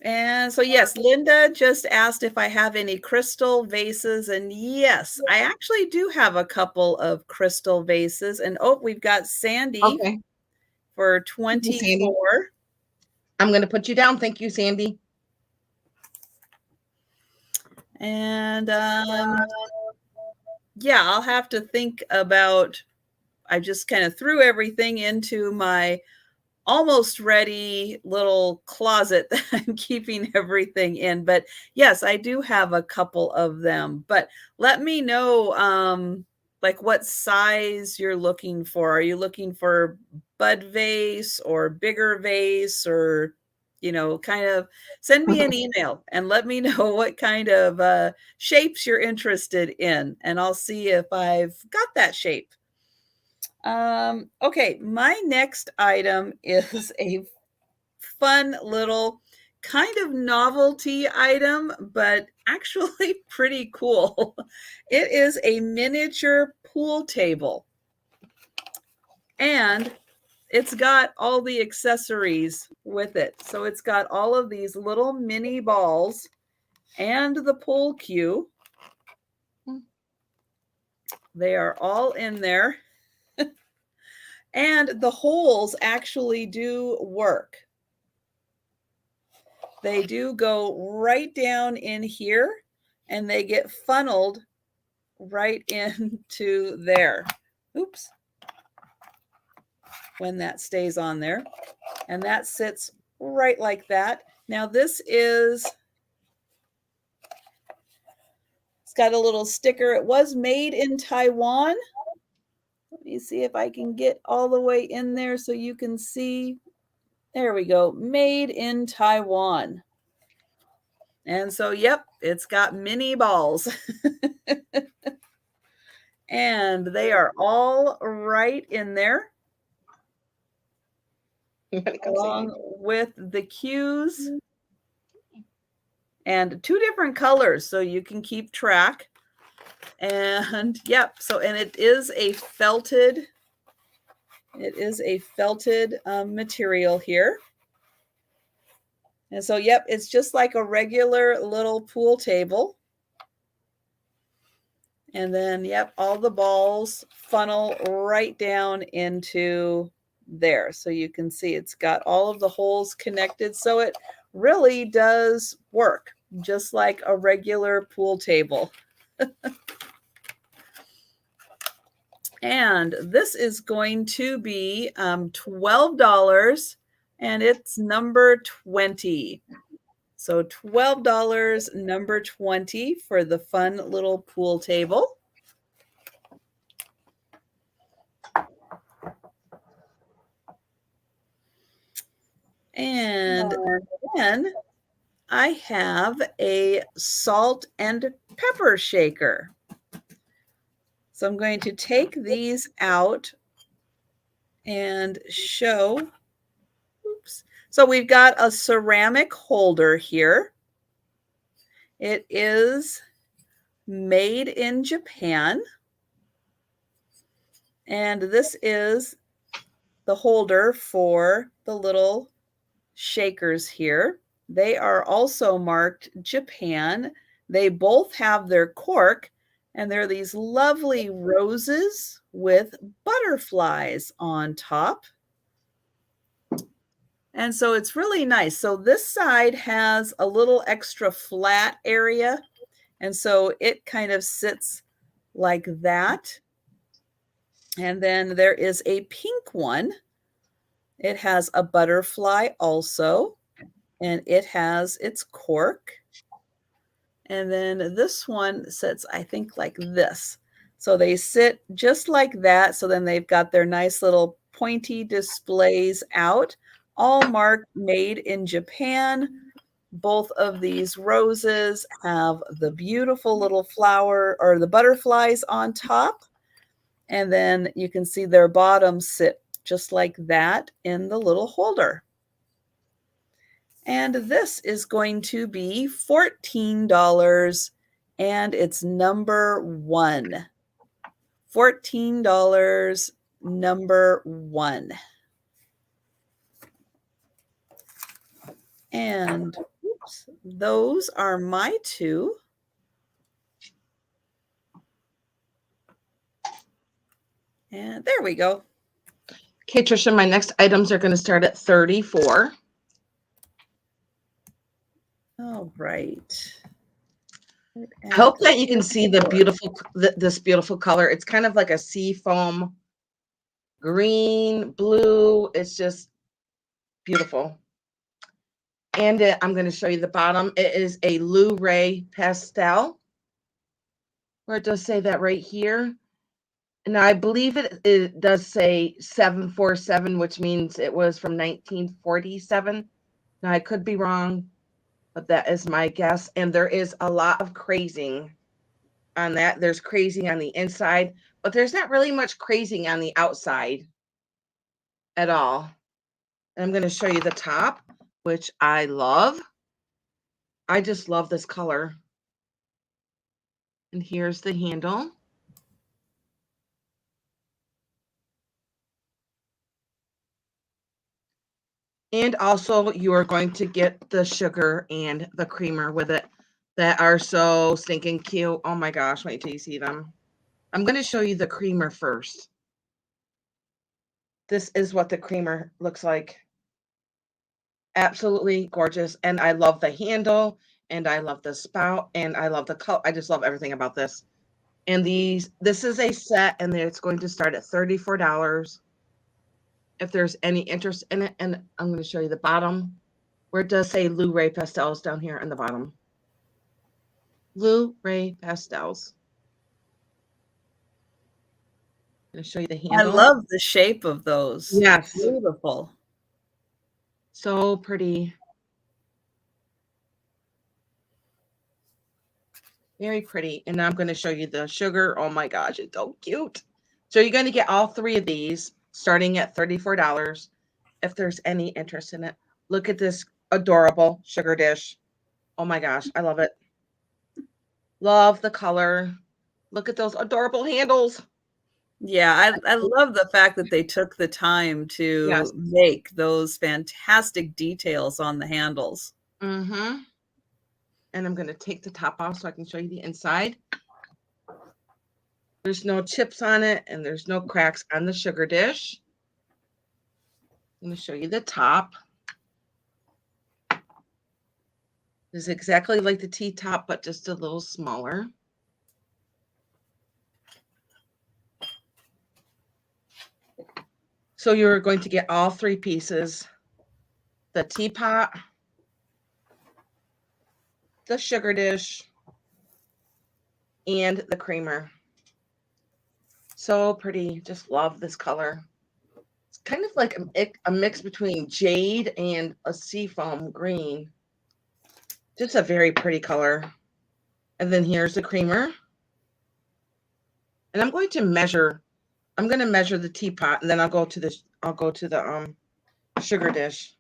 And so, yes, Linda just asked if I have any crystal vases. And yes, I actually do have a couple of crystal vases. And oh, we've got Sandy for 24. I'm going to put you down. Thank you, Sandy. And yeah, I'll have to think about, I just kind of threw everything into my almost ready little closet that I'm keeping everything in. But yes, I do have a couple of them. But let me know like what size you're looking for. Are you looking for bud vase or bigger vase, or kind of send me an email and let me know what kind of shapes you're interested in, and I'll see if I've got that shape. Okay, my next item is a fun little kind of novelty item, but actually pretty cool. It is a miniature pool table, and it's got all the accessories with it. So it's got all of these little mini balls and the pool cue. They are all in there. And the holes actually do work. They do go right down in here, and they get funneled right into there. Oops. When that stays on there. And that sits right like that. Now this is, it's got a little sticker. It was made in Taiwan. Let me see if I can get all the way in there so you can see. There we go. Made in Taiwan. And so, yep, it's got mini balls. And they are all right in there, along with the cues, and 2 different colors so you can keep track. And yep, so, and it is a felted material here. And so, yep, it's just like a regular little pool table. And then, yep, all the balls funnel right down into there. So you can see it's got all of the holes connected. So it really does work just like a regular pool table. And this is going to be $12, and it's number 20. So $12, number 20 for the fun little pool table. And then I have a salt and pepper shaker. So I'm going to take these out and show. Oops. So we've got a ceramic holder here. It is made in Japan. And this is the holder for the little shakers here. They are also marked Japan. They both have their cork, and they're these lovely roses with butterflies on top. And so it's really nice. So this side has a little extra flat area, And so it kind of sits like that. And then there is a pink one. It has a butterfly also, and it has its cork. And then this one sits, I think, like this. So they sit just like that. So then they've got their nice little pointy displays out, all marked made in Japan. Both of these roses have the beautiful little flower or the butterflies on top. And then you can see their bottoms sit just like that in the little holder. And this is going to be $14 and it's number 1. $14, number 1. And oops, those are my 2. And there we go. Okay, Trisha, my next items are going to start at 34. All right. I hope that you can see the beautiful, this beautiful color. It's kind of like a sea foam green, blue. It's just beautiful. And I'm going to show you the bottom. It is a Lu-Ray pastel, where it does say that right here. Now, I believe it does say 747, which means it was from 1947. Now, I could be wrong, but that is my guess. And there is a lot of crazing on that. There's crazing on the inside, but there's not really much crazing on the outside at all. And I'm going to show you the top, which I love. I just love this color. And here's the handle. And also you are going to get the sugar and the creamer with it that are so stinking cute. Oh my gosh, wait till you see them. I'm going to show you the creamer first. This is what the creamer looks like. Absolutely gorgeous. And I love the handle, and I love the spout, and I love the color. I just love everything about this. And this is a set, and it's going to start at $34. If there's any interest in it, and I'm going to show you the bottom, where it does say Lu-Ray Pastels down here on the bottom. Lu-Ray Pastels. I'm going to show you the handle. I love the shape of those. Yes. Beautiful. So pretty. Very pretty. And now I'm going to show you the sugar. Oh my gosh, it's so cute. So you're going to get all 3 of these starting at $34. If there's any interest in it, look at this adorable sugar dish. Oh my gosh, I love it. Love the color. Look at those adorable handles. Yeah, I love the fact that they took the time to make those fantastic details on the handles. Mm-hmm. And I'm going to take the top off so I can show you the inside. There's no chips on it, and there's no cracks on the sugar dish. I'm going to show you the top. It's exactly like the T-top, but just a little smaller. So you're going to get all 3 pieces: the teapot, the sugar dish, and the creamer. So pretty. Just love this color. It's kind of like a mix between jade and a seafoam green. Just a very pretty color. And then here's the creamer. And I'm going to measure the teapot, and then I'll go to the sugar dish.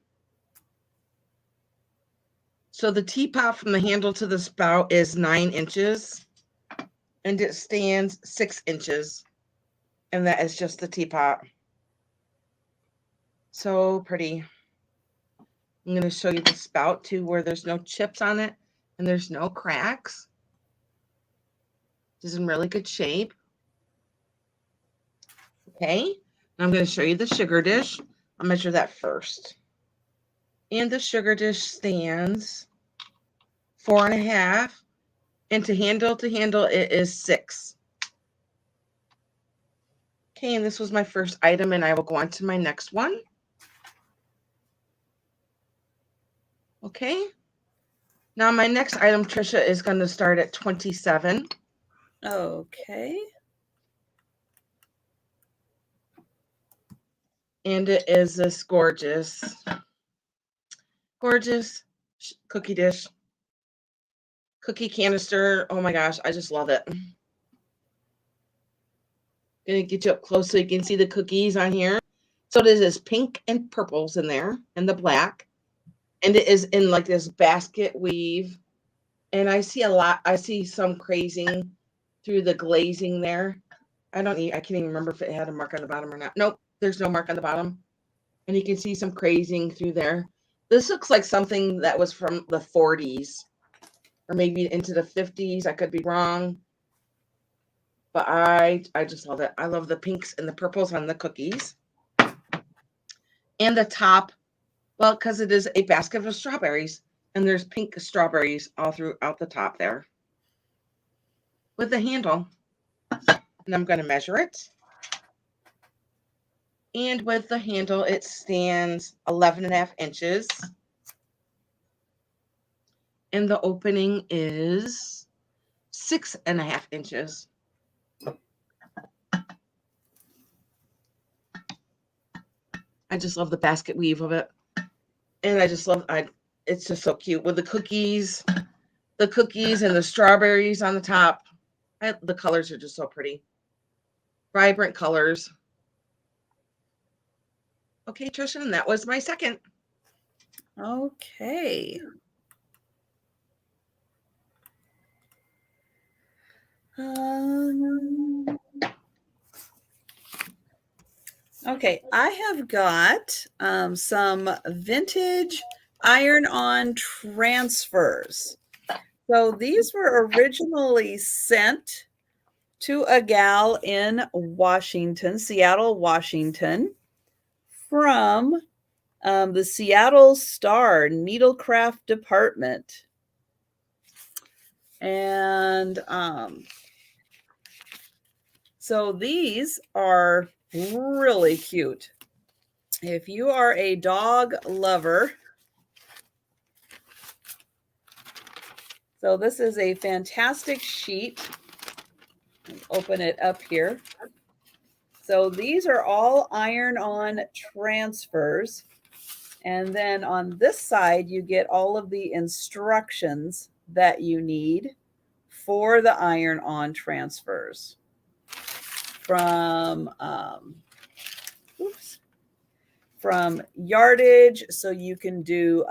So the teapot from the handle to the spout is 9 inches, and it stands 6 inches. And that is just the teapot. So pretty. I'm going to show you the spout too, where there's no chips on it and there's no cracks. It's in really good shape. Okay. And I'm going to show you the sugar dish. I'll measure that first. And the sugar dish stands 4.5 And to handle, it is 6. Okay, and this was my first item, and I will go on to my next one. Okay. Now my next item, Trisha, is going to start at 27. Okay. And it is this gorgeous cookie dish, cookie canister. Oh my gosh, I just love it. Gonna get you up close so you can see the cookies on here. So it is pink and purples in there, and the black. And it is in like this basket weave. And I see some crazing through the glazing there. I can't even remember if it had a mark on the bottom or not. Nope, there's no mark on the bottom. And you can see some crazing through there. This looks like something that was from the 40s or maybe into the 50s. I could be wrong. But I just love it. I love the pinks and the purples on the cookies. And the top, well, because it is a basket of strawberries. And there's pink strawberries all throughout the top there. With the handle. And I'm going to measure it. And with the handle, it stands 11.5 inches. And the opening is 6.5 inches. I just love the basket weave of it. And I just love, it's just so cute with the cookies and the strawberries on the top. The colors are just so pretty. Vibrant colors. Okay, Trisha, and that was my second. Okay. Okay, I have got some vintage iron-on transfers. So these were originally sent to a gal in Washington, Seattle, Washington, from the Seattle Star Needlecraft Department. And so these are really cute. If you are a dog lover, so this is a fantastic sheet. Open it up here. So these are all iron-on transfers. And then on this side, you get all of the instructions that you need for the iron-on transfers. From yardage, so you can do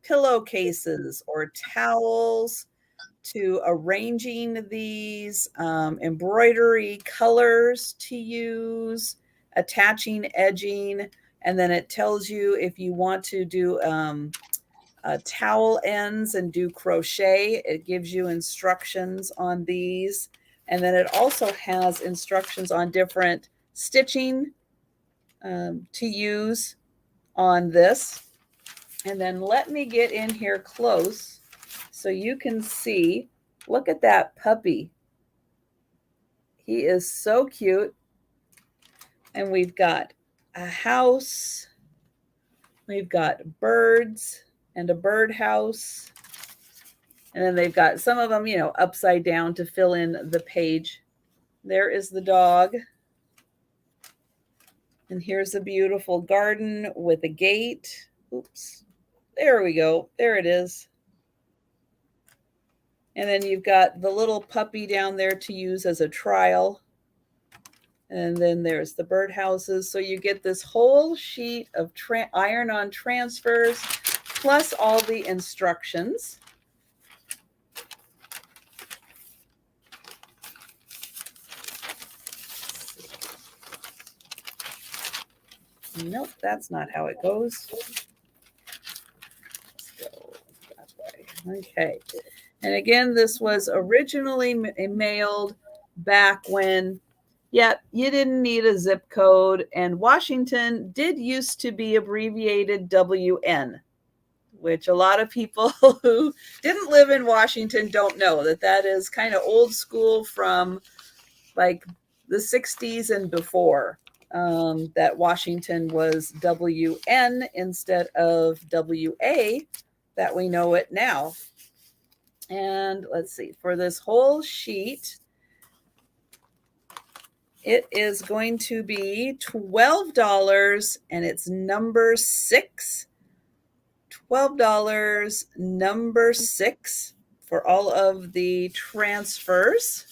pillowcases or towels, to arranging these, embroidery colors to use, attaching edging, and then it tells you if you want to do towel ends and do crochet. It gives you instructions on these. And then it also has instructions on different stitching to use on this. And then let me get in here close so you can see. Look at that puppy. He is so cute. And we've got a house. We've got birds and a birdhouse. And then they've got some of them, upside down to fill in the page. There is the dog. And here's a beautiful garden with a gate. Oops. There we go. There it is. And then you've got the little puppy down there to use as a trial. And then there's the birdhouses. So you get this whole sheet of iron-on transfers plus all the instructions. Nope, that's not how it goes. Let's go that way. Okay. And again, this was originally mailed back when, you didn't need a zip code. And Washington did used to be abbreviated WN, which a lot of people who didn't live in Washington don't know that that is kind of old school from like the 60s and before, that Washington was WN instead of WA that we know it now. And let's see, for this whole sheet, it is going to be $12 and it's number 6. $12, number 6 for all of the transfers.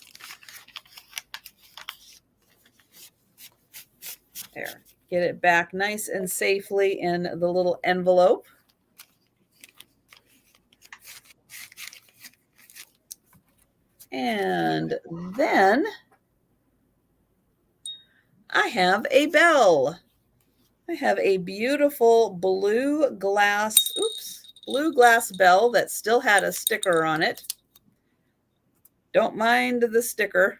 There, get it back nice and safely in the little envelope. And then I have a bell. I have a beautiful blue glass bell that still had a sticker on it. Don't mind the sticker.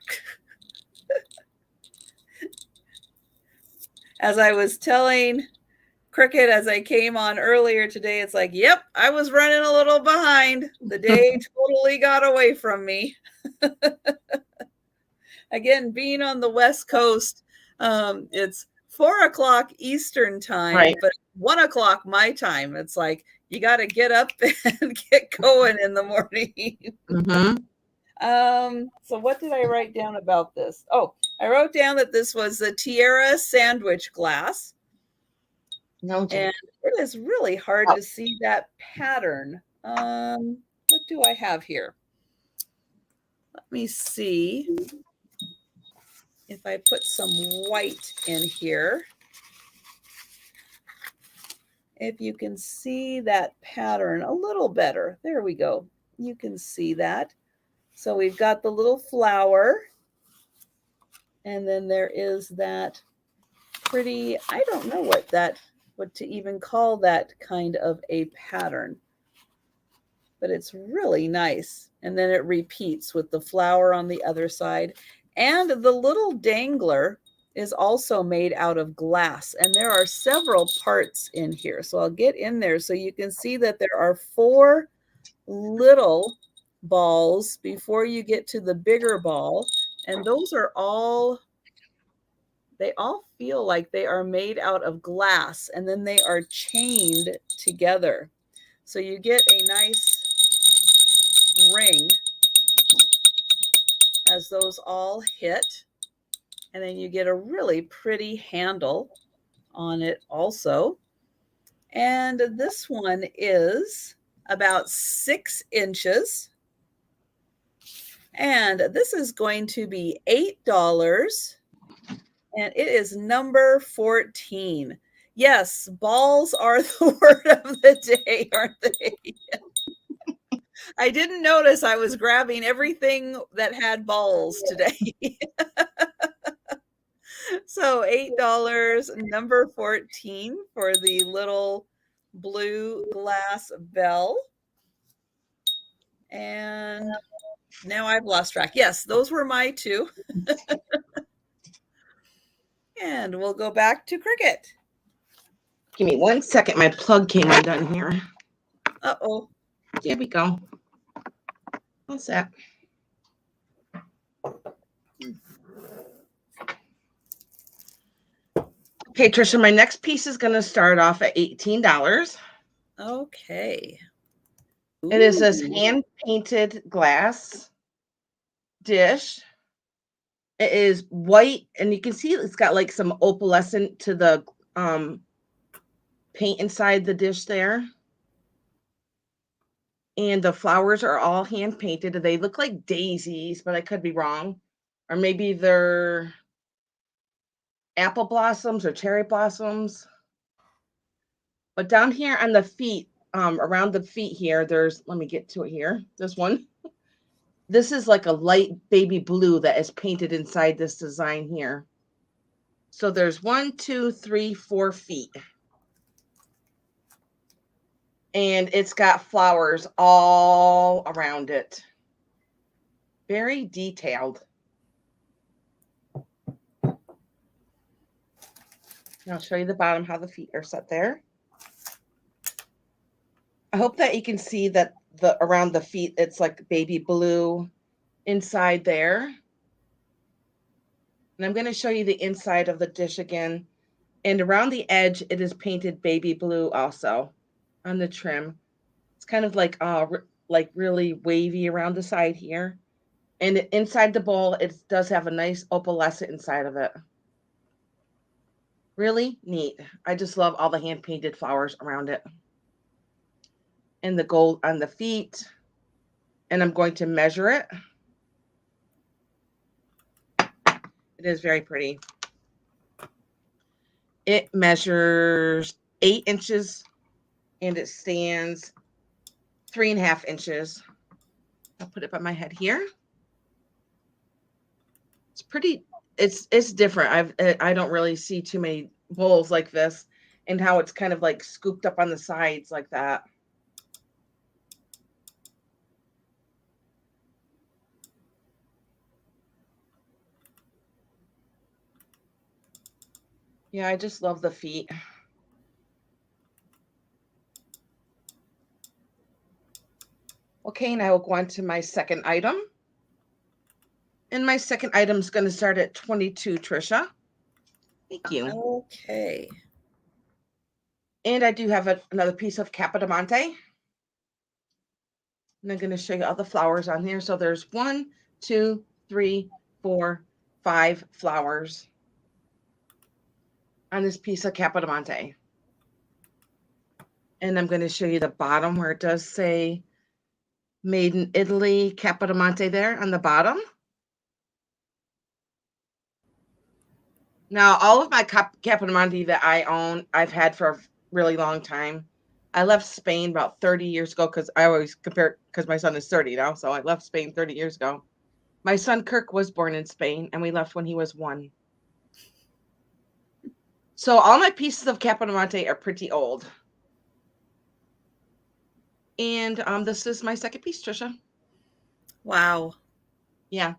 As I was telling Cricket as I came on earlier today, it's like, yep, I was running a little behind. The day totally got away from me. Again, being on the West Coast, it's 4:00 Eastern time, Right. but 1:00 my time. It's like you got to get up and get going in the morning. Mm-hmm. So what did I write down about this? Oh, I wrote down that this was the Tierra sandwich glass. No, and it is really hard to see that pattern. What do I have here? Let me see if I put some white in here. If you can see that pattern a little better. There we go. You can see that. So we've got the little flower. And then there is that pretty, I don't know what to even call that kind of a pattern. But it's really nice. And then it repeats with the flower on the other side. And the little dangler is also made out of glass. And there are several parts in here. So I'll get in there so you can see that there are 4 little balls before you get to the bigger ball. And those are all, they all feel like they are made out of glass. And then they are chained together. So you get a nice ring as those all hit, and then you get a really pretty handle on it also. And this one is about 6 inches, and this is going to be $8, and it is number 14. Yes, balls are the word of the day, aren't they? I didn't notice I was grabbing everything that had balls today. So $8, number 14 for the little blue glass bell. And now I've lost track. Yes, those were my 2. And we'll go back to Cricket. Give me 1 second. My plug came undone here. Uh-oh. There we go. What's that? Okay, Trisha, my next piece is going to start off at $18. Okay. It is this hand-painted glass dish. It is white, and you can see it's got like some opalescent to the paint inside the dish there. And the flowers are all hand-painted. They look like daisies, but I could be wrong. Or maybe they're apple blossoms or cherry blossoms. But down here on the feet, around the feet here, there's, let me get to it here. There's one. This is like a light baby blue that is painted inside this design here. So there's 1, 2, 3, 4 feet. And it's got flowers all around it. Very detailed. I'll show you the bottom, how the feet are set there. I hope that you can see that the around the feet, it's like baby blue inside there. And I'm going to show you the inside of the dish again. And around the edge, it is painted baby blue also on the trim. It's kind of like really wavy around the side here. And inside the bowl, it does have a nice opalescent inside of it. Really neat. I just love all the hand painted flowers around it. And the gold on the feet. And I'm going to measure it. It is very pretty. It measures 8 inches and it stands 3.5 inches. I'll put it by my head here. It's pretty, it's different. I don't really see too many bowls like this and how it's kind of like scooped up on the sides like that. Yeah, I just love the feet. Okay, and I will go on to my second item. And my second item is going to start at 22, Trisha. Thank you. Okay. And I do have another piece of Capodimonte. And I'm going to show you all the flowers on here. So there's 1, 2, 3, 4, 5 flowers on this piece of Capodimonte. And I'm going to show you the bottom where it does say Made in Italy Capodimonte there on the bottom. Now, all of my Capodimonte that I own, I've had for a really long time. I left Spain about 30 years ago because I always compare, because my son is 30 now. So I left Spain 30 years ago. My son Kirk was born in Spain and we left when he was 1. So all my pieces of Capodimonte are pretty old. And this is my second piece, Trisha. Wow. Yeah.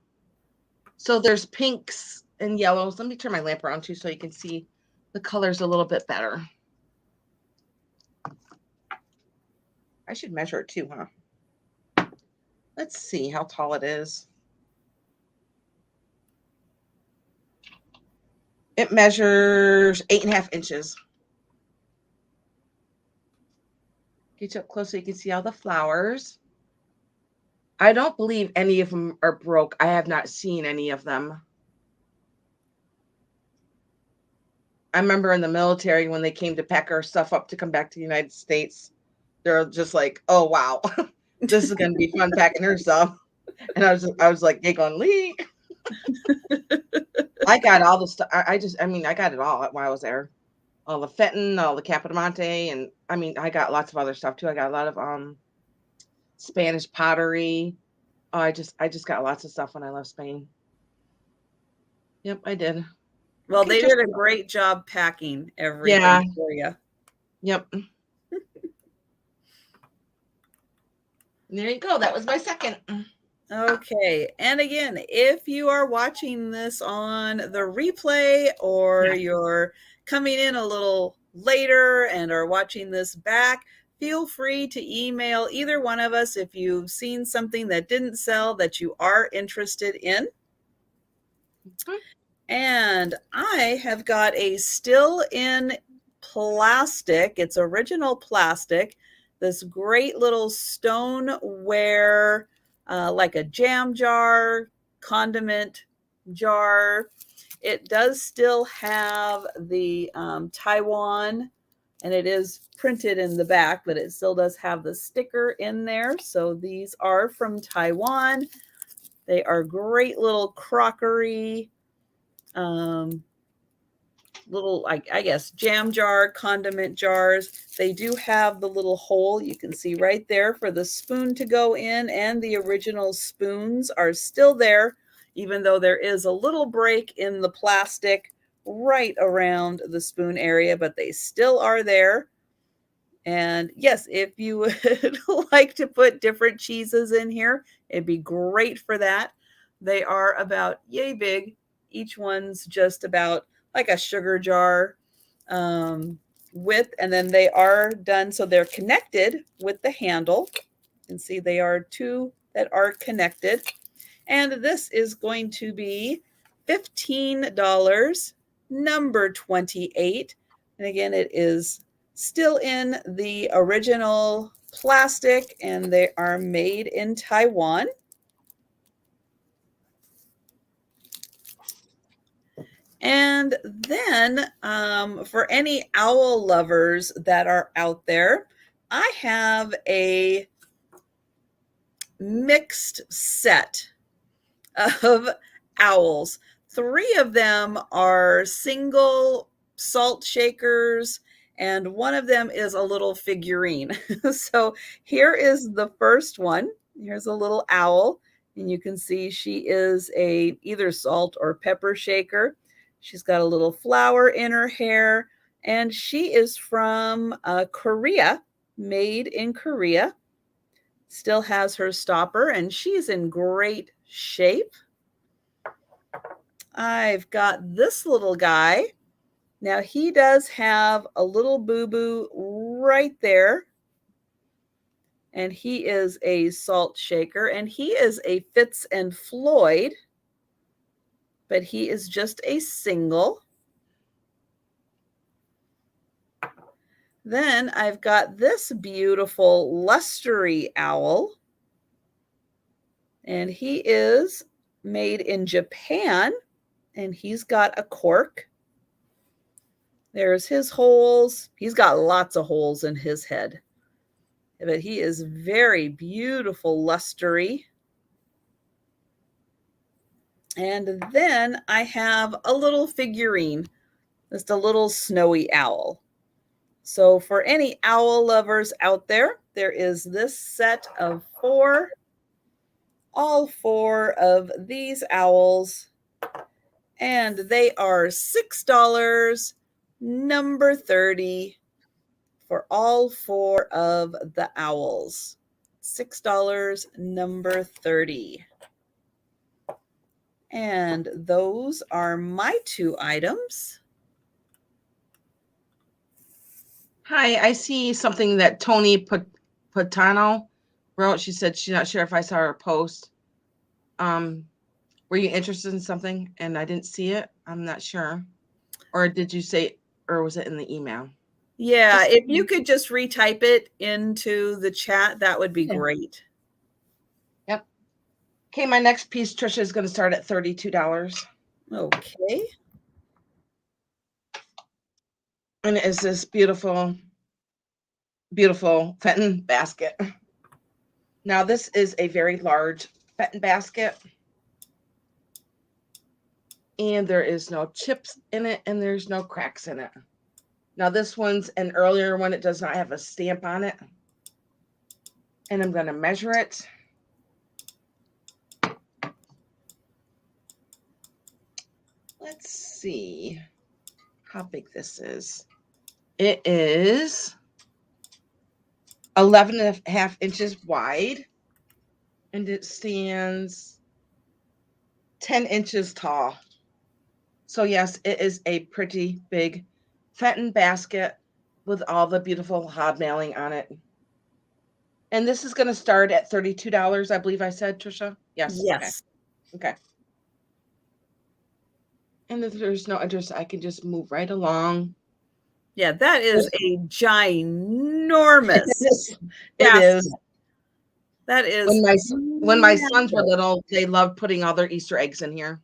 So there's pinks and yellows. Let me turn my lamp around too so you can see the colors a little bit better. I should measure it too, huh? Let's see how tall it is. It measures 8.5 inches. Get you up close so you can see all the flowers. I don't believe any of them are broke. I have not seen any of them. I remember in the military when they came to pack our stuff up to come back to the United States, they're just like, "Oh wow, this is going to be fun packing her stuff." And I was like, giggling, Lee. I got all the stuff. I got it all while I was there. All the Fenton, all the Capodimonte, and I got lots of other stuff too. I got a lot of Spanish pottery. Oh, I just got lots of stuff when I left Spain. Yep, I did. Well, okay, they did a great job packing everything for you. Yep. There you go. That was my second. Okay. And again, if you are watching this on the replay or you're coming in a little later and are watching this back, feel free to email either one of us if you've seen something that didn't sell that you are interested in. Mm-hmm. And I have got a still in plastic. It's original plastic. This great little stoneware, like a jam jar, condiment jar. It does still have the Taiwan, and it is printed in the back, but it still does have the sticker in there. So these are from Taiwan. They are great little crockery, little, I guess, jam jar, condiment jars. They do have the little hole you can see right there for the spoon to go in, and the original spoons are still there, even though there is a little break in the plastic right around the spoon area, but they still are there. And yes, if you would like to put different cheeses in here, it'd be great for that. They are about yay big. Each one's just about like a sugar jar. width, and then they are done so they're connected with the handle. You can see they are two that are connected. And this is going to be $15, number 28. And again, it is still in the original plastic, and they are made in Taiwan. And then for any owl lovers that are out there, I have a mixed set of owls. 3 of them are single salt shakers, and one of them is a little figurine. So here is the first one. Here's a little owl, and you can see she is a either salt or pepper shaker. She's got a little flower in her hair, and she is from Korea, made in Korea. Still has her stopper, and she's in great shape. I've got this little guy. Now he does have a little boo-boo right there. And he is a salt shaker, and he is a Fitz and Floyd, but he is just a single. Then I've got this beautiful lustery owl, and he is made in Japan, and he's got a cork. There's his holes. He's got lots of holes in his head, but he is very beautiful, lustery. And then I have a little figurine, just a little snowy owl. So for any owl lovers out there, there is this set of 4, all 4 of these owls, and they are $6, number 30, for all 4 of the owls. $6, number 30. And those are my 2 items. Hi, I see something that Tony Patano wrote. She said she's not sure if I saw her post. Were you interested in something and I didn't see it? I'm not sure. Or did you say, or was it in the email? Yeah, if you could just retype it into the chat, that would be great. Yep. Okay, my next piece, Trisha, is going to start at $32. Okay. And it is this beautiful, beautiful Fenton basket. Now, this is a very large Fenton basket. And there is no chips in it, and there's no cracks in it. Now, this one's an earlier one. It does not have a stamp on it. And I'm going to measure it. Let's see how big this is. It is 11.5 inches wide, and it stands 10 inches tall. So yes, it is a pretty big Fenton basket with all the beautiful hobnailing on it. And this is going to start at $32, I believe I said, Trisha? Yes. Yes. Okay. And if there's no interest, I can just move right along. Yeah, that is a ginormous. It is. That is. When my sons were little, they loved putting all their Easter eggs in here.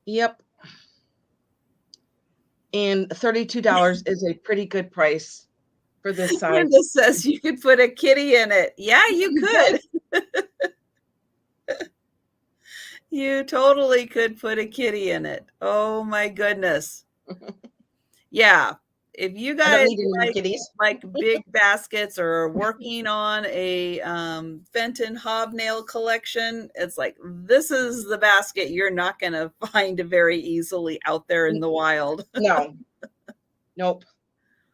Yep. And $32 is a pretty good price for this size. Linda says you could put a kitty in it. Yeah, you could. You totally could put a kitty in it. Oh my goodness. Yeah. If you guys like big baskets or are working on a Fenton hobnail collection, it's like, this is the basket you're not going to find very easily out there in the wild. No. Nope.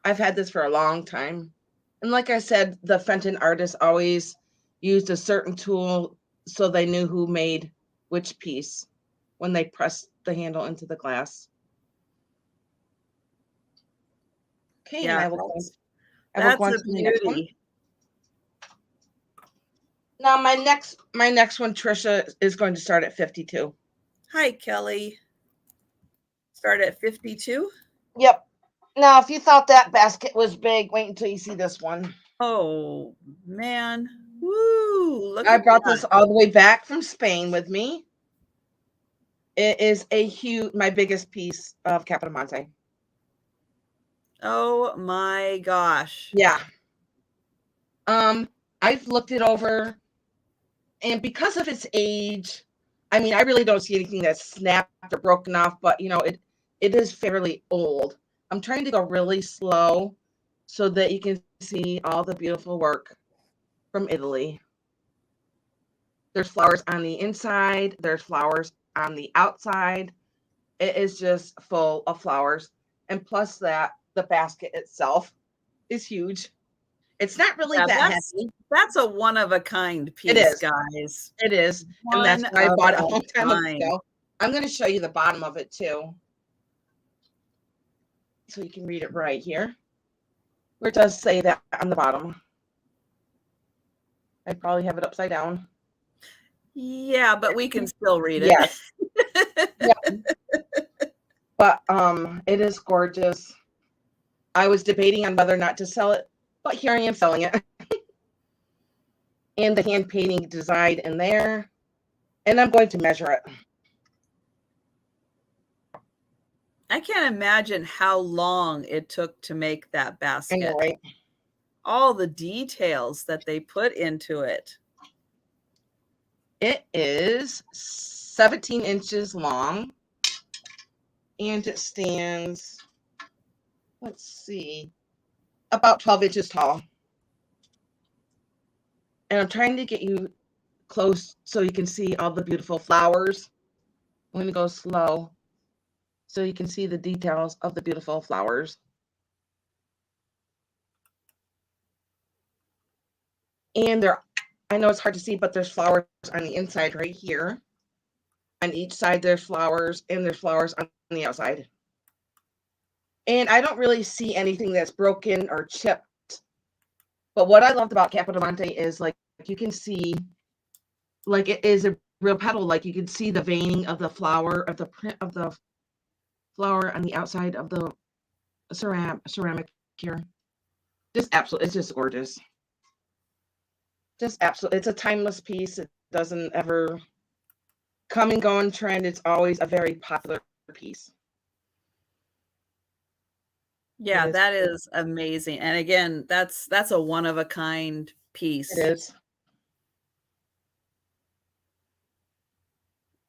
I've had this for a long time. And like I said, the Fenton artists always used a certain tool so they knew who made which piece when they pressed the handle into the glass. Okay, Yeah, and I will go on that's a to the next one. beauty. Now my next one, Trisha, is going to start at 52. Hi, Kelly. Start at 52. Yep. Now, if you thought that basket was big, wait until you see this one. Oh man. Woo! Look I at brought that. this all the way back from Spain with me. It is a huge, my biggest piece of Capodimonte. Oh my gosh. Yeah. I've looked it over, and because of its age, I mean, I really don't see anything that's snapped or broken off, but you know, it is fairly old. I'm trying to go really slow so that you can see all the beautiful work from Italy. There's flowers on the inside, there's flowers on the outside. It is just full of flowers. And plus that, the basket itself is huge. It's not really Yeah, that heavy. that's a one of a kind It piece, is. guys. It is. And that's One why I of bought it a a long time kind. ago. I'm going to show you the bottom of it too. So you can read it right here. Where it does say that on the bottom. I probably have it upside down. Yeah, but we can still read it. Yes. Yeah. But it is gorgeous. I was debating on whether or not to sell it, but here I am selling it. And the hand painting design in there. And I'm going to measure it. I can't imagine how long it took to make that I basket. know, right? All the details that they put into it. It is 17 inches long. And it stands, let's see, about 12 inches tall. And I'm trying to get you close so you can see all the beautiful flowers. I'm going to go slow so you can see the details of the beautiful flowers. And there, I know it's hard to see, but there's flowers on the inside right here. On each side there's flowers, and there's flowers on the outside. And I don't really see anything that's broken or chipped. But what I loved about Capodimonte is like you can see, like it is a real petal. Like you can see the veining of the flower, of the print of the flower on the outside of the ceramic here. Just absolutely, it's just gorgeous. Just absolutely, it's a timeless piece. It doesn't ever come and go on trend. It's always a very popular piece. Yeah, that is amazing. And again, that's a one of a kind piece. It is.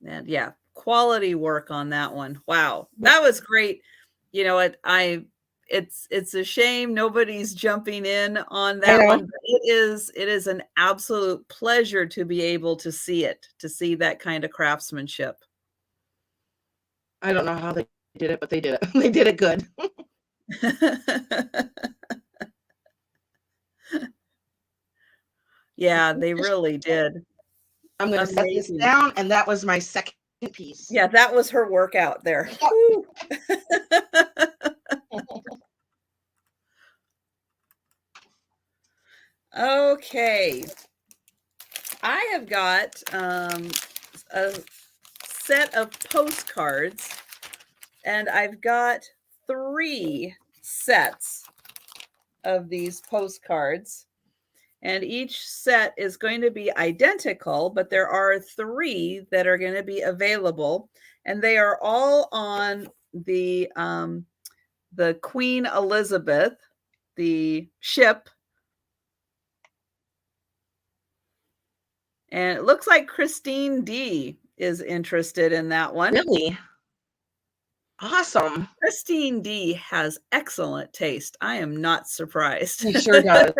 And yeah, quality work on that one. Wow. That was great. You know what? It's a shame nobody's jumping in on that one. But it is an absolute pleasure to be able to see it, to see that kind of craftsmanship. I don't know how they did it, but they did it. They did it good. Yeah, they really did. I'm going to set this down, and that was my second piece. Yeah, that was her workout there. Okay. I have got a set of postcards, and I've got 3 sets of these postcards. And each set is going to be identical, but there are 3 that are going to be available, and they are all on the Queen Elizabeth, the ship. And it looks like Christine D is interested in that one. Really? Awesome. Christine D has excellent taste. I am not surprised. She sure does.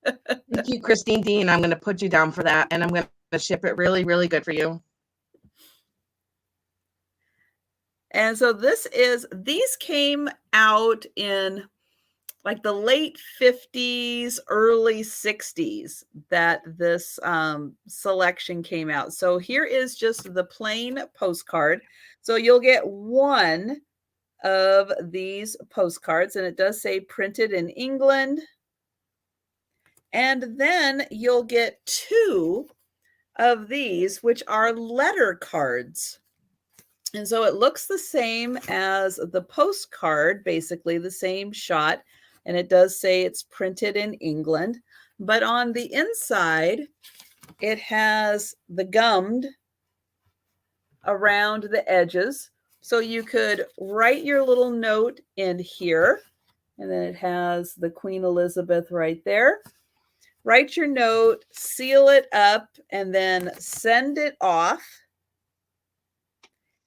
Thank you, Christine D, and I'm going to put you down for that, and I'm going to ship it really, really good for you. And so these came out in like the late 50s, early 60s that this selection came out. So here is just the plain postcard. So you'll get 1 of these postcards, and it does say printed in England. And then you'll get 2 of these, which are letter cards. And so it looks the same as the postcard, basically the same shot. And it does say it's printed in England. But on the inside, it has the gummed around the edges. So you could write your little note in here. And then it has the Queen Elizabeth right there. Write your note, seal it up, and then send it off.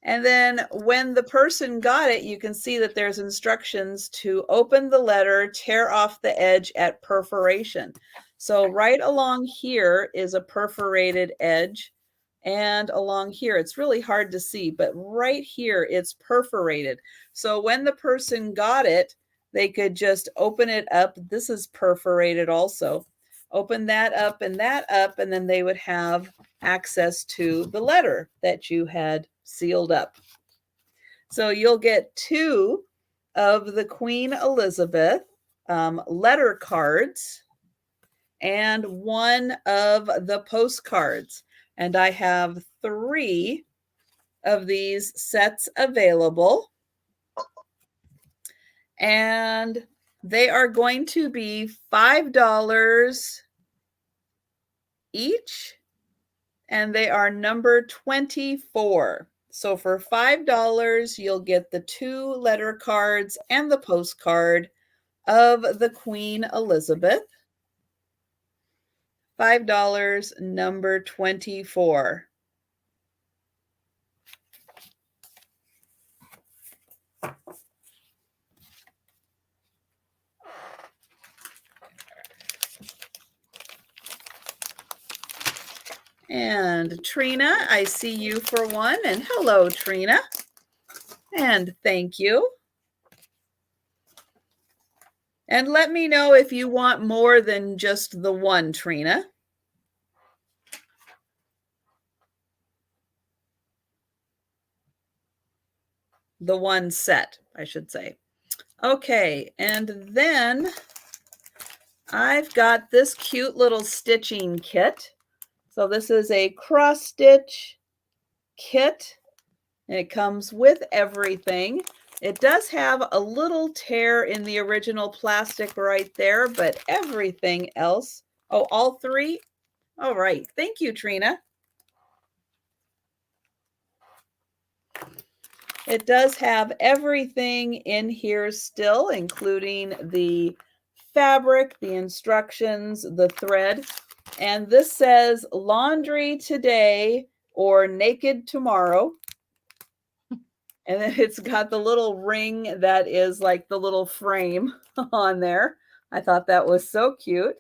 And then when the person got it, you can see that there's instructions to open the letter, tear off the edge at perforation. So right along here is a perforated edge. And along here, it's really hard to see, but right here, it's perforated. So when the person got it, they could just open it up. This is perforated also. Open that up, and then they would have access to the letter that you had sealed up. So you'll get 2 of the Queen Elizabeth letter cards and 1 of the postcards. And I have 3 of these sets available. And they are going to be $5 each. And they are number 24. So for $5, you'll get the 2 letter cards and the postcard of the Queen Elizabeth. $5, number 24. And Trina, I see you for one. And hello, Trina. And thank you. And let me know if you want more than just the one, Trina. The one set, I should say. Okay, and then I've got this cute little stitching kit. So this is a cross stitch kit, and it comes with everything. It does have a little tear in the original plastic right there, but everything else, oh, all 3? All right, thank you, Trina. It does have everything in here still, including the fabric, the instructions, the thread. And this says laundry today or naked tomorrow. And then it's got the little ring that is like the little frame on there. I thought that was so cute.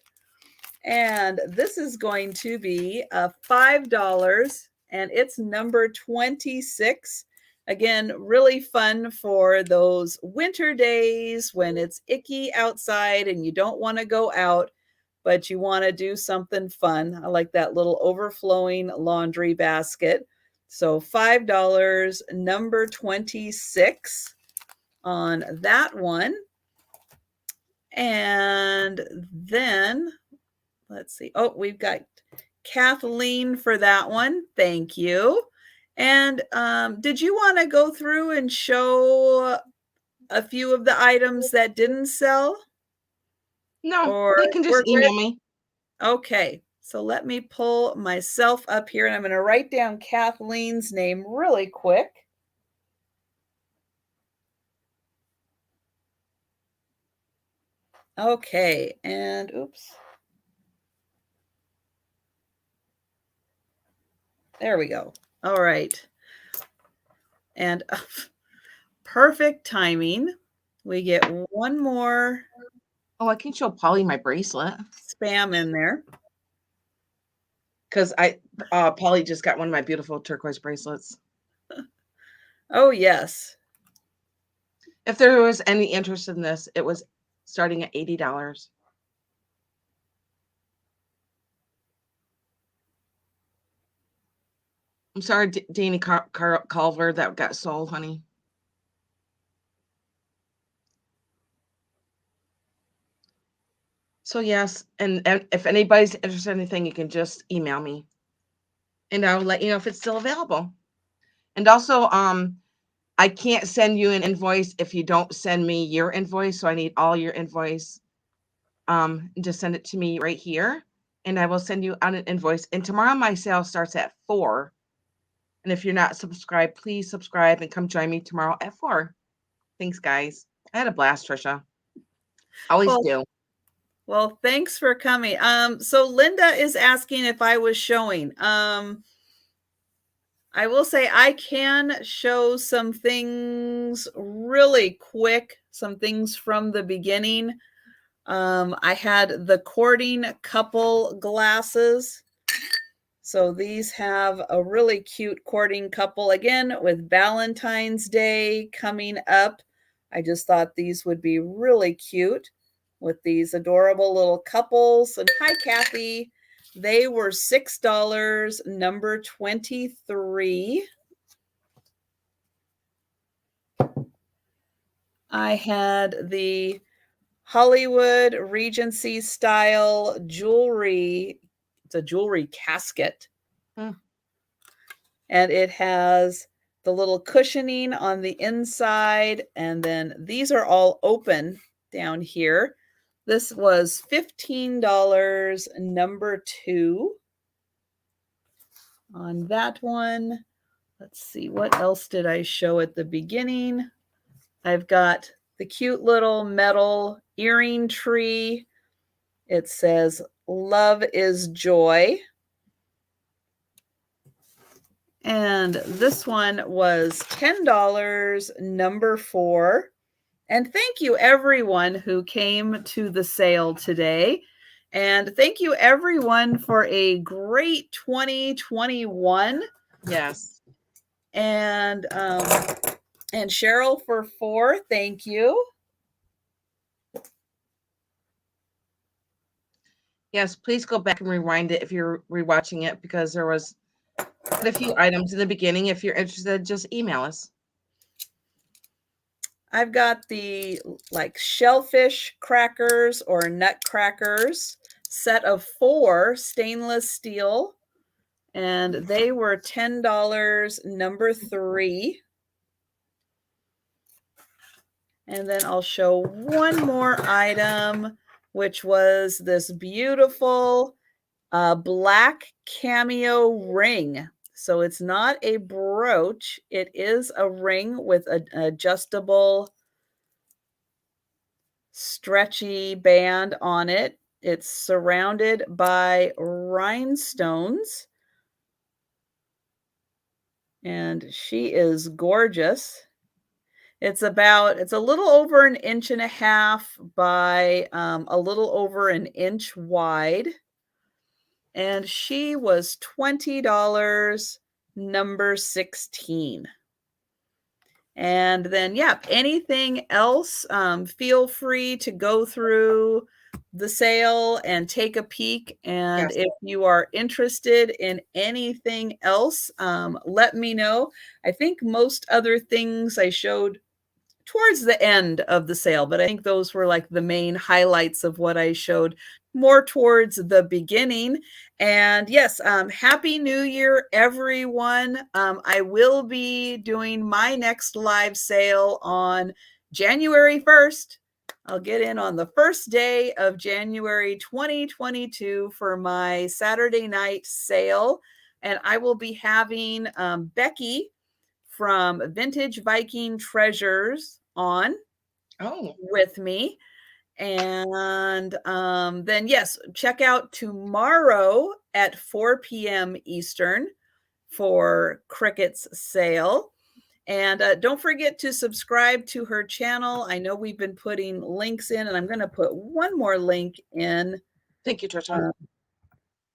And this is going to be $5, and it's number 26. Again, really fun for those winter days when it's icky outside and you don't want to go out, but you want to do something fun. I like that little overflowing laundry basket. So $5, number 26 on that one. And then let's see. Oh, we've got Kathleen for that one. Thank you. And did you want to go through and show a few of the items that didn't sell? No, Or they can just email me. Okay, so let me pull myself up here, and I'm going to write down Kathleen's name really quick. Okay, and oops. There we go. All right. And perfect timing. We get one more. Oh, I can show Polly my bracelet. Spam in there. Because Polly just got one of my beautiful turquoise bracelets. Oh, yes. If there was any interest in this, it was starting at $80. I'm sorry, Danny Culver, that got sold, honey. So yes, and if anybody's interested in anything, you can just email me, and I'll let you know if it's still available. And also, I can't send you an invoice if you don't send me your invoice. So I need all your invoice. Just send it to me right here, and I will send you on an invoice. And tomorrow my sale starts at 4. And if you're not subscribed, please subscribe and come join me tomorrow at 4. Thanks, guys. I had a blast, Trisha. Always Well, do. well, thanks for coming. So Linda is asking if I was showing. I will say I can show some things really quick, some things from the beginning. I had the courting couple glasses. So these have a really cute courting couple. Again, with Valentine's Day coming up, I just thought these would be really cute with these adorable little couples. And hi, Kathy. They were $6, number 23. I had the Hollywood Regency style jewelry. It's a jewelry casket. Hmm. And it has the little cushioning on the inside. And then these are all open down here. This was $15, number 2 on that one. Let's see, what else did I show at the beginning? I've got the cute little metal earring tree. It says, "Love is joy." And this one was $10, number 4. And thank you, everyone who came to the sale today. And thank you, everyone, for a great 2021. Yes. And Cheryl for 4. Thank you. Yes, please go back and rewind it if you're rewatching it, because there was quite a few items in the beginning. If you're interested, just email us. I've got the like shellfish crackers or nut crackers, set of 4, stainless steel, and they were $10, number 3. And then I'll show one more item, which was this beautiful black cameo ring. So it's not a brooch. It is a ring with an adjustable stretchy band on it. It's surrounded by rhinestones. And she is gorgeous. It's a little over 1.5 inches by a little over 1 inch wide. And she was $20, number 16. And then, yeah, anything else, feel free to go through the sale and take a peek. And Yes. if you are interested in anything else, let me know. I think most other things I showed towards the end of the sale, but I think those were like the main highlights of what I showed more towards the beginning. And yes, Happy New Year, everyone. I will be doing my next live sale on January 1st. I'll get in on the first day of January 2022 for my Saturday night sale. And I will be having Becky from Vintage Viking Treasures on with me. And then, yes, check out tomorrow at 4 p.m. Eastern for Cricket's sale. And don't forget to subscribe to her channel. I know we've been putting links in, and I'm going to put one more link in. Thank you, Trisha.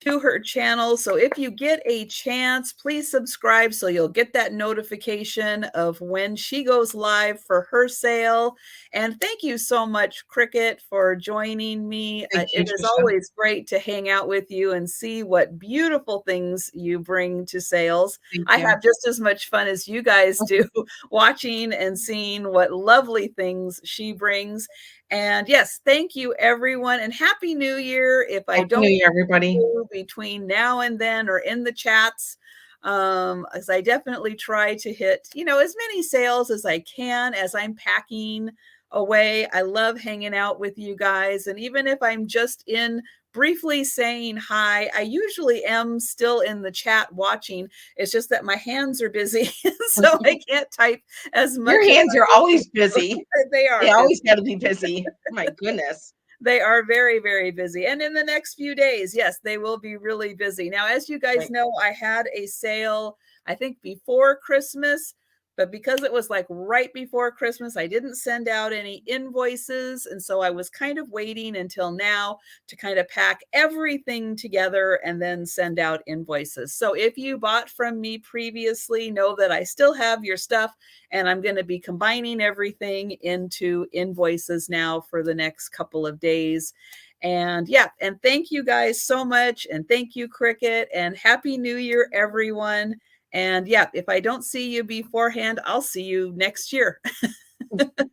To her channel. So if you get a chance, please subscribe so you'll get that notification of when she goes live for her sale. And thank you so much, Cricket, for joining me. Thank you, It is Trisha. always great to hang out with you and see what beautiful things you bring to sales. I have just as much fun as you guys do watching and seeing what lovely things she brings. And yes, thank you everyone, and Happy New Year. If I Happy don't New Year, everybody. between now and then or in the chats, as I definitely try to hit, as many sales as I can as I'm packing away. I love hanging out with you guys. And even if I'm just in briefly saying hi, I usually am still in the chat watching. It's just that my hands are busy, so I can't type as much. Your hands are always busy. They are They busy. always got to be busy. My goodness. They are very, very busy. And in the next few days, yes, they will be really busy. Now, as you guys know, I had a sale, I think before Christmas, but because it was like right before Christmas, I didn't send out any invoices. And so I was kind of waiting until now to kind of pack everything together and then send out invoices. So if you bought from me previously, know that I still have your stuff, and I'm going to be combining everything into invoices now for the next couple of days. And yeah, and thank you guys so much. And thank you, Cricket, and Happy New Year, everyone. And yeah, if I don't see you beforehand, I'll see you next year.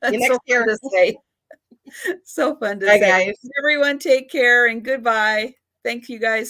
Next year. To say. So fun to Bye, say. guys. Everyone take care and goodbye. Thank you guys